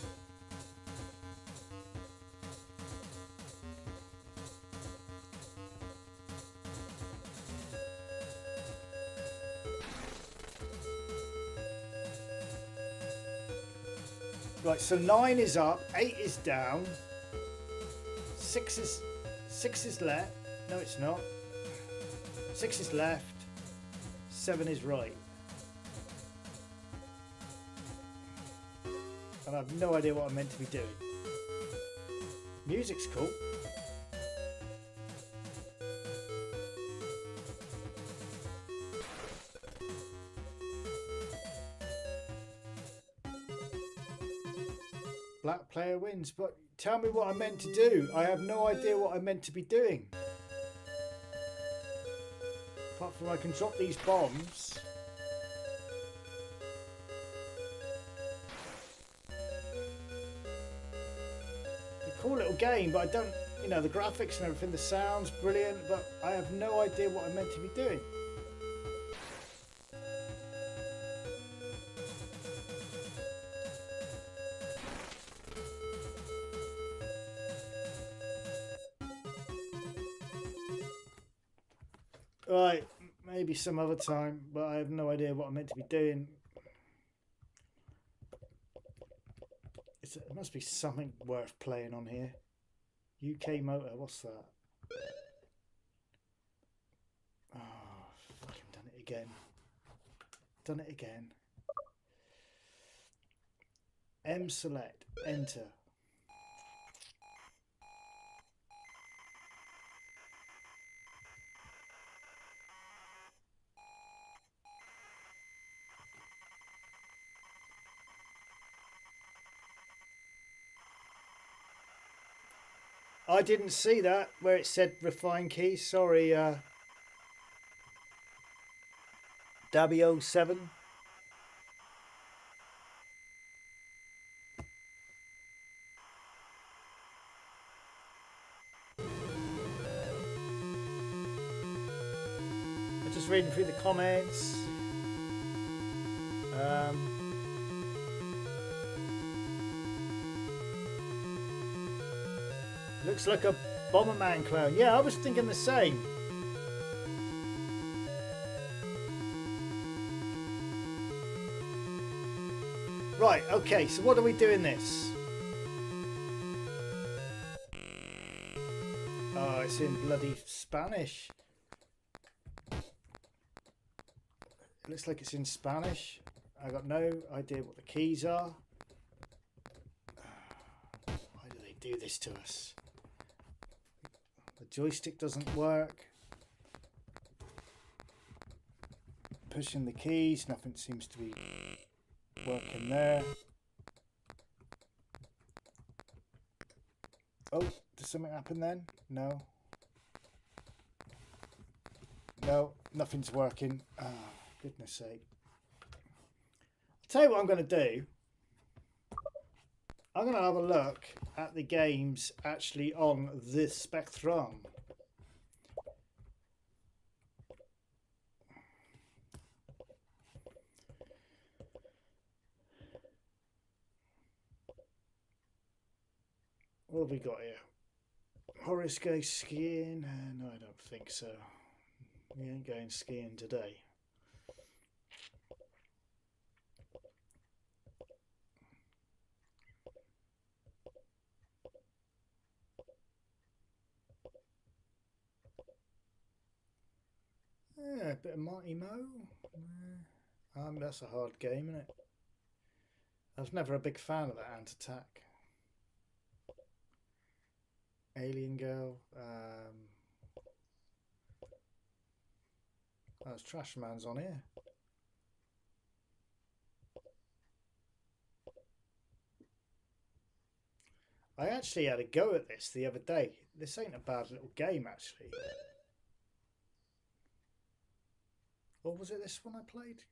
Right, so 9 is up, 8 is down, 6 is left. No, it's not. 6 is left, 7 is right. And I have no idea what I'm meant to be doing. Music's cool. Black player wins, but tell me what I'm meant to do. I have no idea what I'm meant to be doing. Apart from I can drop these bombs. Cool little game, but I don't, you know, the graphics and everything, the sound's brilliant, but I have no idea what I'm meant to be doing. Right, maybe some other time, but I have no idea what I'm meant to be doing. There must be something worth playing on here. UK Motor, what's that? Oh, fucking done it again. Done it again. M select, enter. I didn't see that where it said refine key. Sorry, Dabby07. I'm just reading through the comments. Looks like a Bomberman clown. Yeah, I was thinking the same. Right, okay, so what are we doing this? Oh, it's in bloody Spanish. It looks like it's in Spanish. I got no idea what the keys are. Why do they do this to us? The joystick doesn't work. Pushing the keys, nothing seems to be working there. Oh, did something happen then? No. No, nothing's working. Oh, goodness sake. I'll tell you what I'm going to do. I'm going to have a look at the games actually on this Spectrum. What have we got here? Horace goes skiing? No, I don't think so. We ain't going skiing today. Yeah, a bit of Mighty Mo. That's a hard game, isn't it? I was never a big fan of that ATAC. Alien Girl. There's Trash Man's on here. I actually had a go at this the other day. This ain't a bad little game, actually. Or was it this one I played?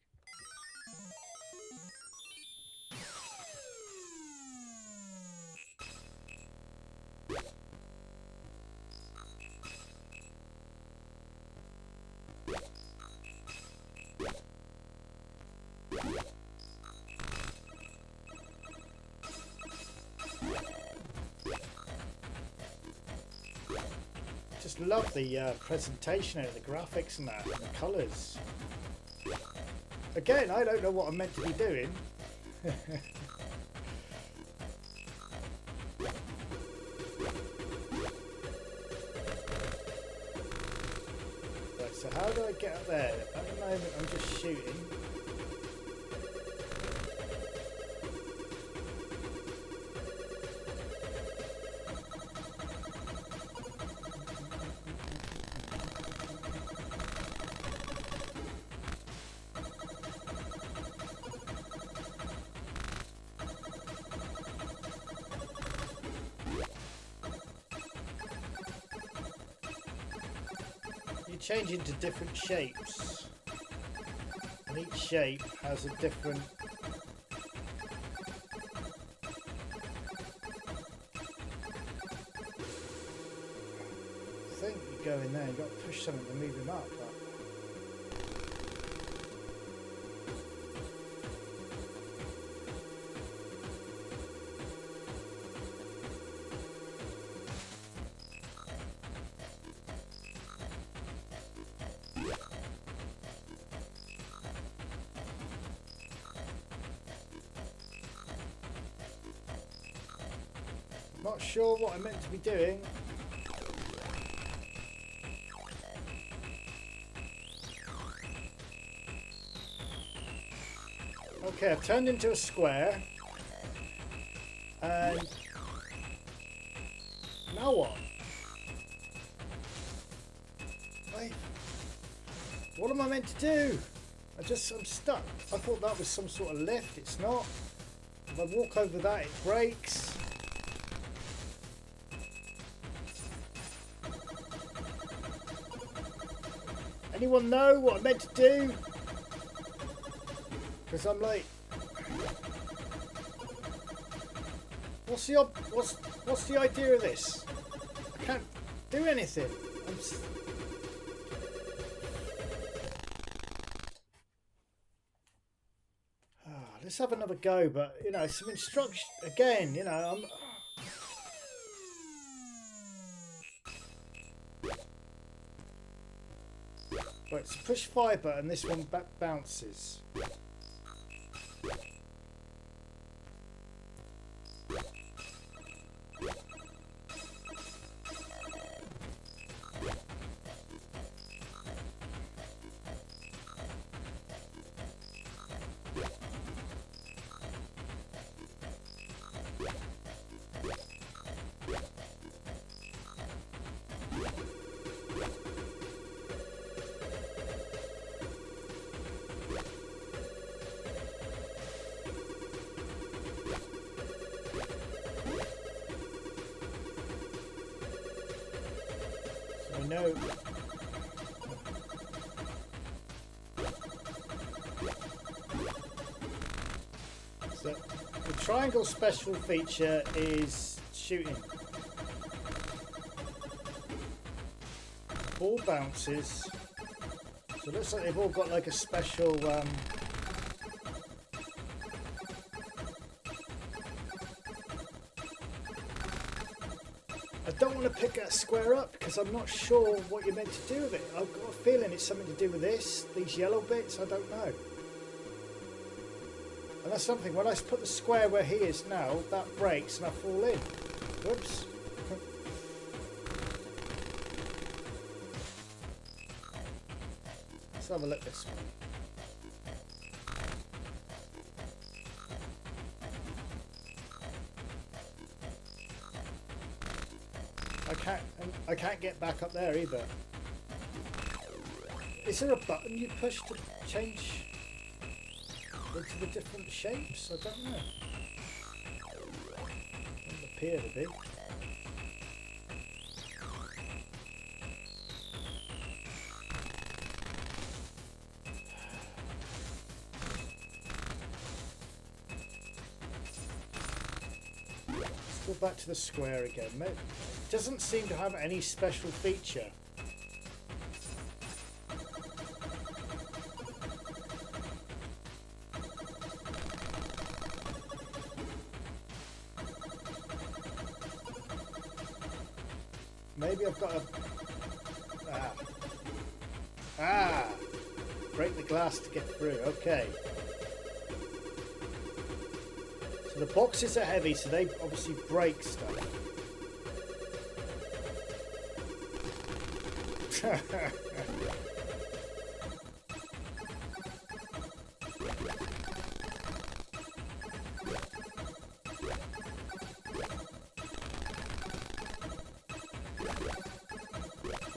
Just love the presentation of the graphics and that, and the colours. Again, I don't know what I'm meant to be doing. Right, so how do I get up there? At the moment I'm just shooting. Change into different shapes, and each shape has a different thing. You go in there, you've got to push something to move him up. Not sure what I'm meant to be doing. Okay, I've turned into a square. And now what? Wait. What am I meant to do? I'm stuck. I thought that was some sort of lift. It's not. If I walk over that, it breaks. Anyone know what I'm meant to do? Because I'm like, what's the idea of this? I can't do anything. Let's have another go, but you know, some instruction again. You know, right, so push fire button, this one back bounces. No. So the triangle special feature is shooting. Ball bounces. So it looks like they've all got like a special I don't want to pick that square up because I'm not sure what you're meant to do with it. I've got a feeling it's something to do with these yellow bits, I don't know. And that's something, when I put the square where he is now, that breaks and I fall in. Whoops. Let's have a look this way. I can't get back up there either. Is there a button you push to change into the different shapes? I don't know. Doesn't appear to be. Let's go back to the square again. It doesn't seem to have any special feature. Maybe I've got a... break the glass to get through. Okay. So the boxes are heavy, so they obviously break stuff.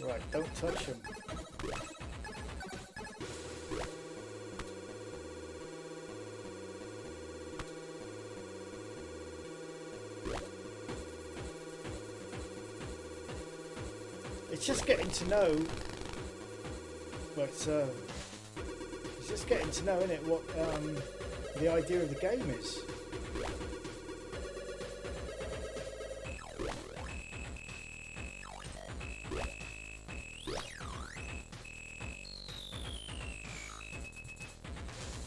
Right, don't touch him. It's just getting to know, but it's just getting to know, isn't it, what the idea of the game is.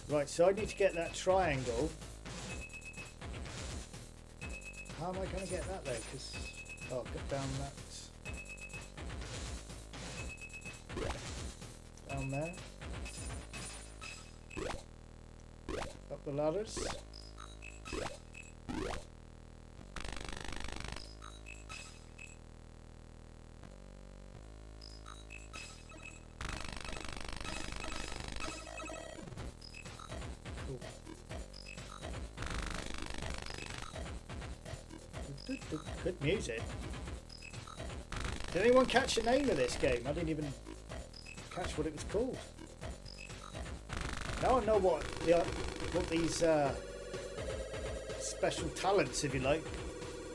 Right, so I need to get that triangle. How am I going to get that there? Because I'll get down that. Down there. Up the ladders. Good music. Did anyone catch the name of this game? I didn't even catch what it was called. Now I know what these special talents, if you like,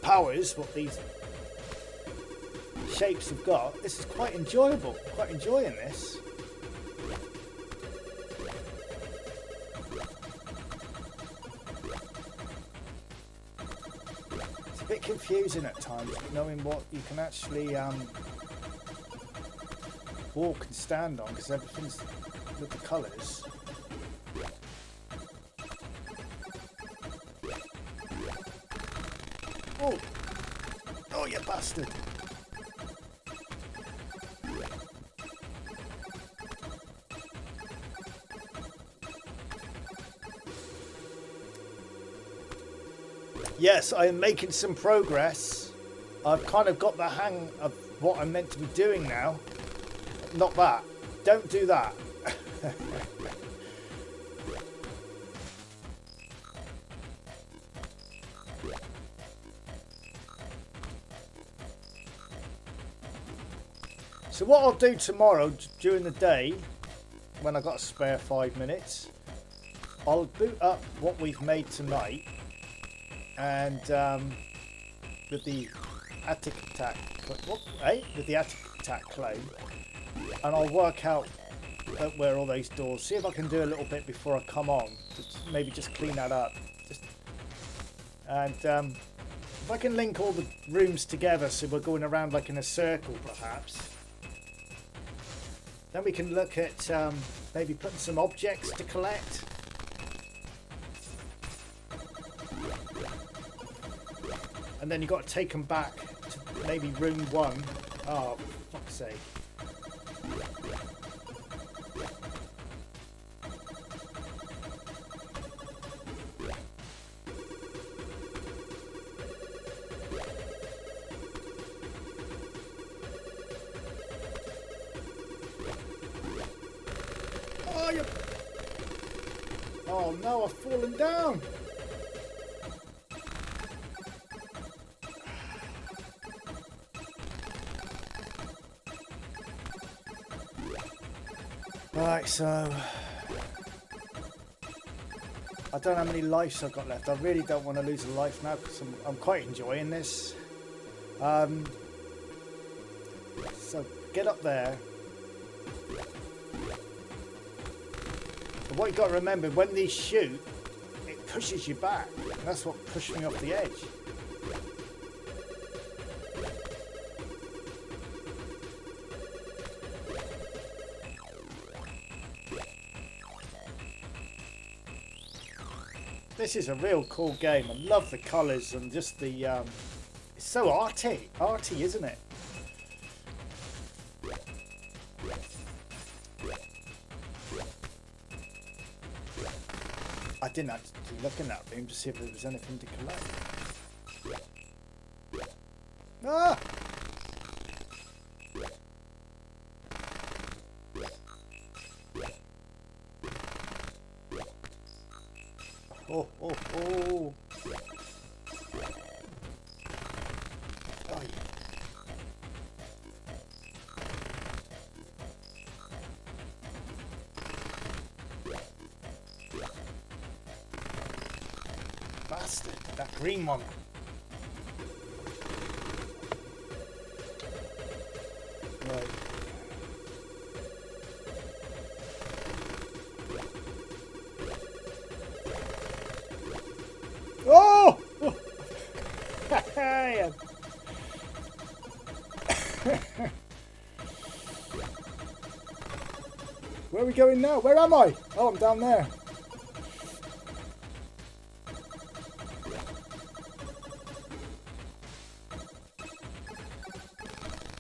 powers, what these shapes have got. This is quite enjoyable. Quite enjoying this. A bit confusing at times, knowing what you can actually walk and stand on, because everything's with the colours. Oh! Oh, you bastard! Yes, I am making some progress. I've kind of got the hang of what I'm meant to be doing now. Not that. Don't do that. So what I'll do tomorrow during the day, when I've got a spare 5 minutes, I'll boot up what we've made tonight, and with the ATIC ATAC, with the ATIC ATAC clone, and I'll work out where all those doors. See if I can do a little bit before I come on. Maybe just clean that up. And if I can link all the rooms together, so we're going around like in a circle, perhaps. Then we can look at maybe putting some objects to collect. And then you've got to take them back to maybe room 1. Oh, for fuck's sake. Oh, you... Oh no, I've fallen down. Right, so I don't know how many lives I've got left. I really don't want to lose a life now, because I'm quite enjoying this. So get up there. But what you've got to remember, when these shoot, it pushes you back. And that's what pushed me off the edge. This is a real cool game. I love the colours and just the it's so arty, isn't it? I didn't actually look in that room to see if there was anything to collect. Ah! Oh, oh, oh. Oh, yeah. Green one. Right. Oh! Hey! Where are we going now? Where am I? Oh, I'm down there.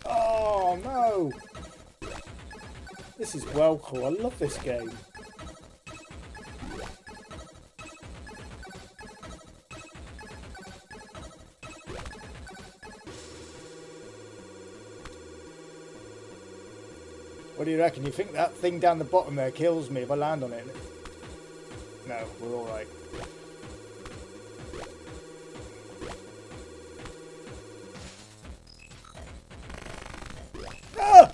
Oh, no. This is well cool. I love this game. What do you reckon? You think that thing down the bottom there kills me if I land on it? No, we're all right. Ah!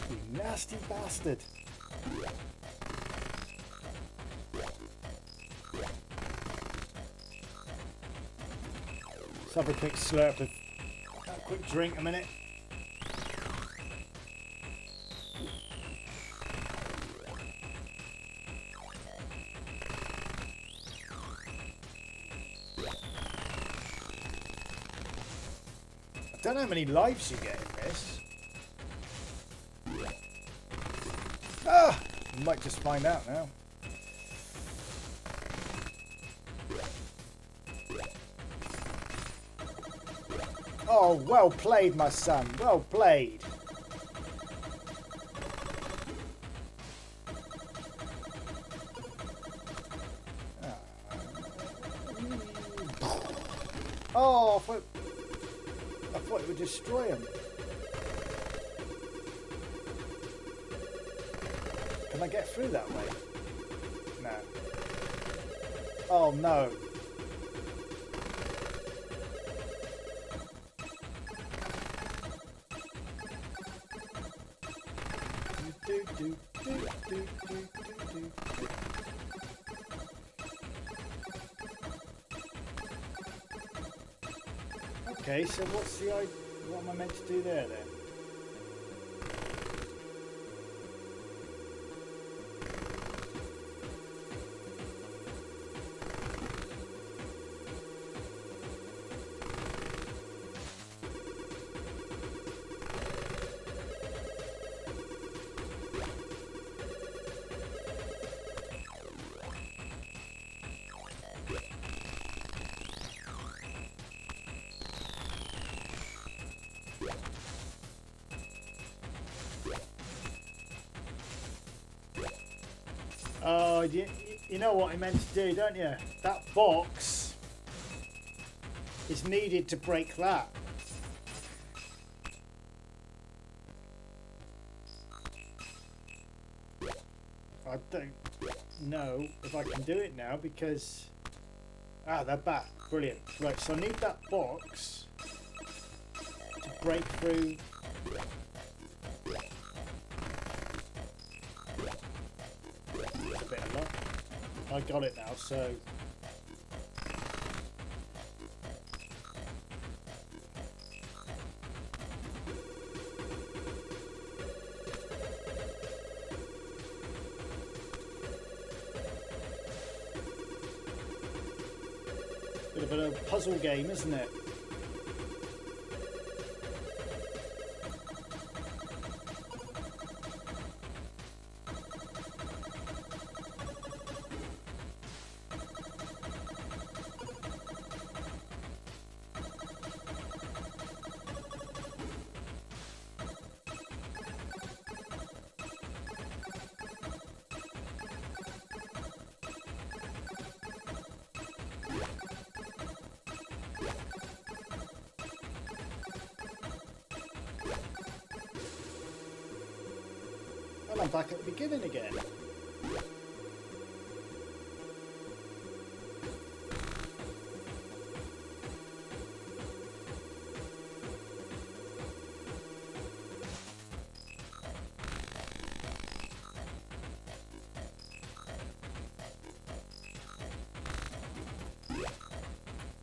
You nasty bastard. Let's have a quick slurp of a quick drink a minute. I don't know how many lives you get in this. Ah! You might just find out now. Oh, well played, my son. Well played. Oh, I thought it would destroy him. Can I get through that way? No. Oh no. Okay, so what am I meant to do there then? Oh, you know what I meant to do, don't you? That box is needed to break that. I don't know if I can do it now because... Ah, they're back. Brilliant. Right, so I need that box to break through... I got it now, so... Bit of a puzzle game, isn't it? And I'm back at the beginning again.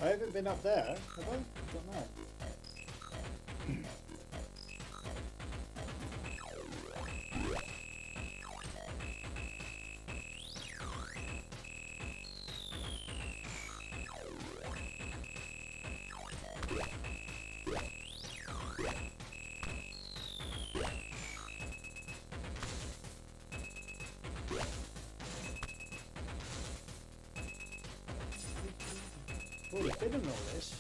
I haven't been up there, have I? Don't know. Already been in all this.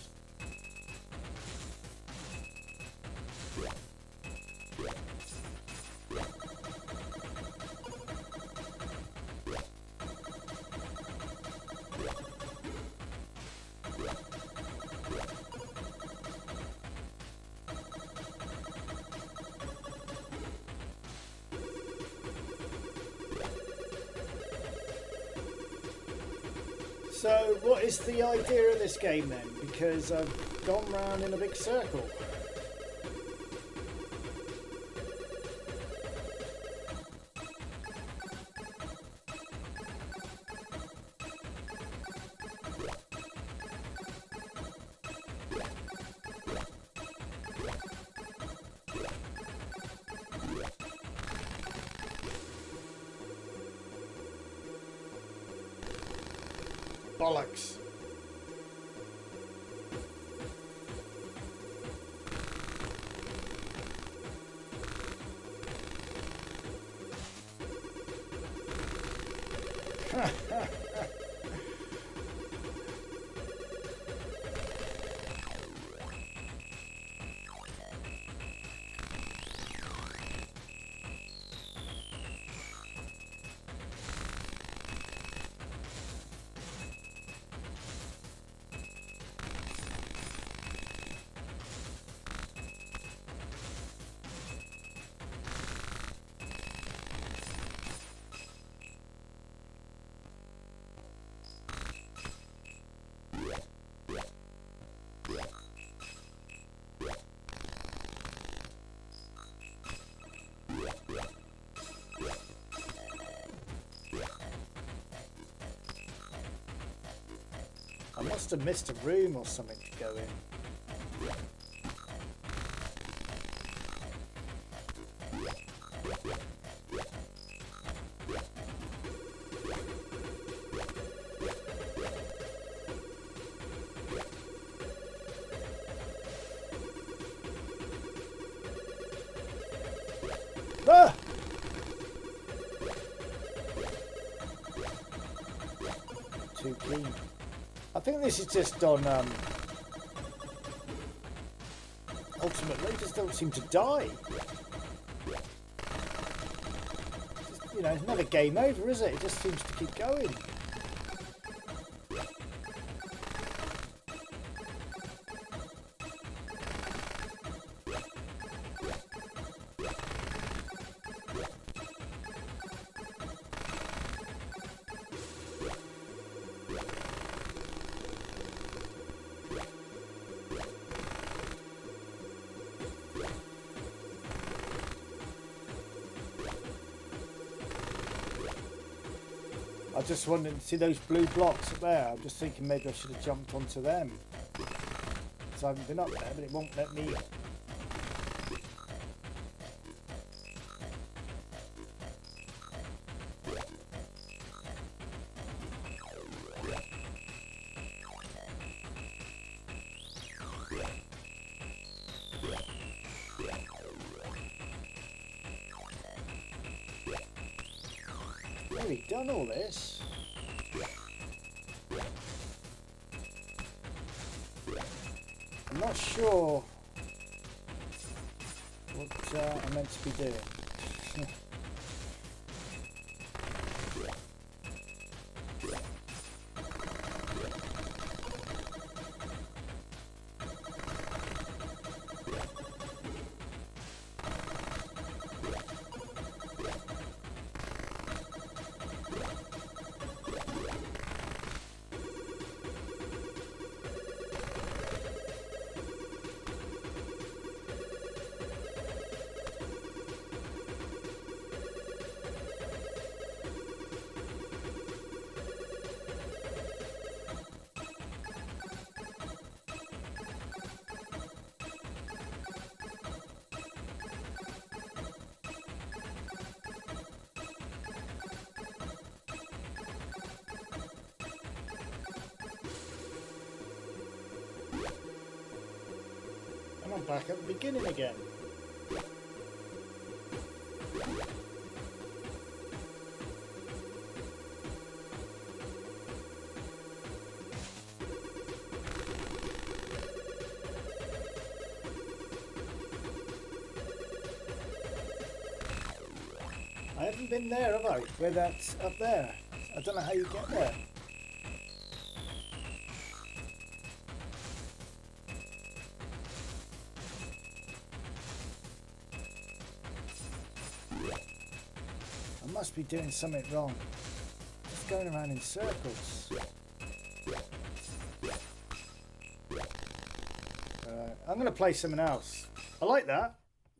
So what is the idea of this game then? Because I've gone round in a big circle. Bollocks. I must have missed a room or something to go in. Ah! Too keen. I think this is just on ultimately just don't seem to die. Just, you know, it's never game over, is it? It just seems to keep going. I just wanted to see those blue blocks up there. I'm just thinking maybe I should have jumped onto them. So I haven't been up there, but it won't let me. We've done all this. I'm not sure what I'm meant to be doing. I'm back at the beginning again. I haven't been there, have I? Where that's up there. I don't know how you get there. I must be doing something wrong. Just going around in circles. I'm going to play something else. I like that.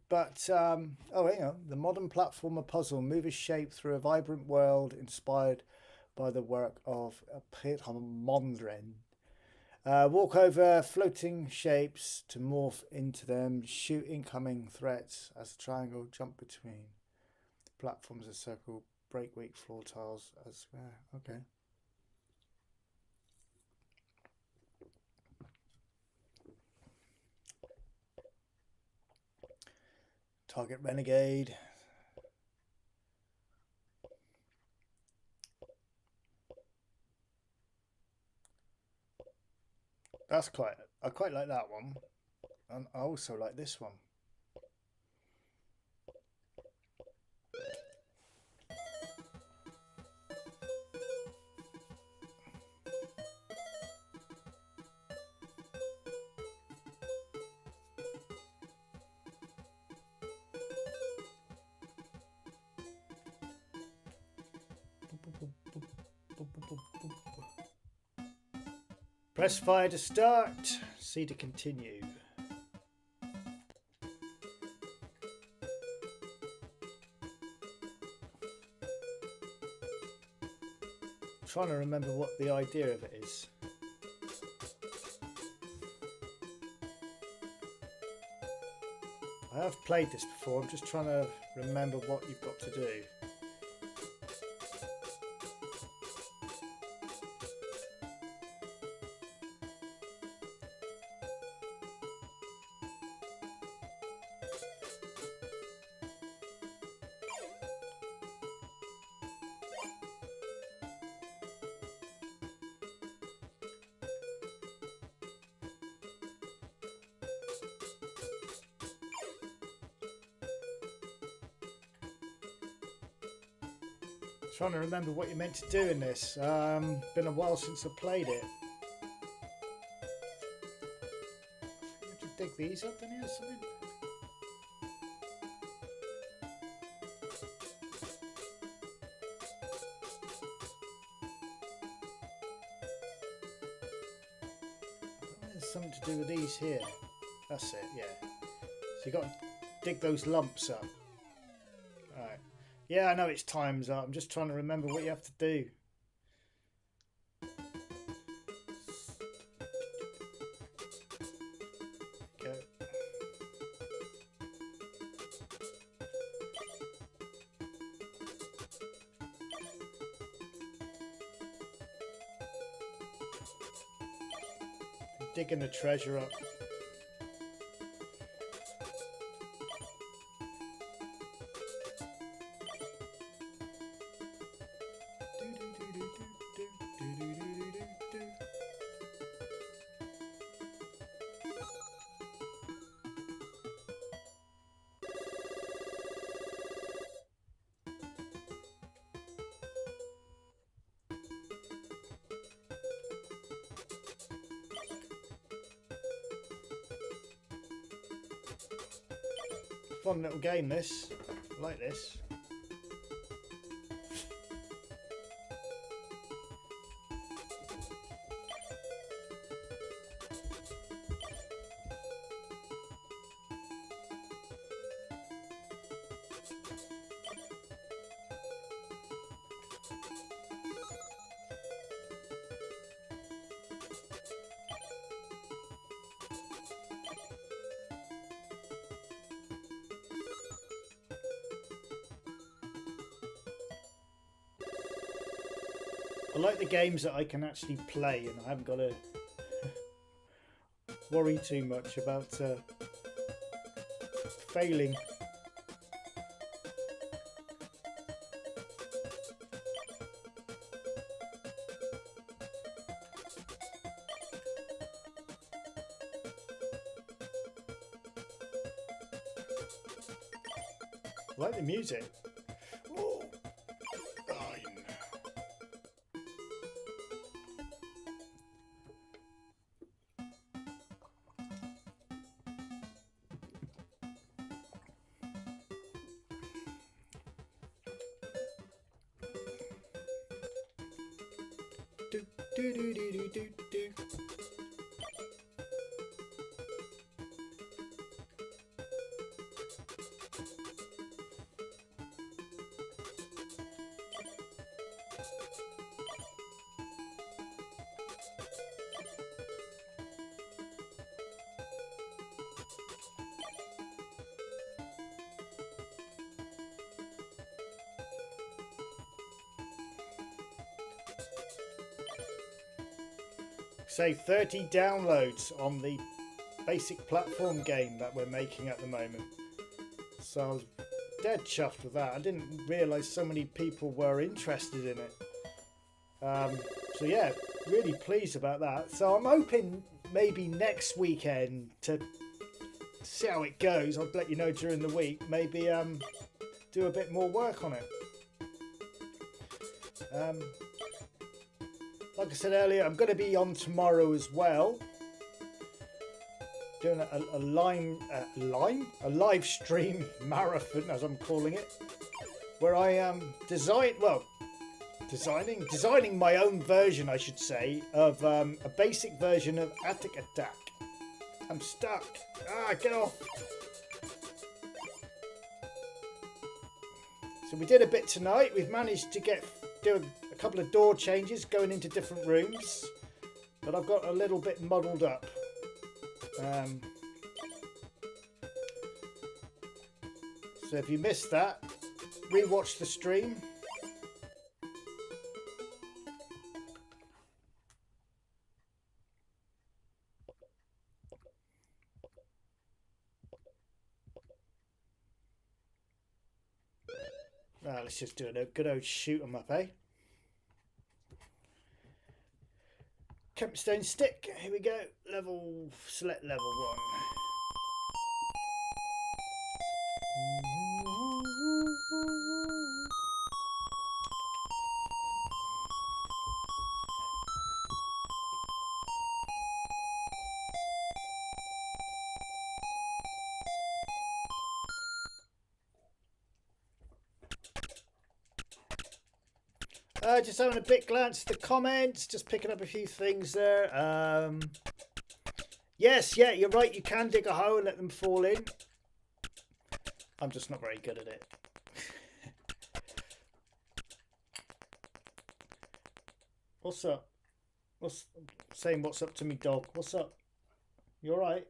But, oh, hang on. The modern platformer puzzle. Move a shape through a vibrant world inspired by the work of Peter Mondrian. Walk over floating shapes to morph into them. Shoot incoming threats as a triangle. Jump between platforms, a circle. Break weak floor tiles as well. Okay. Target Renegade. I quite like that one. And I also like this one. Press fire to start, C to continue. I'm trying to remember what the idea of it is. I have played this before, I'm just trying to remember what you've got to do. Trying to remember what you're meant to do in this. Been a while since I played it. You have to dig these up in here or something? There's something to do with these here. That's it, yeah. So you got to dig those lumps up. Alright. Yeah, I know it's time's up. I'm just trying to remember what you have to do. Go. Digging the treasure up. Fun little game this. I like this. I like the games that I can actually play and I haven't got to worry too much about failing. I like the music. Oh, do, do, do, do, do, do, do. Say 30 downloads on the basic platform game that we're making at the moment. So I was dead chuffed with that. I didn't realise so many people were interested in it. So yeah, really pleased about that. So I'm hoping maybe next weekend to see how it goes. I'll let you know during the week. Maybe do a bit more work on it. Like I said earlier, I'm going to be on tomorrow as well, doing a live stream marathon, as I'm calling it, where I am designing my own version, I should say, of a basic version of ATIC ATAC. I'm stuck. Ah, get off. So we did a bit tonight. We've managed to do a couple of door changes going into different rooms, but I've got a little bit muddled up. So if you missed that, rewatch the stream. Let's just do a good old shoot 'em up, eh? Kempstone stick, here we go. Select level 1. Just having a bit glance at the comments, just picking up a few things there. Yes, yeah, you're right. You can dig a hole and let them fall in. I'm just not very good at it. What's up? What's up to me, dog? What's up? You all right?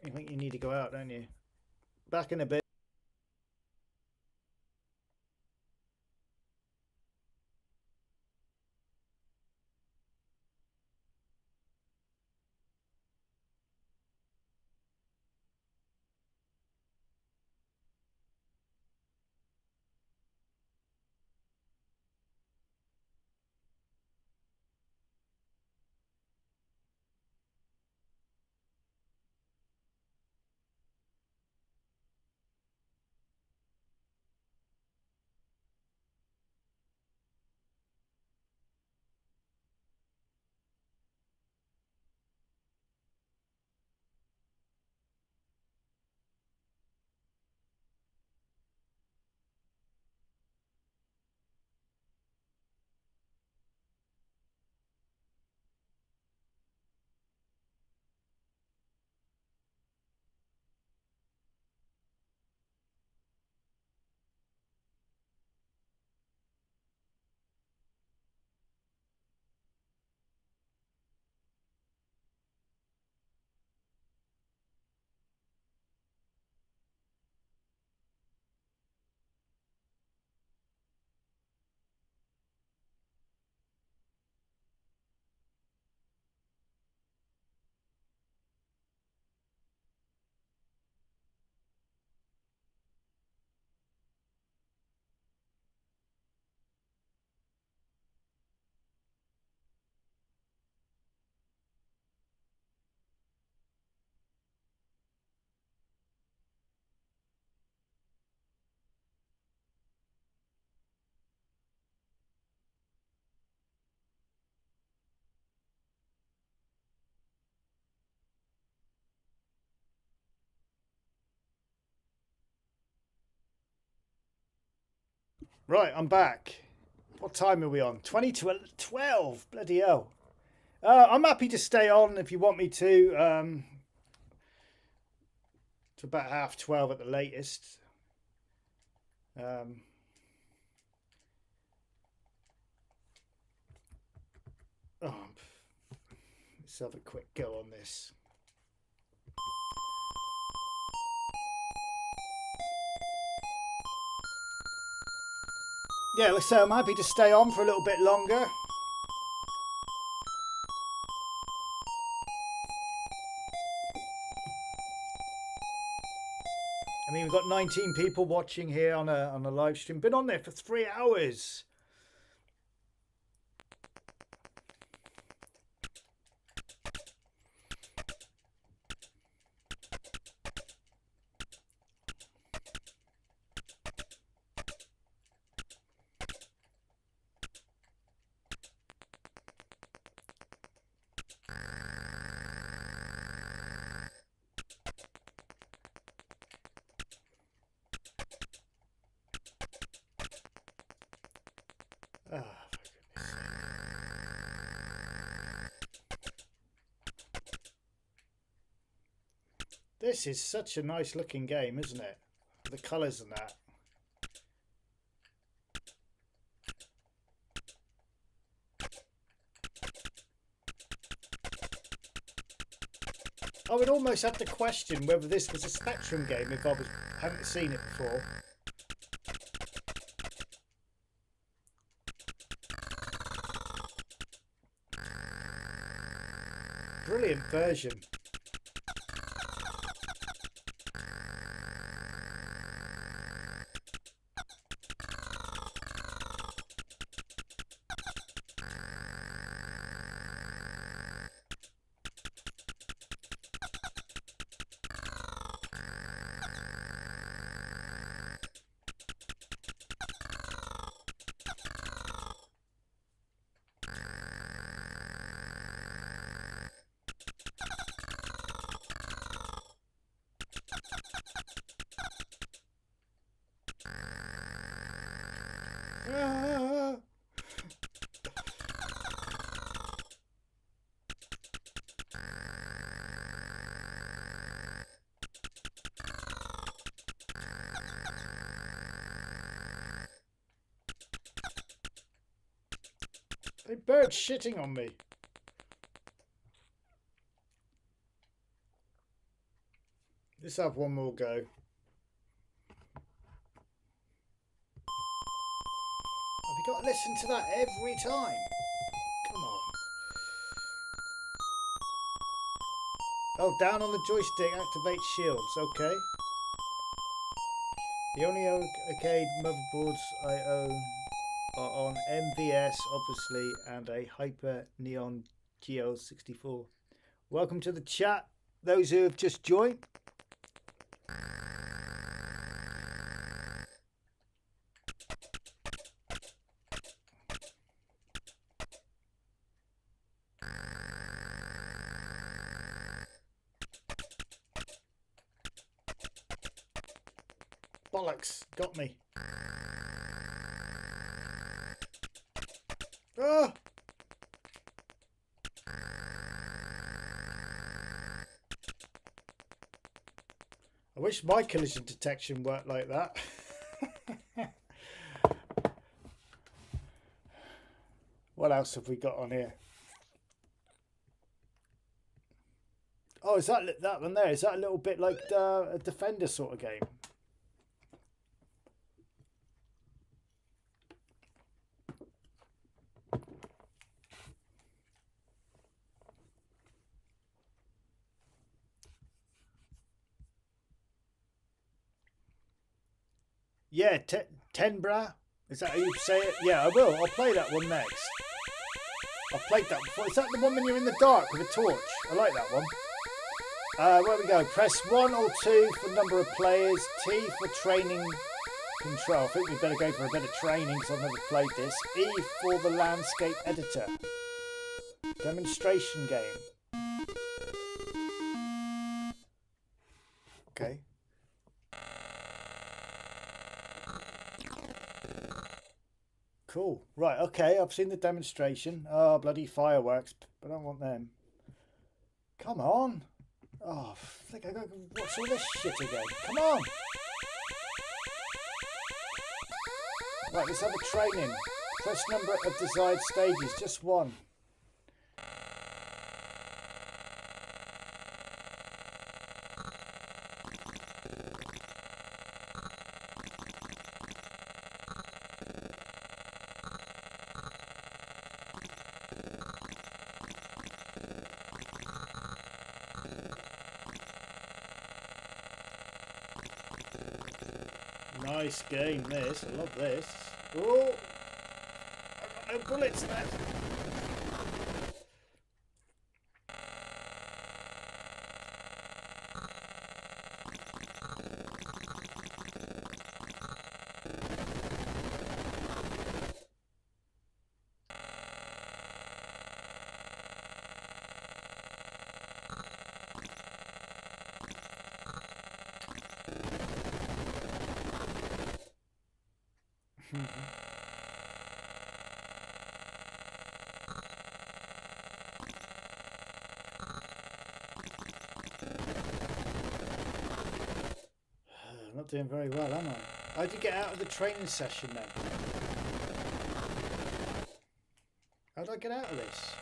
You think you need to go out, don't you? Back in a bit. Right, I'm back. What time are we on? 20 to 12. Bloody hell. I'm happy to stay on if you want me to. It's about 12:30 at the latest. Let's have a quick go on this. Yeah, let's say I'm happy to stay on for a little bit longer. I mean, we've got 19 people watching here on a live stream. Been on there for 3 hours. Oh, for goodness sake. This is such a nice looking game, isn't it? The colours and that. I would almost have to question whether this was a Spectrum game if I hadn't seen it before. Brilliant version. A bird shitting on me. Let's have one more go. Have you got to listen to that every time? Come on. Oh, down on the joystick, activate shields. Okay. The only arcade motherboards I own are on MVS, obviously, and a Hyper Neon GL64. Welcome to the chat, those who have just joined. Bollocks, got me. Ah! I wish my collision detection worked like that. What else have we got on here? Oh, is that one there? Is that a little bit like a Defender sort of game? Yeah, Tenbra. Is that how you say it? Yeah, I will. I'll play that one next. I've played that before. Is that the one when you're in the dark with a torch? I like that one. Where we go? Press 1 or 2 for number of players. T for training control. I think we better go for a bit of training because I've never played this. E for the landscape editor. Demonstration game. Okay. Cool. Right, okay, I've seen the demonstration. Oh, bloody fireworks. I don't want them. Come on. Oh, I think I gotta watch all this shit again. Come on. Right, let's have a training. Press number of desired stages, just one. Nice game, this. I love this. Oh, I've got no bullets left. I'm not doing very well, am I? How'd you get out of the training session then? How'd I get out of this?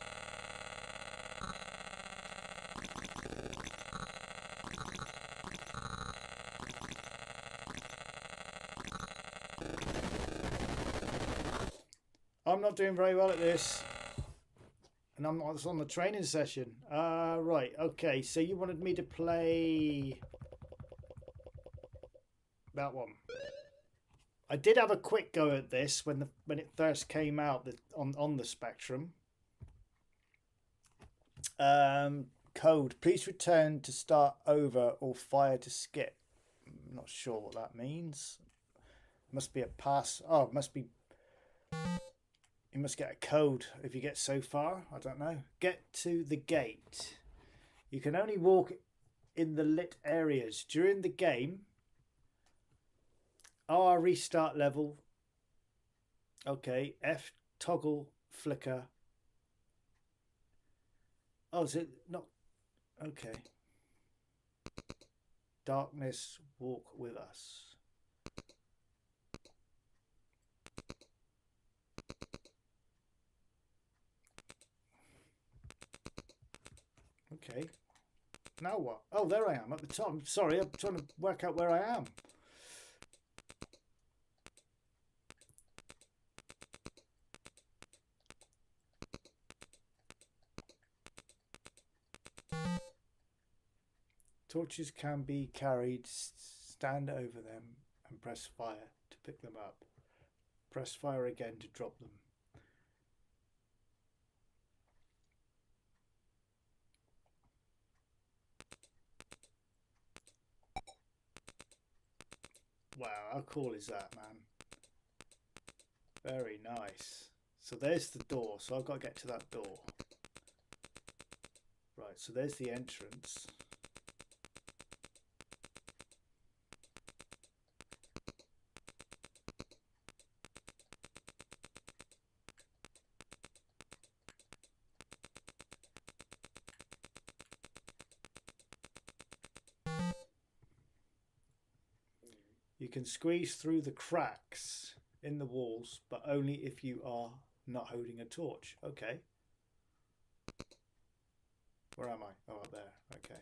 I'm not doing very well at this. And I'm not on the training session. Right, okay, so you wanted me to play that one. I did have a quick go at this when it first came out on the Spectrum. Code, please return to start over or fire to skip. I'm not sure what that means. Must be a pass. Oh, it must be. You must get a code if you get so far. I don't know. Get to the gate. You can only walk in the lit areas during the game. R restart level. Okay. F toggle flicker. Oh, is it not? Okay. Darkness, walk with us. Okay. Now what? Oh, there I am at the top. Sorry, I'm trying to work out where I am. Torches can be carried. Stand over them and press fire to pick them up. Press fire again to drop them. Wow, how cool is that, man? Very nice. So there's the door. So I've got to get to that door. Right, so there's the entrance. You can squeeze through the cracks in the walls, but only if you are not holding a torch. Okay. Where am I? Oh, up there. Okay.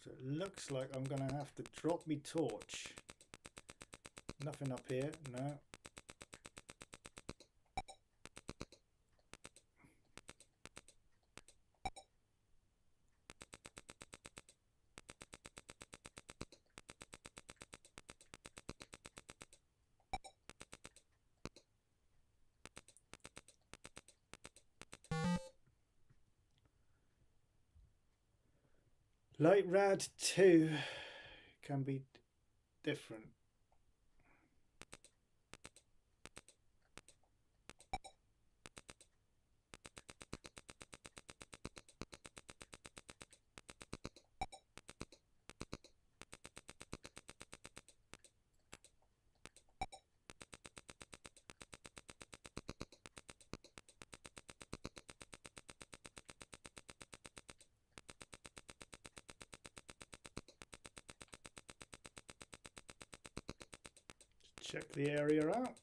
So it looks like I'm going to have to drop me torch. Nothing up here. No. Light Rad 2 can be different. Check the area out.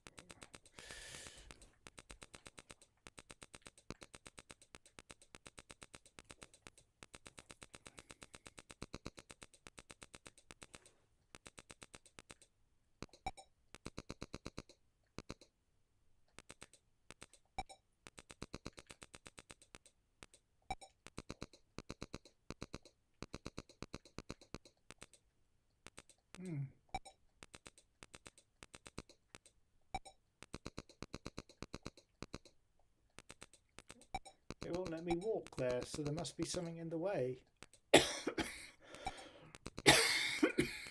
It won't let me walk there, so there must be something in the way.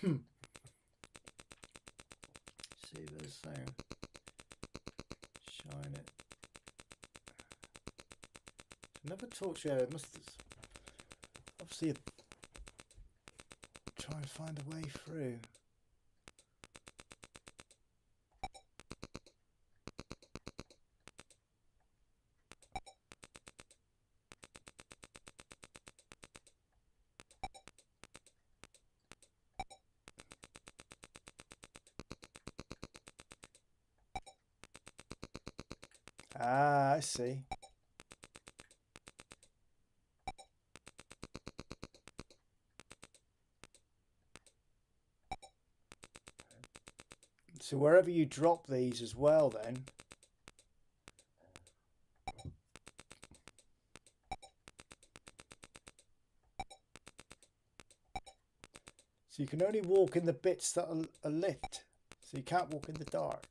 See, there's there. Shine it. Another torch area. Must obviously try and find a way through. Ah, I see. So wherever you drop these as well then. So you can only walk in the bits that are lit. So you can't walk in the dark.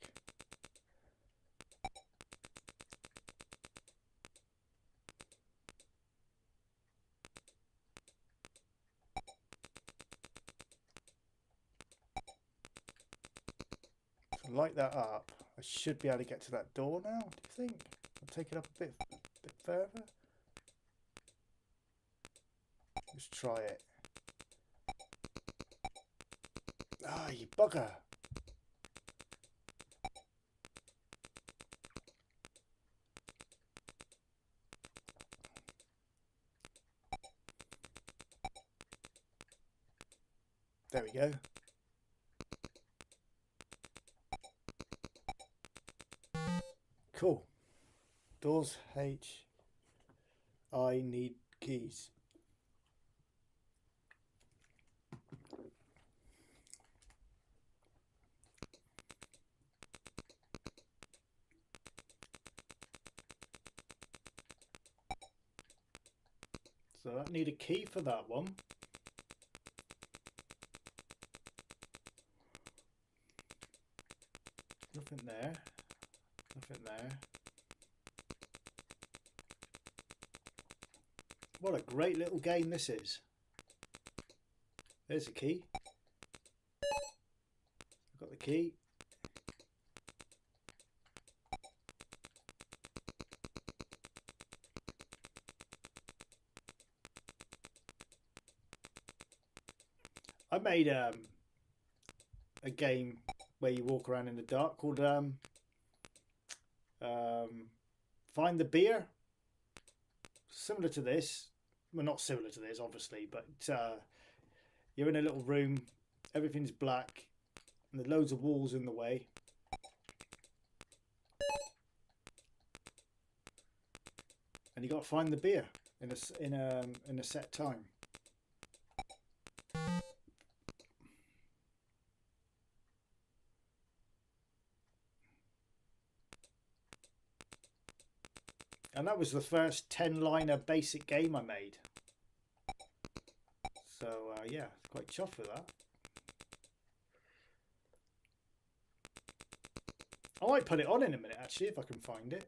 Light that up. I should be able to get to that door now, do you think? I'll take it up a bit further. Let's try it. Ah, you bugger. There we go. Cool. Doors H. I need keys. So I need a key for that one. Nothing there. Nothing there. What a great little game this is. There's a key. I've got the key. I made a game where you walk around in the dark called Find the Beer. Similar to this. Well, not similar to this, obviously, but you're in a little room. Everything's black, and there's loads of walls in the way. And you got to find the beer in a set time. And that was the first 10-liner basic game I made. So yeah, quite chuffed with that. I might put it on in a minute actually, if I can find it.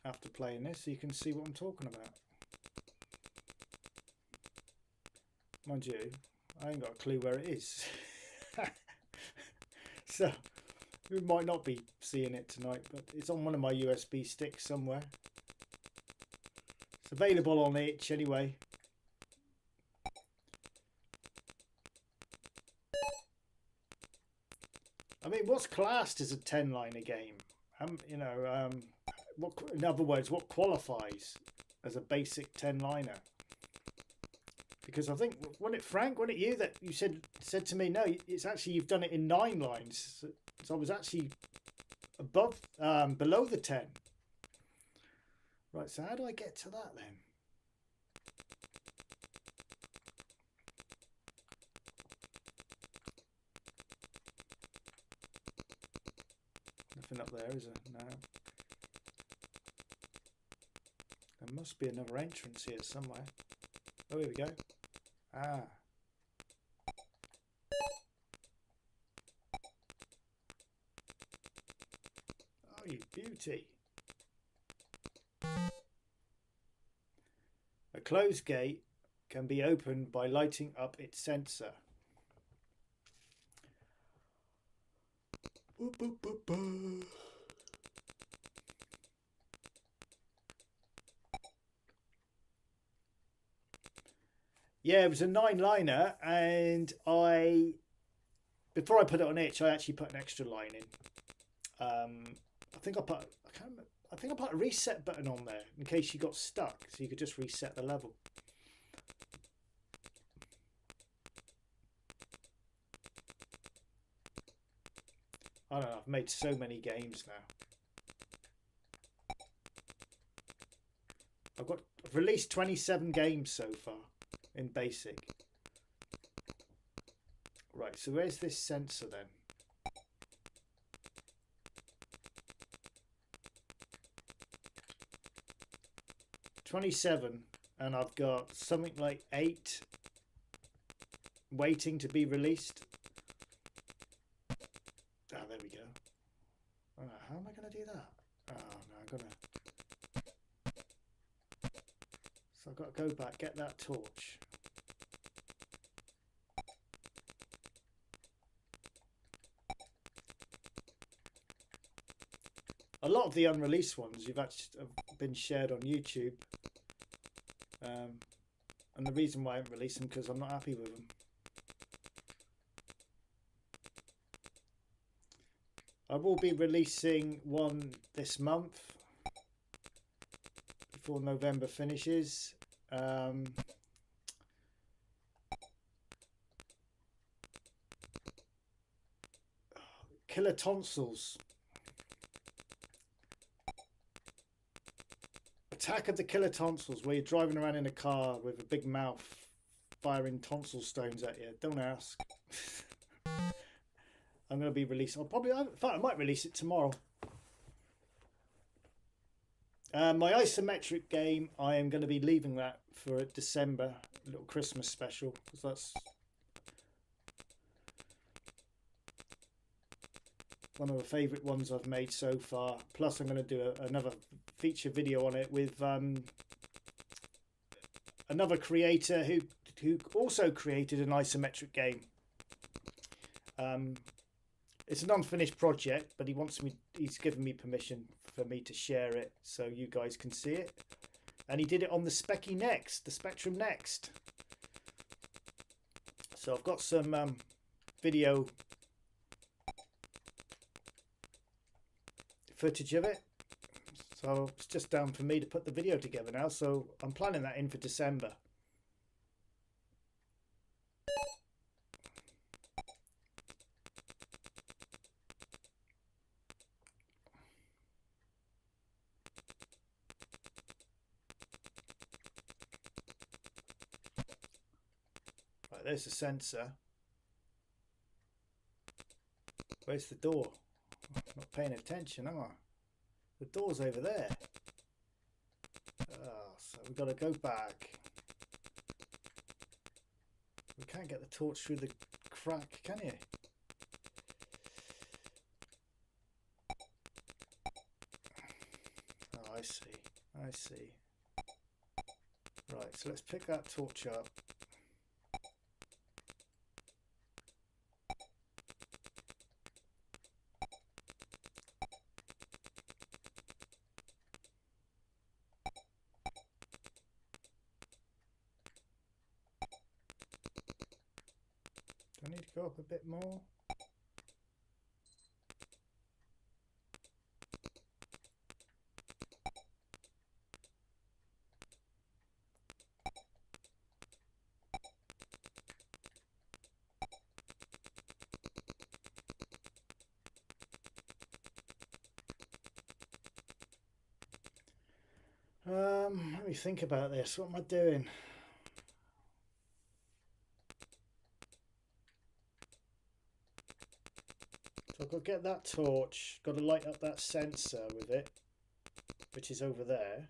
After playing this, so you can see what I'm talking about. Mind you, I ain't got a clue where it is. So we might not be seeing it tonight, but it's on one of my USB sticks somewhere. It's available on itch anyway. I mean, what's classed as a 10-liner game? You know, in other words, what qualifies as a basic 10-liner? Because I think, wasn't it Frank, wasn't it you that you said to me, no, it's actually, you've done it in 9 lines. So I was actually above, below the 10. Right, so how do I get to that then? Nothing up there, is there? No. There must be another entrance here somewhere. Oh, here we go. Ah. Oh, you beauty. A closed gate can be opened by lighting up its sensor. Boop, boop, boop, boop. Yeah, it was a 9-liner, and before I put it on itch, I actually put an extra line in. I think I put a reset button on there in case you got stuck, so you could just reset the level. I don't know, I've made so many games now. I've released 27 games so far in basic. Right, so where's this sensor then? $27, and I've got something like 8 waiting to be released. Ah, there we go. How am I going to do that? Oh no, I'm gonna. So I've got to go back, get that torch. A lot of the unreleased ones have been shared on YouTube, and the reason why I haven't released them because I'm not happy with them. I will be releasing one this month before November finishes. Killer Tonsils. Attack of the Killer Tonsils, where you're driving around in a car with a big mouth firing tonsil stones at you. Don't ask. I'm going to be releasing. In fact, I might release it tomorrow. My isometric game, I am going to be leaving that for December, a little Christmas special, because that's one of the favourite ones I've made so far. Plus, I'm going to do another feature video on it with another creator who also created an isometric game. It's an unfinished project, but he's given me permission for me to share it so you guys can see it. And he did it on the Speccy Next, the Spectrum Next. So I've got some video footage of it. So it's just down for me to put the video together now. So I'm planning that in for December. Right, there's the sensor. Where's the door? I'm not paying attention, am I? The door's over there. Oh, so we've got to go back. We can't get the torch through the crack, can you? Oh, I see. I see. Right, so let's pick that torch up. Do I need to go up a bit more? Let me think about this. What am I doing? So I've got to get that torch, got to light up that sensor with it, which is over there.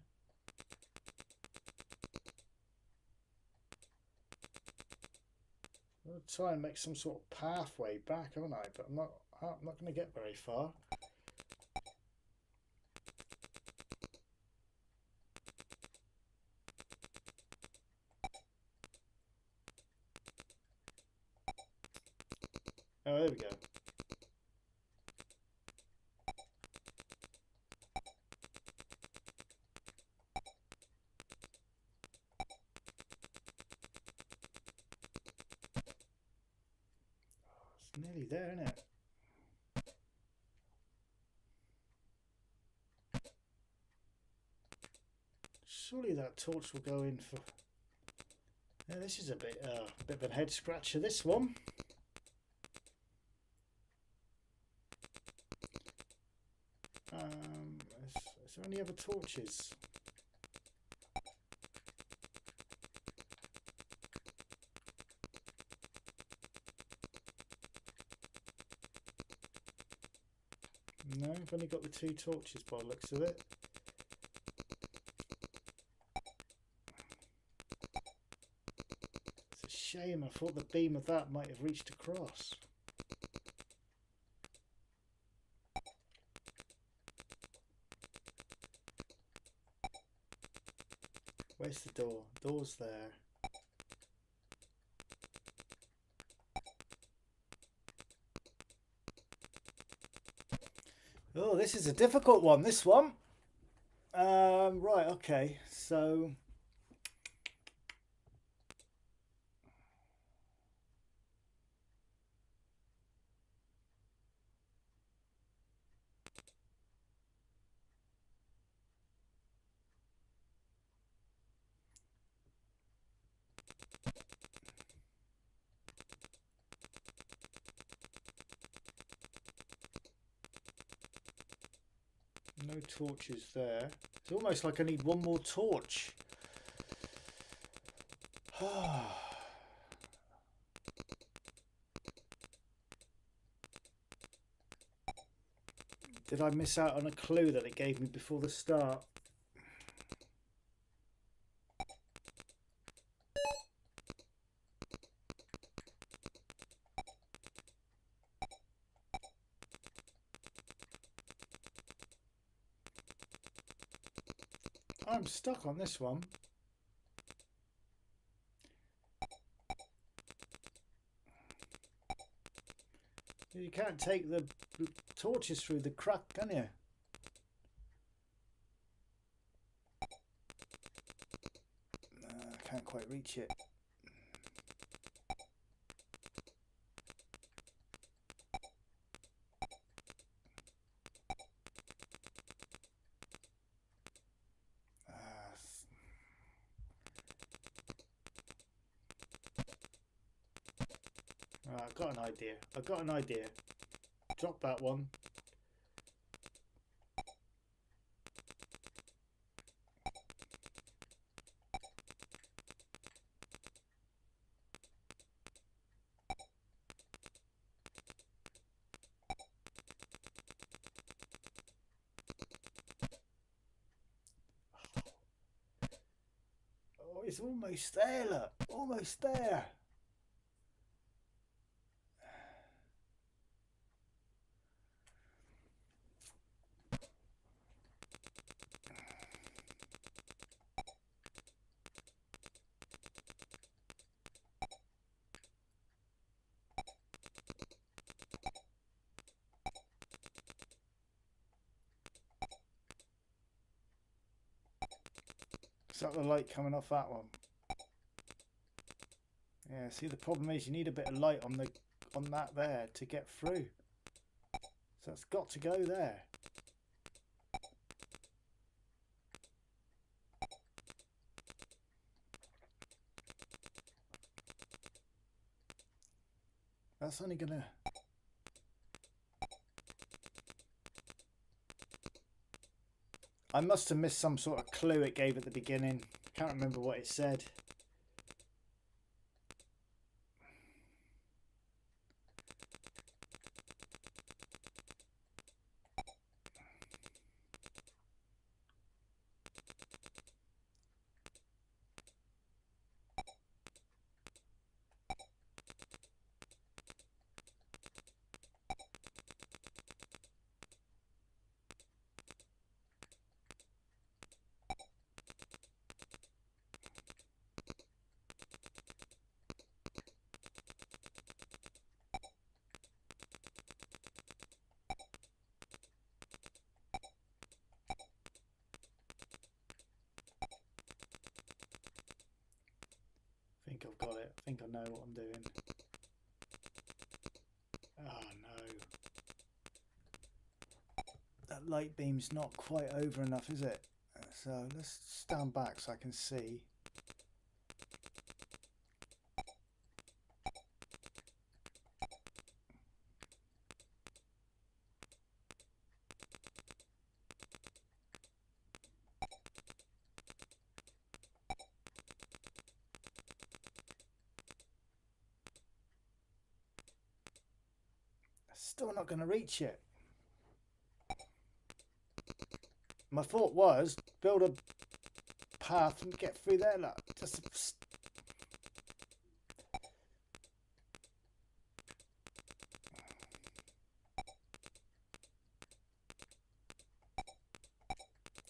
I'll try and make some sort of pathway back, haven't I? But I'm not going to get very far. Oh, there we go. It's nearly there, isn't it? Surely that torch will go in for... Yeah, this is a bit of a head scratcher, this one. Is there any other torches? No, I've only got the 2 torches by the looks of it. It's a shame, I thought the beam of that might have reached across. Where's the door? Door's there. Oh, this is a difficult one, this one. Right, okay, so... No torches there. It's almost like I need one more torch. Did I miss out on a clue that it gave me before the start? I'm stuck on this one. You can't take the torches through the crack, can you? I can't quite reach it. Right, I've got an idea. I've got an idea. Drop that one. Oh, it's almost there, look. Almost there. Is that the light coming off that one? Yeah, see, the problem is you need a bit of light on that there to get through. So it's got to go there. That's only gonna... I must have missed some sort of clue it gave at the beginning. Can't remember what it said. I think I've got it. I think I know what I'm doing. Oh no. That light beam's not quite over enough, is it? So let's stand back so I can see. Still not going to reach it. My thought was build a path and get through there. Look, just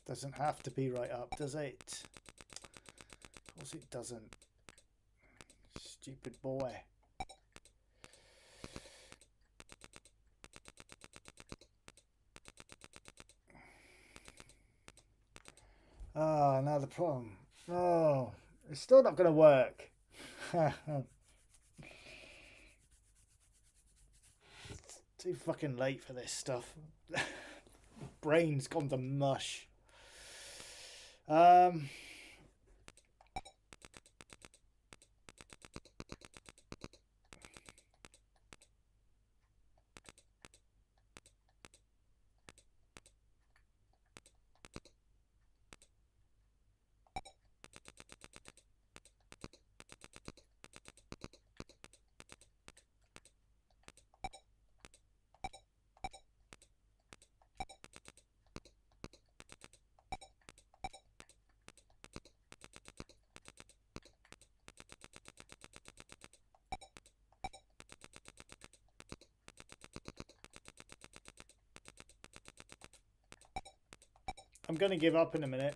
doesn't have to be right up, does it? Of course it doesn't. Stupid boy. Oh, now the problem. Oh, it's still not going to work. It's too fucking late for this stuff. Brain's gone to mush. I'm going to give up in a minute.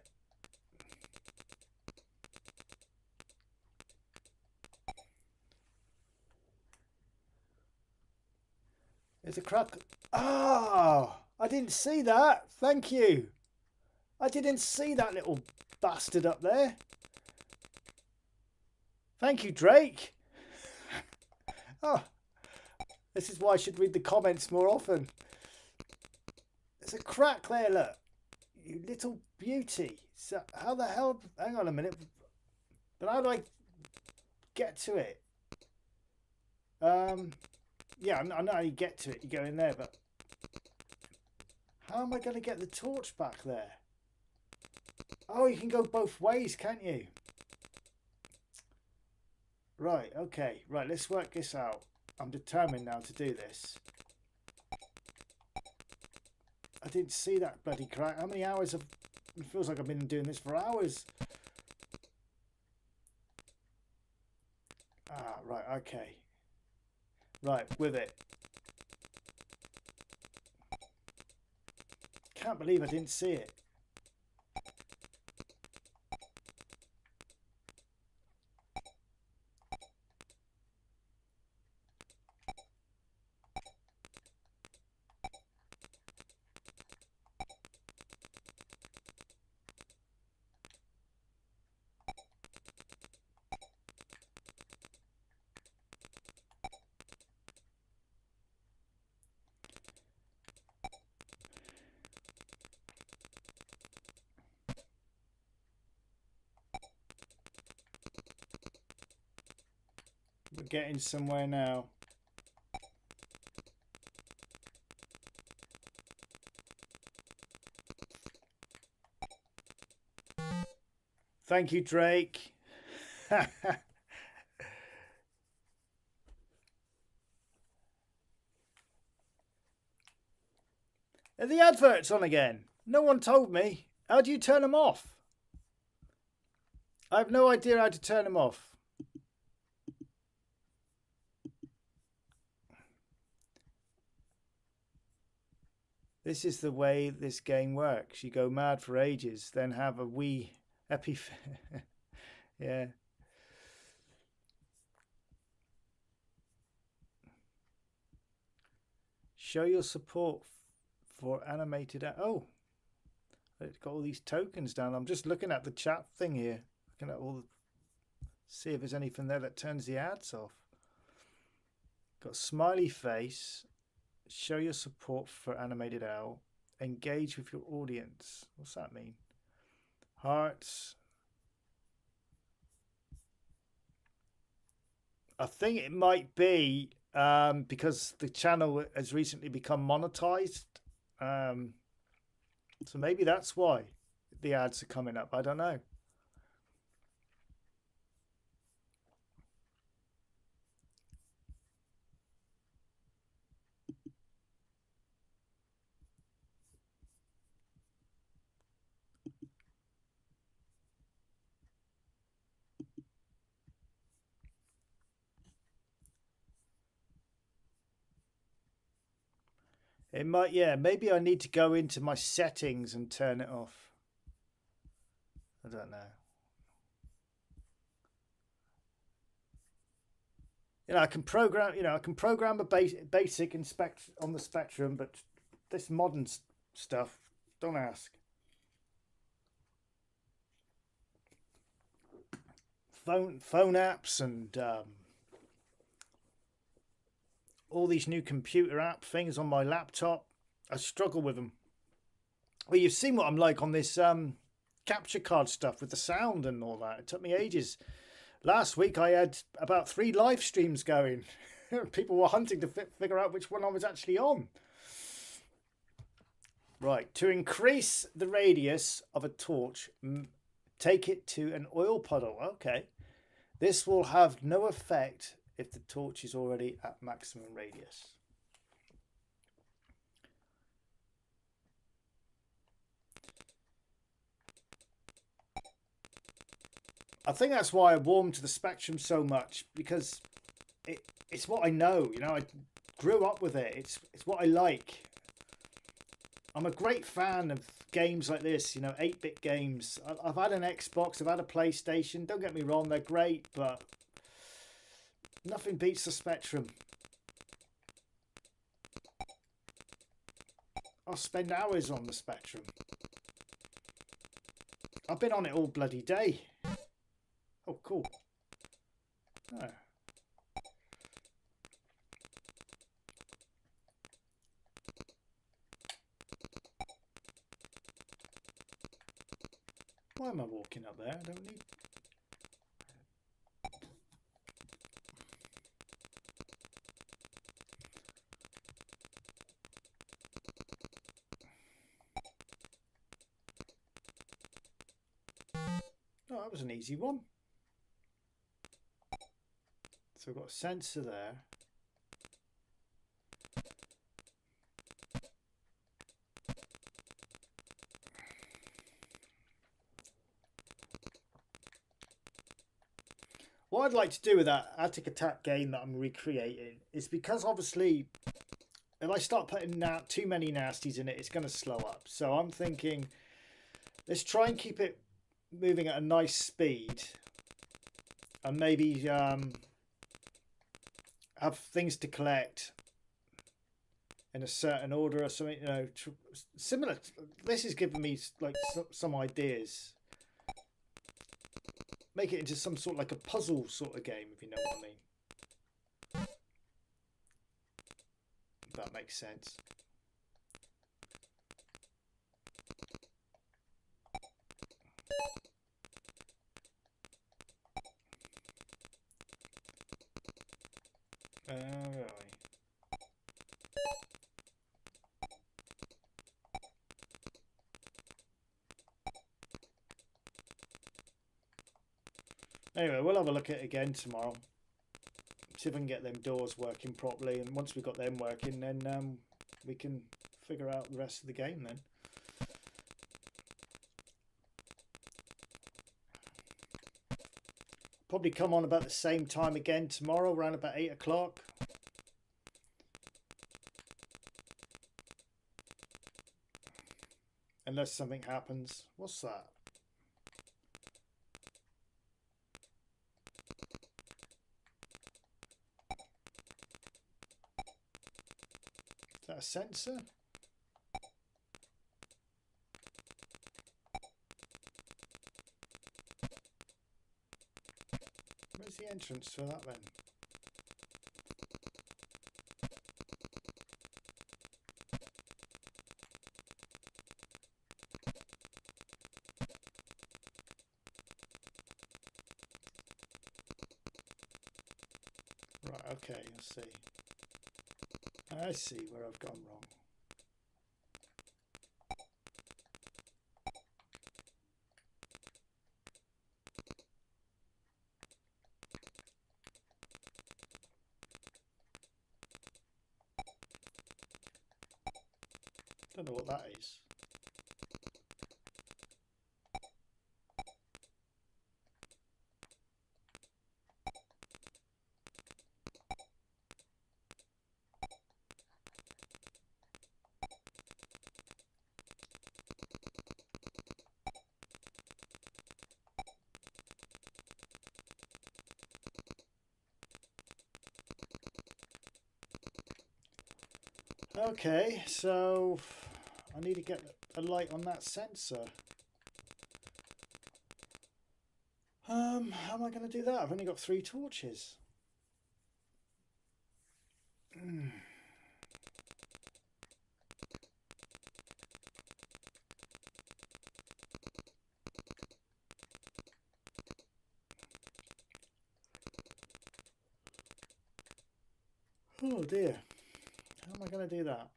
There's a crack. Oh, I didn't see that. Thank you. I didn't see that little bastard up there. Thank you, Drake. Oh, this is why I should read the comments more often. There's a crack there, look. You little beauty. So how the hell? Hang on a minute. But how do I get to it? Yeah, I know how you get to it. You go in there, but how am I going to get the torch back there? Oh, you can go both ways, can't you? Right, okay. Right, let's work this out. I'm determined now to do this. I didn't see that bloody crack. How many hours have... It feels like I've been doing this for hours. Ah, right, okay. Right, with it. Can't believe I didn't see it. We're getting somewhere now. Thank you, Drake. Are the adverts on again? No one told me. How do you turn them off? I have no idea how to turn them off. This is the way this game works. You go mad for ages, then have a wee yeah. Show your support for animated. Oh, it's got all these tokens down. I'm just looking at the chat thing here. Looking at all the. See if there's anything there that turns the ads off. Got smiley face. Show your support for animated owl. Engage with your audience. What's that mean? Hearts. I think it might be because the channel has recently become monetized. So maybe that's why the ads are coming up. I don't know. It might, yeah, maybe I need to go into my settings and turn it off. I don't know. I can program, I can program a basic on the Spectrum, but this modern stuff, don't ask. Phone apps and all these new computer app things on my laptop, I struggle with them. Well, you've seen what I'm like on this capture card stuff with the sound and all that. It took me ages. Last week I had about 3 live streams going. People were hunting to figure out which one I was actually on. Right, to increase the radius of a torch, take it to an oil puddle. Okay. This will have no effect if the torch is already at maximum radius. I think that's why I warm to the Spectrum so much, because it's what I know. I grew up with it. It's what I like. I'm a great fan of games like this, 8-bit games. I've had an Xbox, I've had a PlayStation. Don't get me wrong, they're great, but nothing beats the Spectrum. I'll spend hours on the Spectrum. I've been on it all bloody day. Oh, cool. Oh. Why am I walking up there? I don't need... Oh, that was an easy one. So I've got a sensor there. What I'd like to do with that ATIC ATAC game that I'm recreating is, because obviously if I start putting too many nasties in it, it's going to slow up. So I'm thinking, let's try and keep it moving at a nice speed, and maybe have things to collect in a certain order or something. Similar. This is giving me like some ideas. Make it into some sort of like a puzzle sort of game, if you know what I mean. If that makes sense. Alright. Anyway, we'll have a look at it again tomorrow. See if I can get them doors working properly, and once we've got them working, then we can figure out the rest of the game then. Probably come on about the same time again tomorrow, around about 8 o'clock. Unless something happens. What's that? Is that a sensor? Where's the entrance for that then? Right, okay, let's see. I see where I've gone wrong. Don't know what that is. Okay, so I need to get a light on that sensor. How am I going to do that? I've only got 3 torches. Oh dear. How am I going to do that?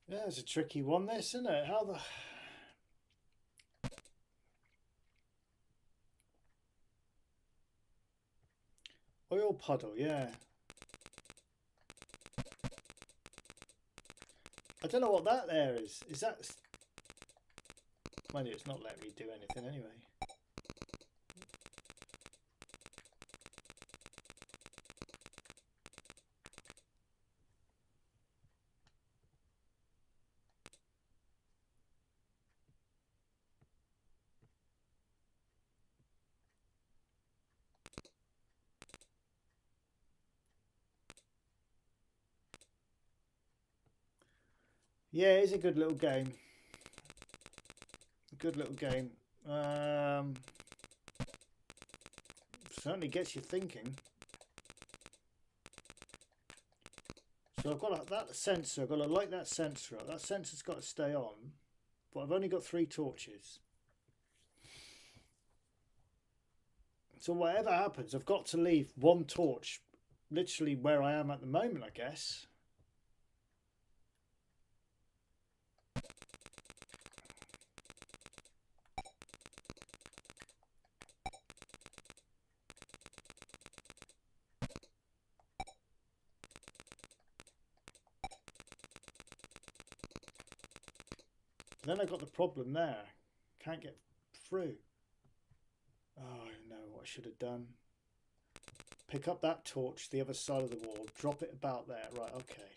Yeah, it's a tricky one, this, isn't it? How the... Oil puddle, yeah. I don't know what that there is. Is that... Mind you, it's not letting me do anything anyway. Yeah, it's a good little game. A good little game. Certainly gets you thinking. So I've got that sensor. I've got to light that sensor up. That sensor's got to stay on. But I've only got 3 torches. So whatever happens, I've got to leave 1 torch literally where I am at the moment, I guess. Then I got the problem there. Can't get through. Oh, I know what I should have done. Pick up that torch, the other side of the wall, drop it about there. Right, okay.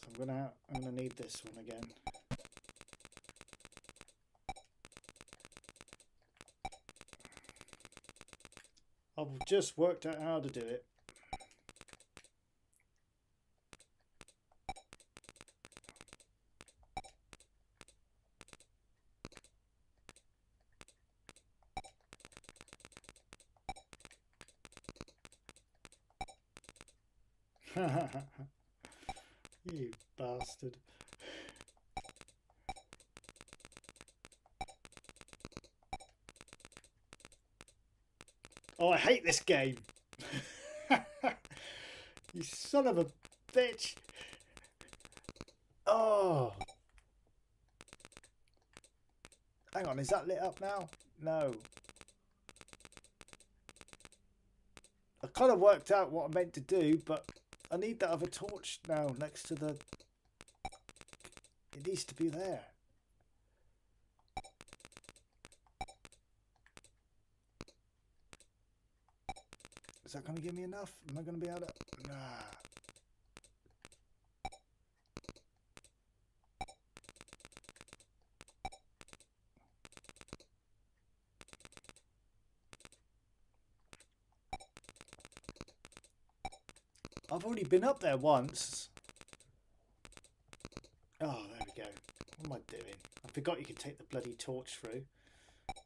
So I'm gonna need this one again. I've just worked out how to do it. You bastard. Oh, I hate this game. You son of a bitch. Oh. Hang on, is that lit up now? No. I kind of worked out what I meant to do, but I need that other torch now next to the... It needs to be there. Is that going to give me enough? Am I going to be able to... Nah. I've already been up there once. Oh, there we go. What am I doing? I forgot you could take the bloody torch through.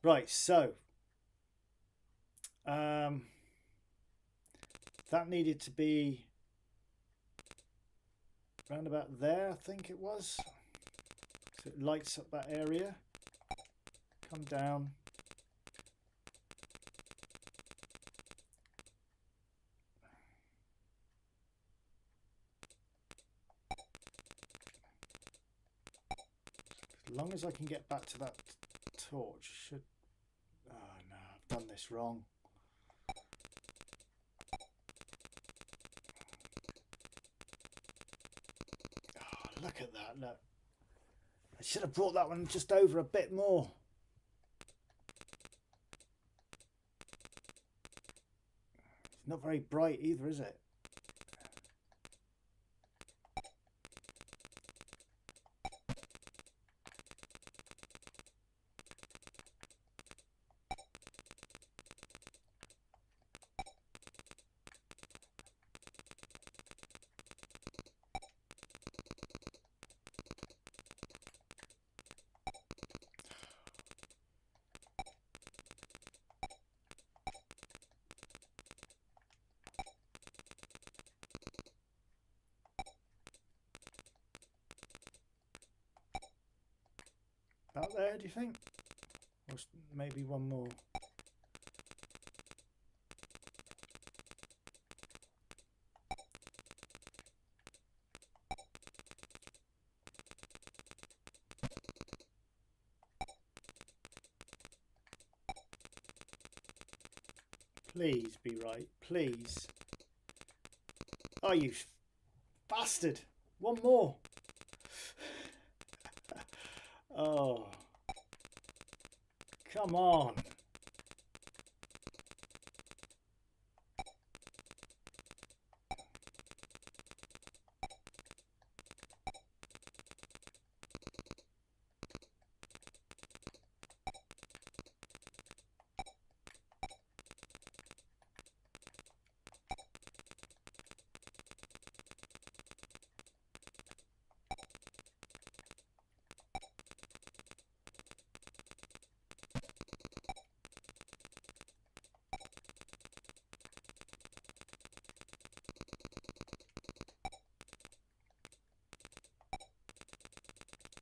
Right, so... that needed to be round about there, I think it was. So it lights up that area. Come down. As long as I can get back to that torch, should... Oh no, I've done this wrong. Oh, look at that, look. I should have brought that one just over a bit more. It's not very bright either, is it? About there, do you think? Or maybe one more. Please be right, please. Oh, you bastard! One more. Oh, come on.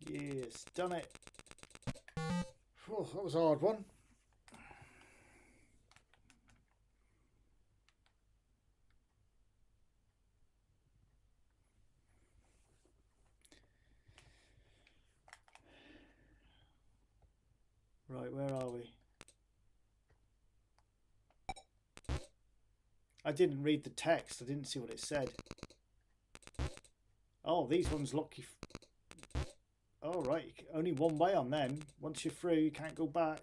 Yes, done it. Oh, that was a hard one. Right, where are we? I didn't read the text. I didn't see what it said. Oh, these ones lock you... Oh, right. Only one way on them. Once you're through, you can't go back.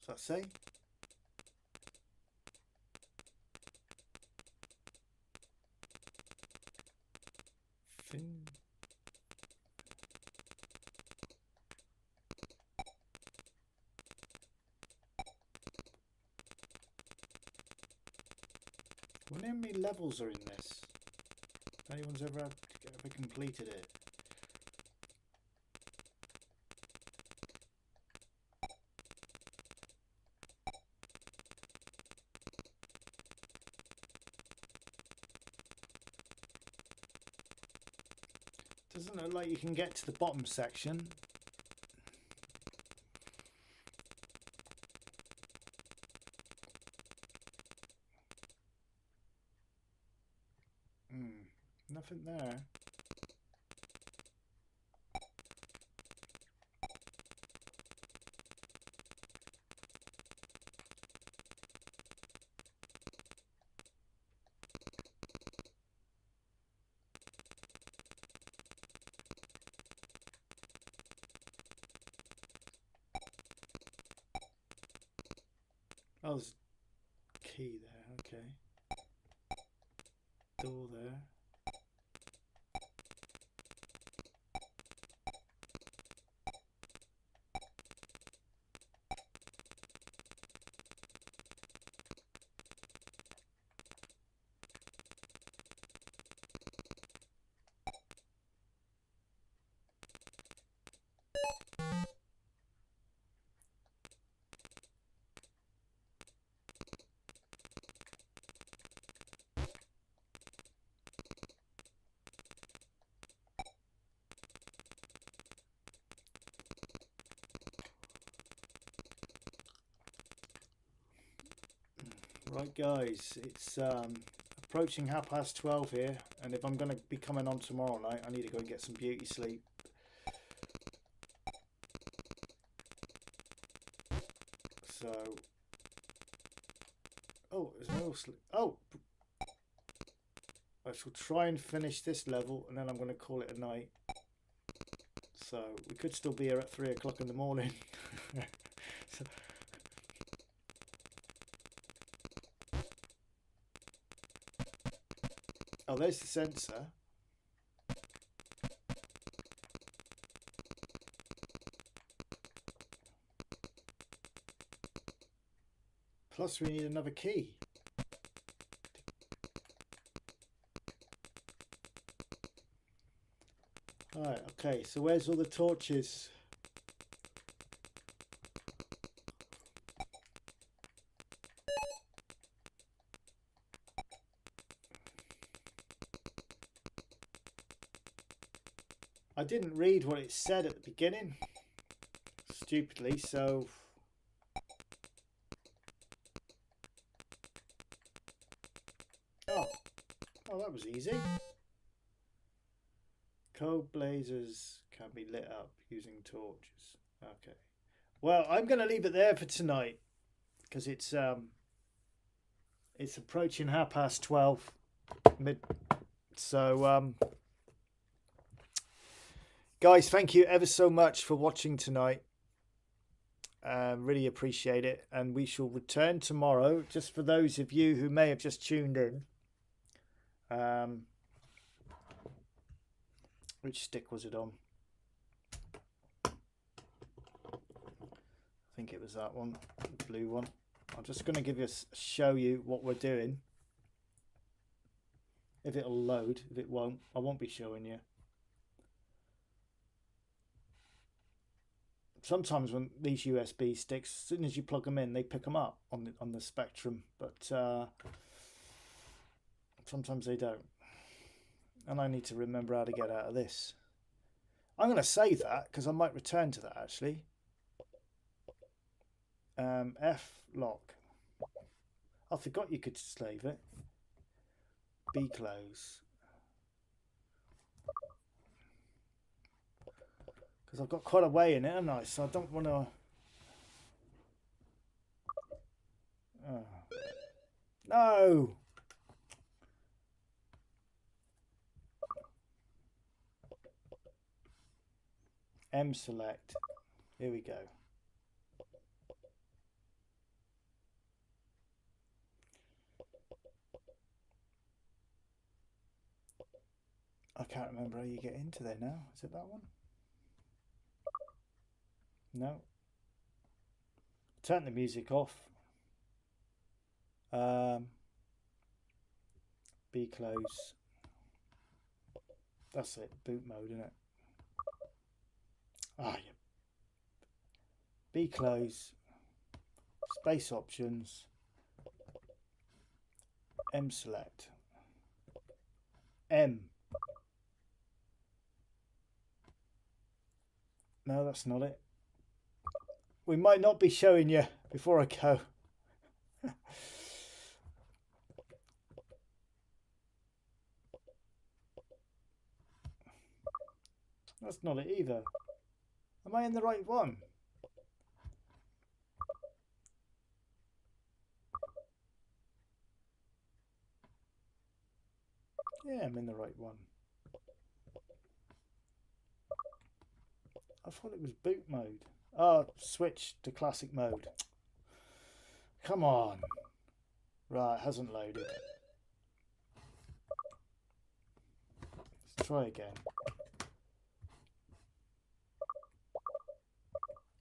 What's that say? Fin. I wonder how many levels are in this. If anyone's ever completed it. Doesn't look like you can get to the bottom section. Nothing there. Oh, there's a key there, okay. Door there. Right guys, it's approaching 12:30 here, and if I'm going to be coming on tomorrow night, I need to go and get some beauty sleep. So, oh, there's no sleep. Oh, I shall try and finish this level, and then I'm going to call it a night. So we could still be here at 3 o'clock in the morning. So, oh, there's the sensor. Plus we need another key. Alright, okay, so where's all the torches? I didn't read what it said at the beginning, stupidly, so oh, that was easy. Coal blazers can be lit up using torches. Okay. Well, I'm going to leave it there for tonight because it's approaching 12:30 mid. So guys, thank you ever so much for watching tonight. Really appreciate it, and we shall return tomorrow. Just for those of you who may have just tuned in. Which stick was it on? I think it was that one, the blue one. I'm just going to show you what we're doing. If it'll load, if it won't, I won't be showing you. Sometimes when these USB sticks, as soon as you plug them in, they pick them up on the Spectrum, but sometimes they don't. And I need to remember how to get out of this. I'm going to save that because I might return to that actually. F lock. I forgot you could save it. B close. Because I've got quite a way in it, haven't I? So I don't want to. Oh. No. M select. Here we go. I can't remember how you get into there now. Is it that one? No. Turn the music off. B close. That's it. Boot mode, isn't it? Ah, yeah. B close. Space options. M select. M. No, that's not it. We might not be showing you before I go. That's not it either. Am I in the right one? Yeah, I'm in the right one. I thought it was boot mode. Oh, switch to classic mode. Come on. Right, it hasn't loaded. Let's try again.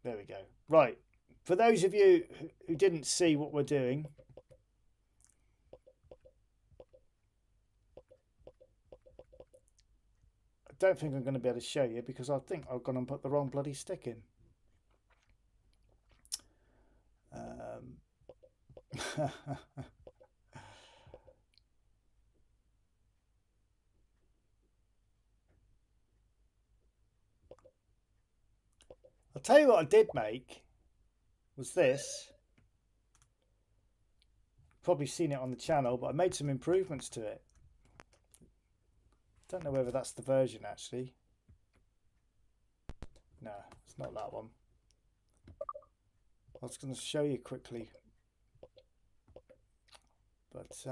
There we go. Right. For those of you who didn't see what we're doing, I don't think I'm going to be able to show you because I think I've gone and put the wrong bloody stick in. I'll tell you what I did make was this. Probably seen it on the channel, but I made some improvements to it. Don't know whether that's the version actually. No, it's not that one. I was going to show you quickly, but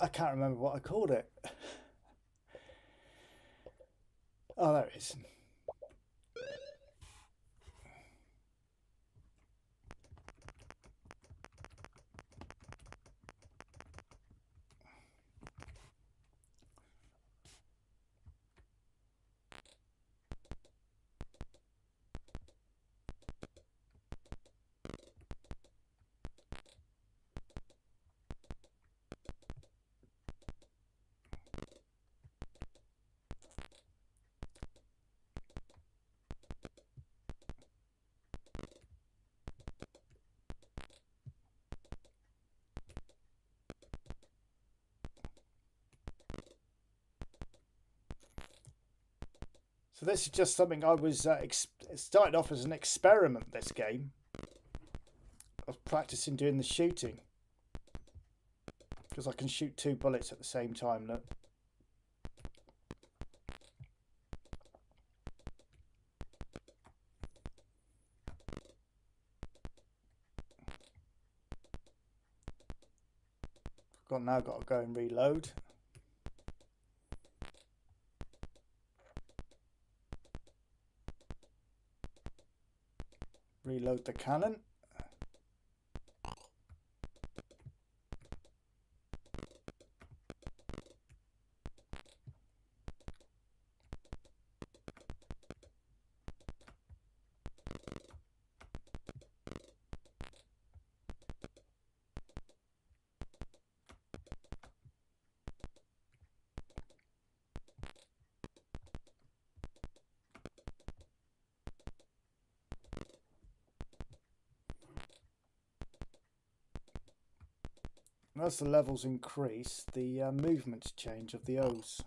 I can't remember what I called it. Oh, there it is. So this is just something I was it started off as an experiment. This game, I was practicing doing the shooting because I can shoot 2 bullets at the same time. Look. Now got to go and reload. Reload the cannon. And as the levels increase, the movements change of the O's.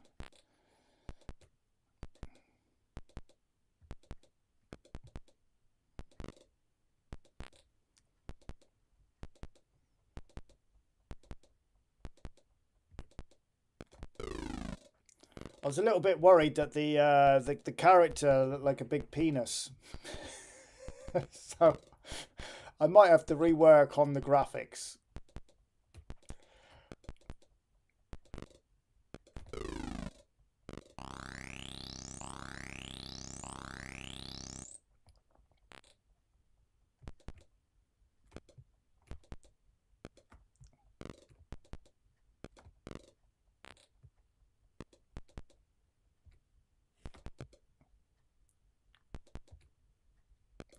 I was a little bit worried that the character looked like a big penis, so I might have to rework on the graphics.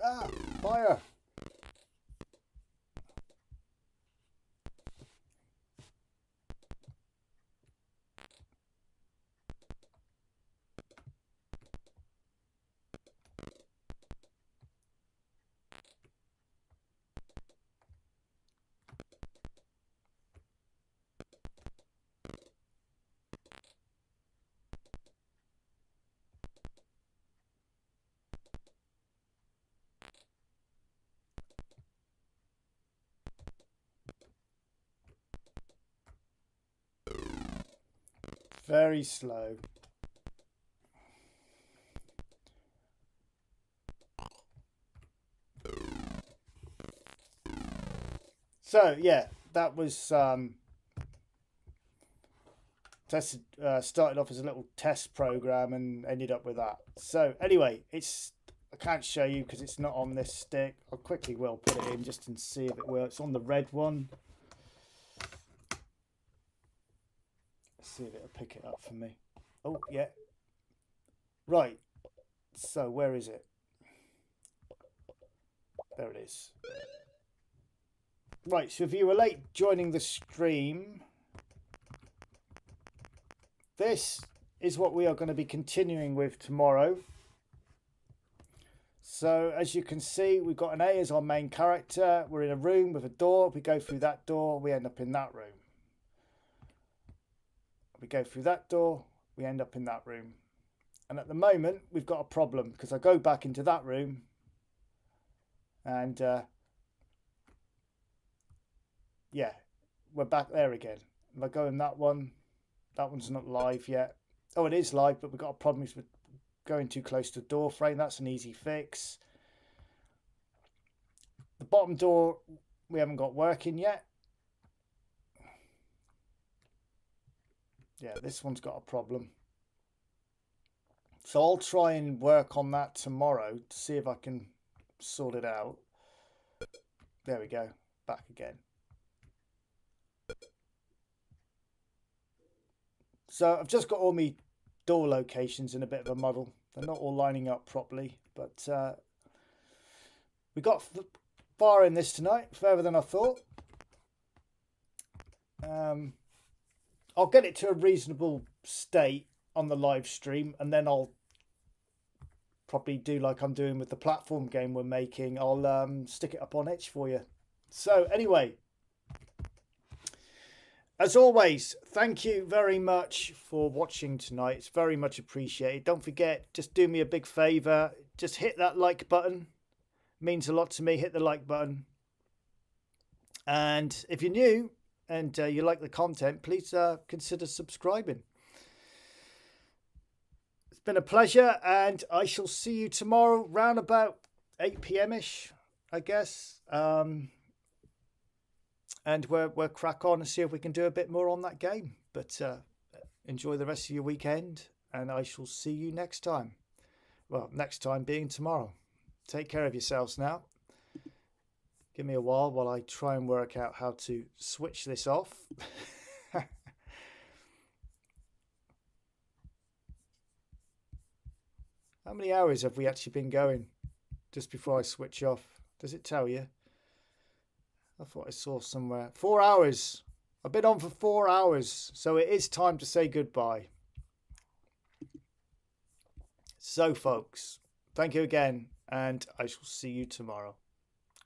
Ah, fire! Very slow. So yeah, that was started off as a little test program and ended up with that. So anyway, I can't show you because it's not on this stick. I quickly will put it in just to see if it works on the red one. Let's see if it'll pick it up for me. Oh yeah. Right. So where is it? There it is. Right, so if you were late joining the stream, this is what we are going to be continuing with tomorrow. So as you can see, we've got an A as our main character. We're in a room with a door. We go through that door, we end up in that room. We go through that door, we end up in that room. And at the moment, we've got a problem because I go back into that room and yeah, we're back there again. If I go in that one's not live yet. Oh, it is live, but we've got a problem with going too close to the door frame. That's an easy fix. The bottom door we haven't got working yet. Yeah, this one's got a problem. So I'll try and work on that tomorrow to see if I can sort it out. There we go, back again. So I've just got all my door locations in a bit of a muddle. They're not all lining up properly, but we got far in this tonight, further than I thought. I'll get it to a reasonable state on the live stream, and then I'll probably do like I'm doing with the platform game we're making. I'll stick it up on itch for you. So anyway, as always, thank you very much for watching tonight. It's very much appreciated. Don't forget, just do me a big favor. Just hit that like button. It means a lot to me. Hit the like button. And if you're new and you like the content, please consider subscribing. It's been a pleasure, and I shall see you tomorrow round about 8 p.m.-ish, I guess. And we'll crack on and see if we can do a bit more on that game. But enjoy the rest of your weekend, and I shall see you next time. Well, next time being tomorrow. Take care of yourselves now. Give me a while I try and work out how to switch this off. How many hours have we actually been going just before I switch off? Does it tell you? I thought I saw somewhere. 4 hours. I've been on for 4 hours. So it is time to say goodbye. So folks, thank you again, and I shall see you tomorrow.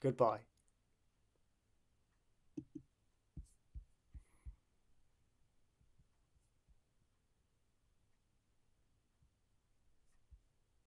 Goodbye.